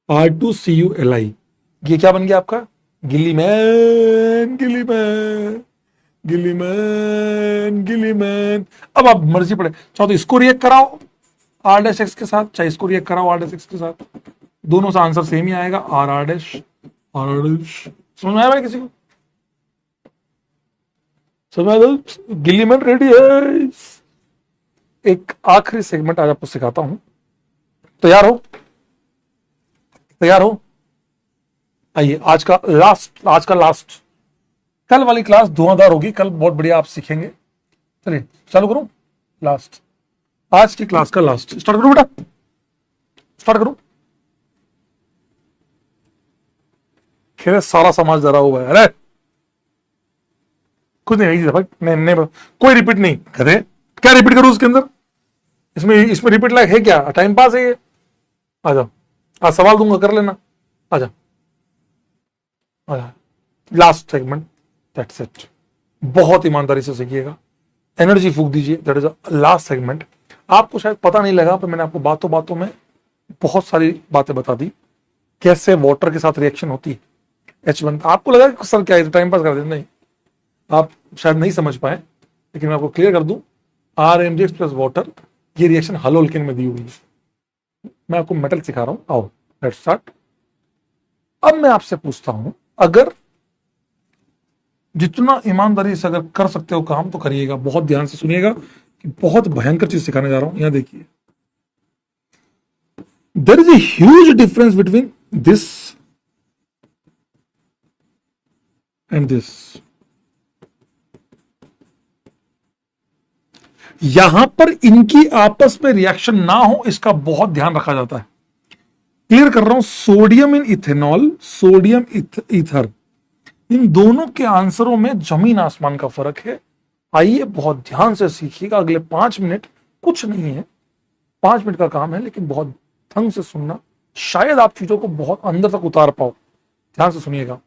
R two C U L I. ये क्या बन गया आपका, गिल्ली मैन गिल्ली मैन गिल्ली मैन गिल्ली मैन। अब आप मर्जी पड़े, चाहो तो इसको रिएक्ट कराओ आर डैश एक्स के साथ, चाहे इसको रिएक्ट कराओ आर डैश एक्स के साथ, दोनों से आंसर सेम ही आएगा, R R dash R dash. समझ में आया भाई किसी को, समझ में आया, गिल्ली मैन रेडी है। एक आखिरी सेगमेंट आज आपको सिखाता हूं, तैयार हो, तैयार हो, आइए आज का लास्ट, कल वाली क्लास धुआंधार होगी, कल बहुत बढ़िया आप सीखेंगे। चलिए चालू करूं, लास्ट, आज की क्लास का लास्ट, स्टार्ट करूं बेटा, स्टार्ट करूं। खेल सारा समाज डरा हुआ है, अरे कुछ नहीं भाई, नहीं कोई रिपीट नहीं करे, क्या रिपीट करूं उसके अंदर, इसमें रिपीट लायक है क्या, टाइम पास है ये। आ जाओ, आज सवाल दूंगा कर लेना, आ जाओ, लास्ट सेगमेंट, दैट्स इट। बहुत ईमानदारी से सीखिएगा, एनर्जी फूक दीजिए, दैट इज लास्ट सेगमेंट। आपको शायद पता नहीं लगा पर मैंने आपको बातों बातों में बहुत सारी बातें बता दी, कैसे वाटर के साथ रिएक्शन होती है, एच बनता। आपको लगा कि सर क्या है टाइम पास कर देते, नहीं, आप शायद नहीं समझ पाए, लेकिन मैं आपको क्लियर कर दूं, R M G X plus water, ये रिएक्शन हलो अल्केन में दी हुई है। मैं आपको मेटल सिखा रहा हूं, आओ लेट्स स्टार्ट। अब मैं आपसे पूछता हूं, अगर जितना ईमानदारी से अगर कर सकते हो काम तो करिएगा, बहुत ध्यान से सुनिएगा कि बहुत भयंकर चीज सिखाने जा रहा हूं। यहां देखिए, there is a huge difference between this and this. यहां पर इनकी आपस में रिएक्शन ना हो, इसका बहुत ध्यान रखा जाता है। क्लियर कर रहा हूं, sodium in ethanol, sodium ether, इन दोनों के आंसरों में जमीन आसमान का फर्क है। आइए बहुत ध्यान से सीखिएगा, अगले 5 मिनट कुछ नहीं है, 5 मिनट का काम है, लेकिन बहुत ढंग से सुनना, शायद आप चीजों को बहुत अंदर तक उतार पाओ। ध्यान से सुनिएगा,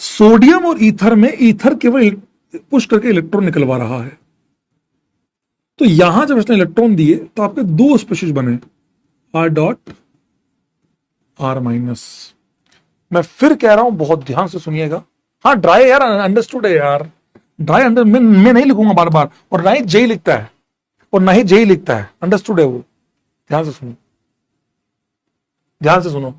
सोडियम और ईथर में ईथर केवल पुश करके इलेक्ट्रॉन निकलवा रहा है, तो यहां जब इसने इलेक्ट्रॉन दिए तो आपके 2 स्पीशीज बने, आर डॉट आर माइनस। मैं फिर कह रहा हूं, बहुत ध्यान से सुनिएगा। हाँ ड्राई यार, अंडरस्टूड है यार, ड्राई अंडर मैं नहीं लिखूंगा बार बार, और ना ही जे लिखता है और ना ही जे लिखता है, अंडरस्टूड है वो। ध्यान से सुनो, ध्यान से सुनो।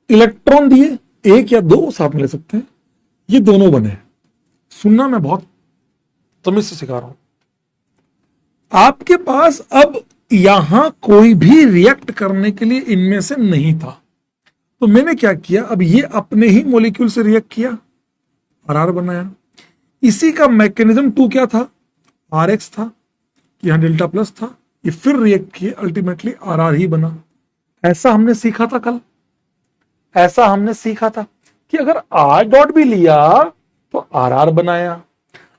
इलेक्ट्रॉन दिए, 1 या 2 साथ में ले सकते हैं, ये दोनों बने। सुनना, मैं बहुत तमीज से सिखा रहा हूं। आपके पास अब यहां कोई भी रिएक्ट करने के लिए इनमें से नहीं था, तो मैंने क्या किया, अब ये अपने ही मॉलिक्यूल से रिएक्ट किया, आर बनाया। इसी का मैकेनिज्म 2 क्या था, आर एक्स था, यहां डेल्टा प्लस था, ये फिर रिएक्ट किए, अल्टीमेटली आर ही बना। ऐसा हमने सीखा था कल, ऐसा हमने सीखा था कि अगर आर डॉट भी लिया तो आर बनाया,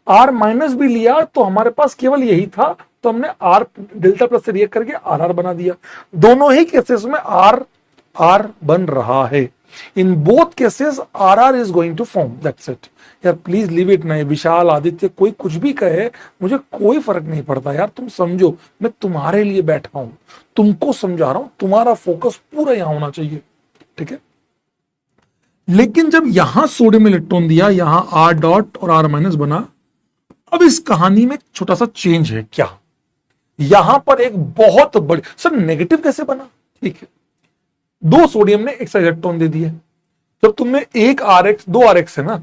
आर माइनस भी लिया तो हमारे पास केवल यही था, तो हमने आर डेल्टा प्लस से रिएक्ट करके आर बना दिया। दोनों ही केसेस में आर बन रहा है। In both cases R R is going to form, that's it यार, प्लीज लीव इट। नहीं विशाल आदित्य कोई कुछ भी कहे मुझे कोई फर्क नहीं पड़ता यार, तुम समझो मैं तुम्हारे लिए बैठा हूं, तुमको समझा रहा हूं, तुम्हारा फोकस पूरा यहां होना चाहिए, ठीक है। लेकिन जब यहां सोडियम इलेक्ट्रॉन दिया, यहां आर डॉट और आर माइनस बना, अब इस कहानी में छोटा सा चेंज है। क्या? यहां पर एक बहुत बड़ी, सर नेगेटिव कैसे बना? ठीक है, दो सोडियम ने एक इलेक्ट्रॉन दे दिया, जब तुमने एक आर एक्स, दो आर एक्स है ना,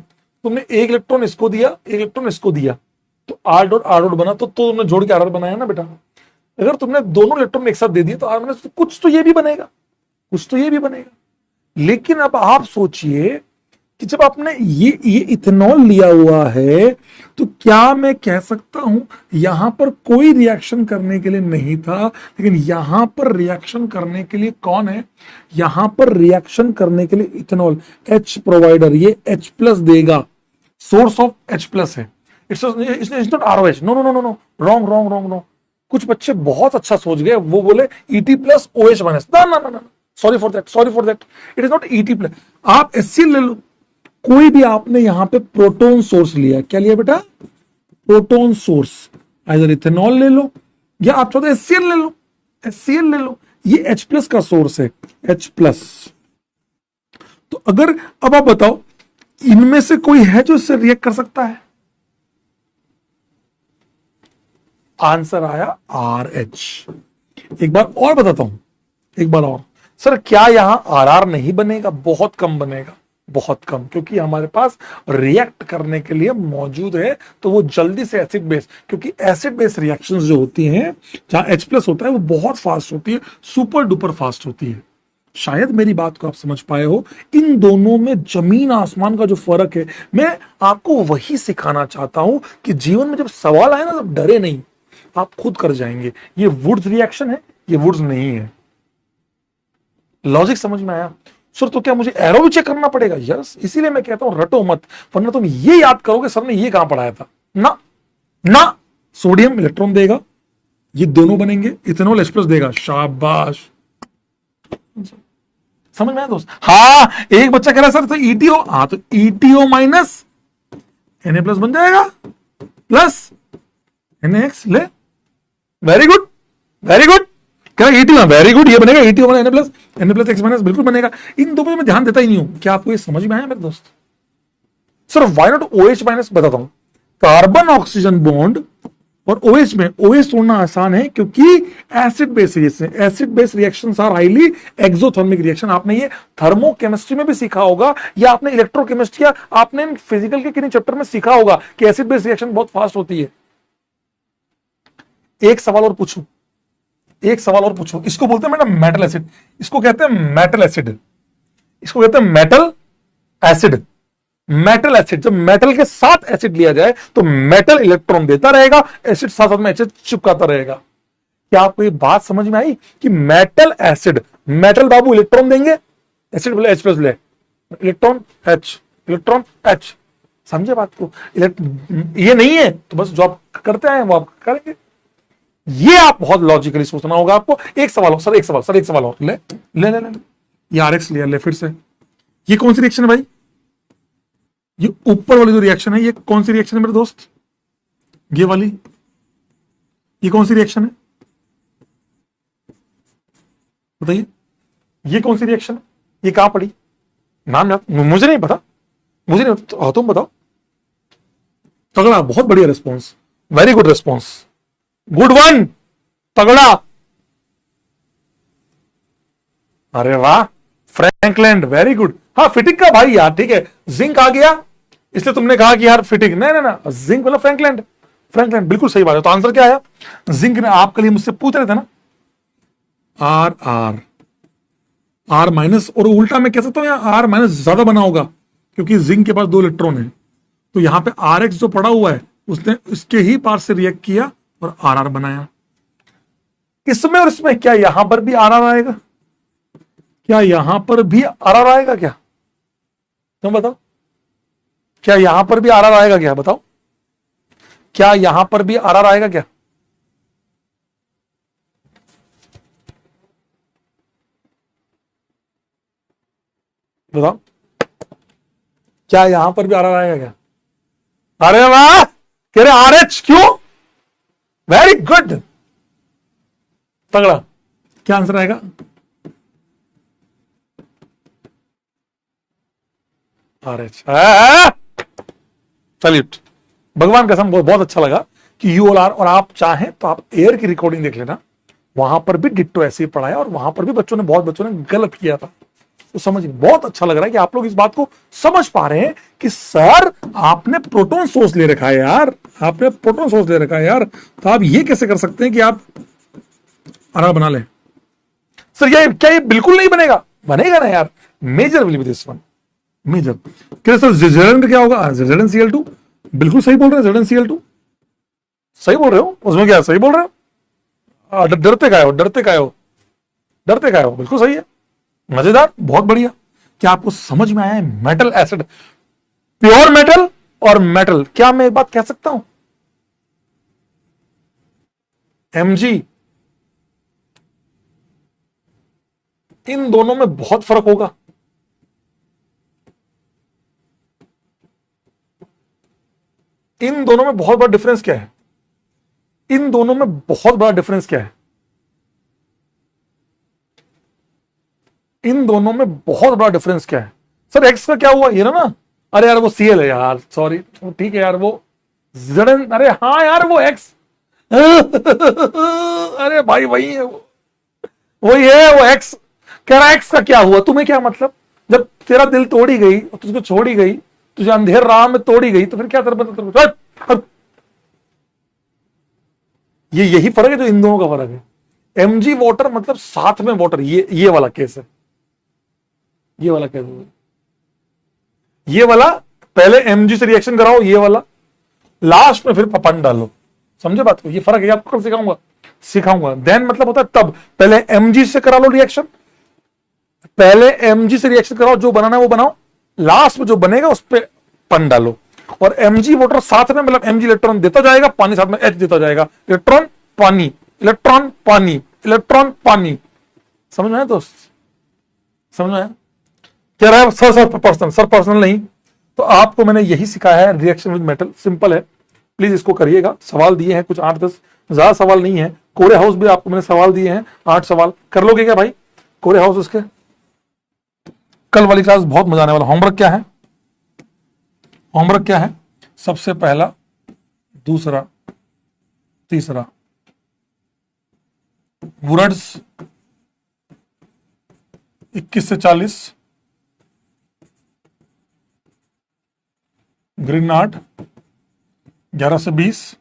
तुमने एक इलेक्ट्रॉन इसको दिया, एक इलेक्ट्रॉन इसको दिया, तो आर डॉट बना, तो तुमने जोड़ के आर बनाया ना बेटा। अगर तुमने दोनों इलेक्ट्रॉन एक साथ दे दिए तो आर माइनस, कुछ तो ये भी बनेगा, कुछ तो ये भी बनेगा। लेकिन अब आप सोचिए कि जब आपने ये इथेनॉल लिया हुआ है, तो क्या मैं कह सकता हूं यहां पर कोई रिएक्शन करने के लिए नहीं था, लेकिन यहां पर रिएक्शन करने के लिए कौन है? यहां पर रिएक्शन करने के लिए इथेनॉल, H प्रोवाइडर, ये H प्लस देगा, सोर्स ऑफ H प्लस है। It's not ROH, no no no no no, wrong wrong wrong wrong. कुछ बच्चे बहुत अच्छा सोच गए, वो बोले ET प्लस OH माइनस, ना ना ना, sorry for that, sorry for that, it is not ET plus. आप HCl ले लो, कोई भी आपने यहां पे प्रोटॉन सोर्स लिया, क्या लिया बेटा? प्रोटॉन सोर्स, आइदर इथेनॉल ले लो या आप चाहते HCl ले लो, HCl ले लो, ये H प्लस का सोर्स है, H प्लस। तो अगर अब आप बताओ इनमें से कोई है जो इससे रिएक्ट कर सकता है? आंसर आया RH। एक बार और बताता हूं, एक बार और। सर क्या यहां RR नहीं बनेगा? बहुत कम बनेगा, बहुत कम, क्योंकि हमारे पास रिएक्ट करने के लिए मौजूद है, तो वो जल्दी से एसिड बेस, क्योंकि एसिड बेस रिएक्शंस जो होती हैं जहां H प्लस होता है वो बहुत फास्ट होती है, सुपर डुपर फास्ट होती है। शायद मेरी बात को आप समझ पाए हो। इन दोनों में जमीन आसमान का जो फर्क है, मैं आपको वही सिखाना चाहता हूं कि जीवन में जब सवाल आए ना, तो डरे नहीं, आप खुद कर जाएंगे। ये वुड्स रिएक्शन है, ये वुड्स नहीं है। लॉजिक समझ में आया? सर तो क्या मुझे एरो भी चेक करना पड़ेगा? यस, इसीलिए मैं कहता हूं रटो मत, वरना तुम ये याद करोगे सर ने ये कहां पढ़ाया था। ना ना, सोडियम इलेक्ट्रॉन देगा, ये दोनों बनेंगे, इथेनॉल H प्लस देगा, शाबाश। समझ में आया दोस्त? हाँ, एक बच्चा कह रहा है सर तो ETO, हाँ तो ETO माइनस Na प्लस बन जाएगा, प्लस NaX ले, वेरी गुड वेरी गुड। क्या ETO? वेरी गुड, ये बनेगा ETO Na plus Na plus X minus, बिल्कुल बनेगा। इन दोनों में ध्यान देता ही नहीं हूं। क्या आपको ये समझ में आया मेरे दोस्त? Sir why not OH minus? बताता हूं, कार्बन ऑक्सीजन बॉन्ड और OH में, OH तोड़ना आसान है क्योंकि acid base reaction, acid base reactions are highly exothermic reaction. आपने ये थर्मोकेमिस्ट्री में भी सीखा होगा, या आपने इलेक्ट्रोकेमिस्ट्री या आपने फिजिकल के किन्हीं चैप्टर में सीखा होगा कि एसिड बेस रिएक्शन बहुत फास्ट होती है। एक सवाल और पूछूं, एक सवाल और पूछो। इसको बोलते हैं मैडम मेटल एसिड, इसको कहते हैं मेटल एसिड, इसको कहते हैं मेटल एसिड। मेटल एसिड, जब मेटल के साथ एसिड लिया जाए तो मेटल इलेक्ट्रॉन देता रहेगा, एसिड साथ साथ में एसिड चिपकाता रहेगा। क्या आपको ये बात समझ में आई कि मेटल एसिड, मेटल बाबू इलेक्ट्रॉन देंगे, एसिड बोले H प्लस ले, इलेक्ट्रॉन H, इलेक्ट्रॉन H, समझे बात को? ये नहीं है तो बस जो आप करते हैं वो आप करेंगे। ये आप बहुत लॉजिकली सोचना होगा आपको। एक सवाल, सर एक सवाल, सर एक सवाल और ले ले ले, ले, ले। ये RX लिया, ले फिर से। ये कौन सी रिएक्शन है भाई? ये ऊपर वाली जो रिएक्शन है, ये कौन सी रिएक्शन है मेरे दोस्त? ये वाली, ये कौन सी रिएक्शन है बताइए? ये कौन सी रिएक्शन है? ये कहां पड़ी? नाम याद मुझे नहीं पता, मुझे नहीं पता, तुम बताओ। तगड़ा, बहुत बढ़िया response, very good response, good one, तगड़ा। अरे वाह, फ्रैंकलैंड, वेरी गुड। हाँ फिटिंग का भाई यार, ठीक है, जिंक आ गया इसलिए तुमने कहा कि यार फिटिंग, नहीं नहीं ना, जिंक मतलब फ्रैंकलैंड, फ्रैंकलैंड बिल्कुल सही बात है। तो आंसर क्या आया? जिंक ने, आप कल मुझसे पूछ रहे थे ना, आर आर आर माइनस, और उल्टा मैं कह सकता हूं यहां आर माइनस ज्यादा बना होगा क्योंकि जिंक के पास 2 इलेक्ट्रॉन है, तो यहां पे RX जो पड़ा हुआ है उसने इसके ही पार से रिएक्ट किया और RR बनाया। इसमें और इसमें क्या यहां पर भी RR आएगा? क्या यहां पर भी RR आएगा? क्या तुम बताओ, क्या यहां पर भी RR आएगा? क्या बताओ, क्या यहां पर भी RR आएगा? क्या बताओ क्या यहां पर भी आ रहा है क्या? अरे वाह, कह रहे आर एच, क्यों? वेरी गुड, तगड़ा। क्या आंसर आएगा? R H. सल्यूट, भगवान कसम, बहुत अच्छा लगा कि यू ऑल आर। और आप चाहें तो आप एयर की रिकॉर्डिंग देख लेना, वहां पर भी डिट्टो ऐसे ही पढ़ाया और वहां पर भी बहुत बच्चों ने गलत किया था। तो समझ, बहुत अच्छा लग रहा है कि आप लोग इस बात को समझ पा रहे हैं कि सर आपने प्रोटॉन सोर्स ले रखा है यार, आपने प्रोटॉन सोर्स ले रखा है यार, तो आप ये कैसे कर सकते हैं कि आप आरा बना लें? सर ये क्या, ये बिल्कुल नहीं बनेगा? बनेगा ना यार, major will be this one, major. क्या सर जेडन का क्या होगा? जेडन Cl2, बिल्कुल सही बोल रहे हैं, जेडन Cl2 सही बोल रहे हो, उसमें क्या सही बोल रहे हो? डरते काय हो, डरते काय हो, डरते काय हो, बिल्कुल सही है, मजेदार, बहुत बढ़िया। क्या आपको समझ में आया है? मेटल एसिड, प्योर मेटल और मेटल, क्या मैं एक बात कह सकता हूं? Mg, इन दोनों में बहुत फर्क होगा। इन दोनों में बहुत बड़ा डिफरेंस क्या है? इन दोनों में बहुत बड़ा डिफरेंस क्या है? इन दोनों में बहुत बड़ा डिफरेंस क्या है? सर एक्स का क्या हुआ, ये ना? अरे यार वो Cl है यार, सॉरी, ठीक है यार, वो Zn, अरे हाँ यार वो एक्स अरे भाई वही है, वही है वो एक्स। कह रहा एक्स का क्या हुआ, तुम्हें क्या मतलब? जब तेरा दिल तोड़ी गई और तुझको छोड़ी गई, तुझे अंधेर राह में तोड़ी गई, तो फिर क्या मतलब? ये यही फर्क है जो इन दोनों का फर्क है। Mg वाटर मतलब साथ में वाटर, ये वाला केस है, ये वाला केस है, ये वाला पहले Mg से रिएक्शन कराओ, ये वाला लास्ट में फिर पपन डालो, समझे बात को? ये फर्क है, आपको कल सिखाऊंगा। देन मतलब होता है तब, पहले Mg से करा लो रिएक्शन, पहले Mg से रिएक्शन कराओ, जो बनाना है वो बनाओ, लास्ट में जो बनेगा उस पर पन डालो। और Mg वाटर साथ में, मतलब Mg इलेक्ट्रॉन देता जाएगा, पानी साथ में H देता जाएगा, इलेक्ट्रॉन पानी, इलेक्ट्रॉन पानी, इलेक्ट्रॉन पानी। समझ में आया दोस्त? समझ में आया? कह रहा है सर पर्सनल, सर पर्सनल नहीं, तो आपको मैंने यही सिखाया है, रिएक्शन विद मेटल सिंपल है, प्लीज इसको करिएगा। सवाल दिए हैं कुछ 8-10, ज्यादा सवाल नहीं है। कोरे हाउस भी आपको मैंने सवाल दिए हैं, 8 सवाल कर लोगे क्या भाई कोरे हाउस उसके? कल वाली क्लास बहुत मजा आने वाला। होमवर्क क्या है? होमवर्क क्या है? सबसे पहला, दूसरा, तीसरा, वर्ड्स 21 से 40, ग्रीन आर्ट 11 से 20,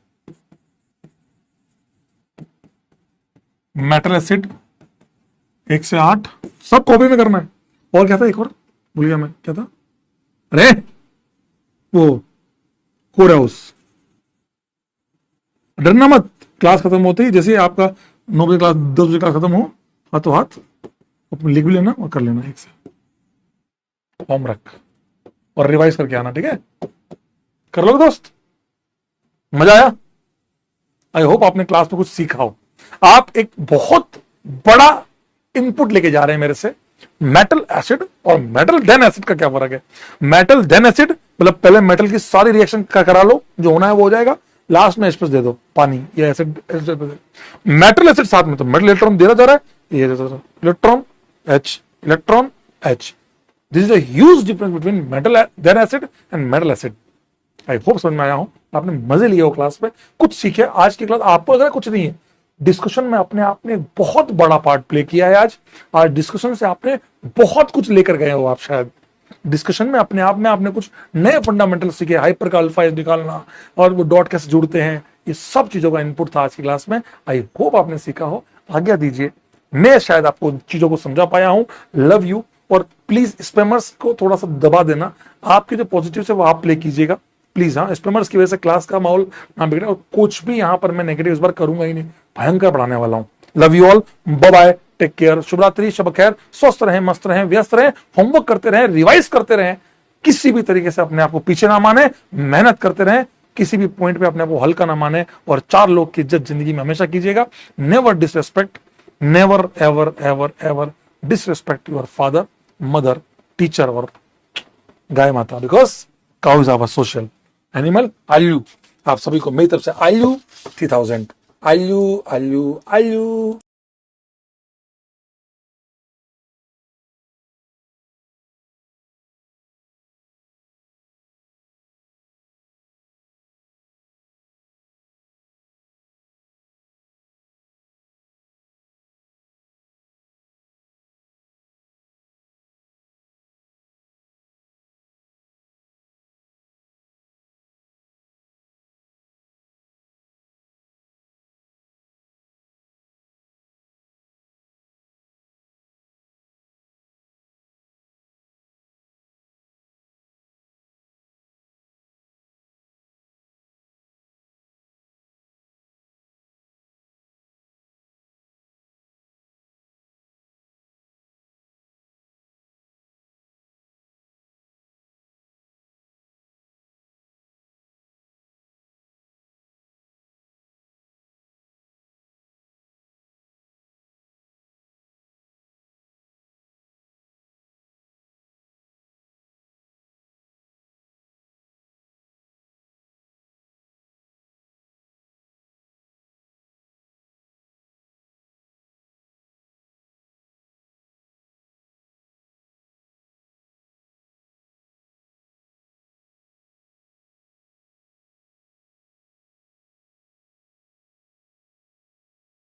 मेटल एसिड 1 से 8, सब कॉपी में करना है। और क्या था एक और, भूल गया मैं, क्या था? अरे वो कोर हाउस। डरना मत, क्लास खत्म होते ही, जैसे आपका 9 बजे क्लास, 10 बजे क्लास खत्म हो, हाथों हाथ अपने लिख भी लेना और कर लेना एक से होमवर्क, और रिवाइज करके आना, ठीक है? कर लोगे दोस्त? मजा आया? आई होप आपने क्लास में कुछ सीखा हो। आप एक बहुत बड़ा इनपुट लेके जा रहे हैं मेरे से, मेटल एसिड और मेटल देन एसिड का क्या फर्क है? मेटल देन एसिड मतलब पहले मेटल की सारी रिएक्शन करा लो, जो होना है वो हो जाएगा, लास्ट में H+ दे दो, पानी या एसिड। मेटल एसिड साथ में तो मेटल इलेक्ट्रॉन दे जा रहा है, ये electron H, electron H। This is a huge difference between metal then acid and metal acid. I hope समझ में आया हो, आपने मजे लिए हो क्लास में, कुछ सीखे। आज की क्लास आपको अगर कुछ नहीं है, डिस्कशन में अपने आप ने बहुत बड़ा पार्ट प्ले किया है। आज डिस्कशन से आपने बहुत कुछ लेकर गए हो। आप शायद डिस्कशन में अपने आप में आपने कुछ नए फंडामेंटल सीखे, हाइपर का अल्फा निकालना और वो डॉट कैसे जुड़ते हैं, ये सब चीजों का इनपुट था आज की क्लास में। आई होप आपने सीखा हो। आज्ञा दीजिए, मैं शायद आपको चीजों को समझा पाया हूं। Love you. और प्लीज स्पैमर्स को थोड़ा सा दबा देना, आपके जो पॉजिटिव है वो आप प्ले कीजिएगा प्लीज। हाँ, स्पैमर्स की वजह से क्लास का माहौल ना बिगड़े, और कुछ भी यहां पर मैं नेगेटिव इस बार करूंगा ही नहीं, भयंकर पढ़ाने वाला हूं। Love you all, bye bye, take care, शुभ रात्रि, शब खैर, स्वस्थ रहें, मस्त रहें, व्यस्त रहें, होमवर्क करते रहें, रिवाइज करते रहें, किसी भी तरीके से अपने आप को पीछे ना माने, मेहनत करते रहें, किसी भी पॉइंट पे अपने आप को हल्का ना माने, और 4 लोग की इज्जत जिंदगी में हमेशा कीजिएगा। Never disrespect, never ever ever ever disrespect your father, mother, teacher और गाय माता, because cow is our social animal. आल्यू, आप सभी को मेरी तरफ से आल्यू 3000। आल्यू आल्यू आल्यू।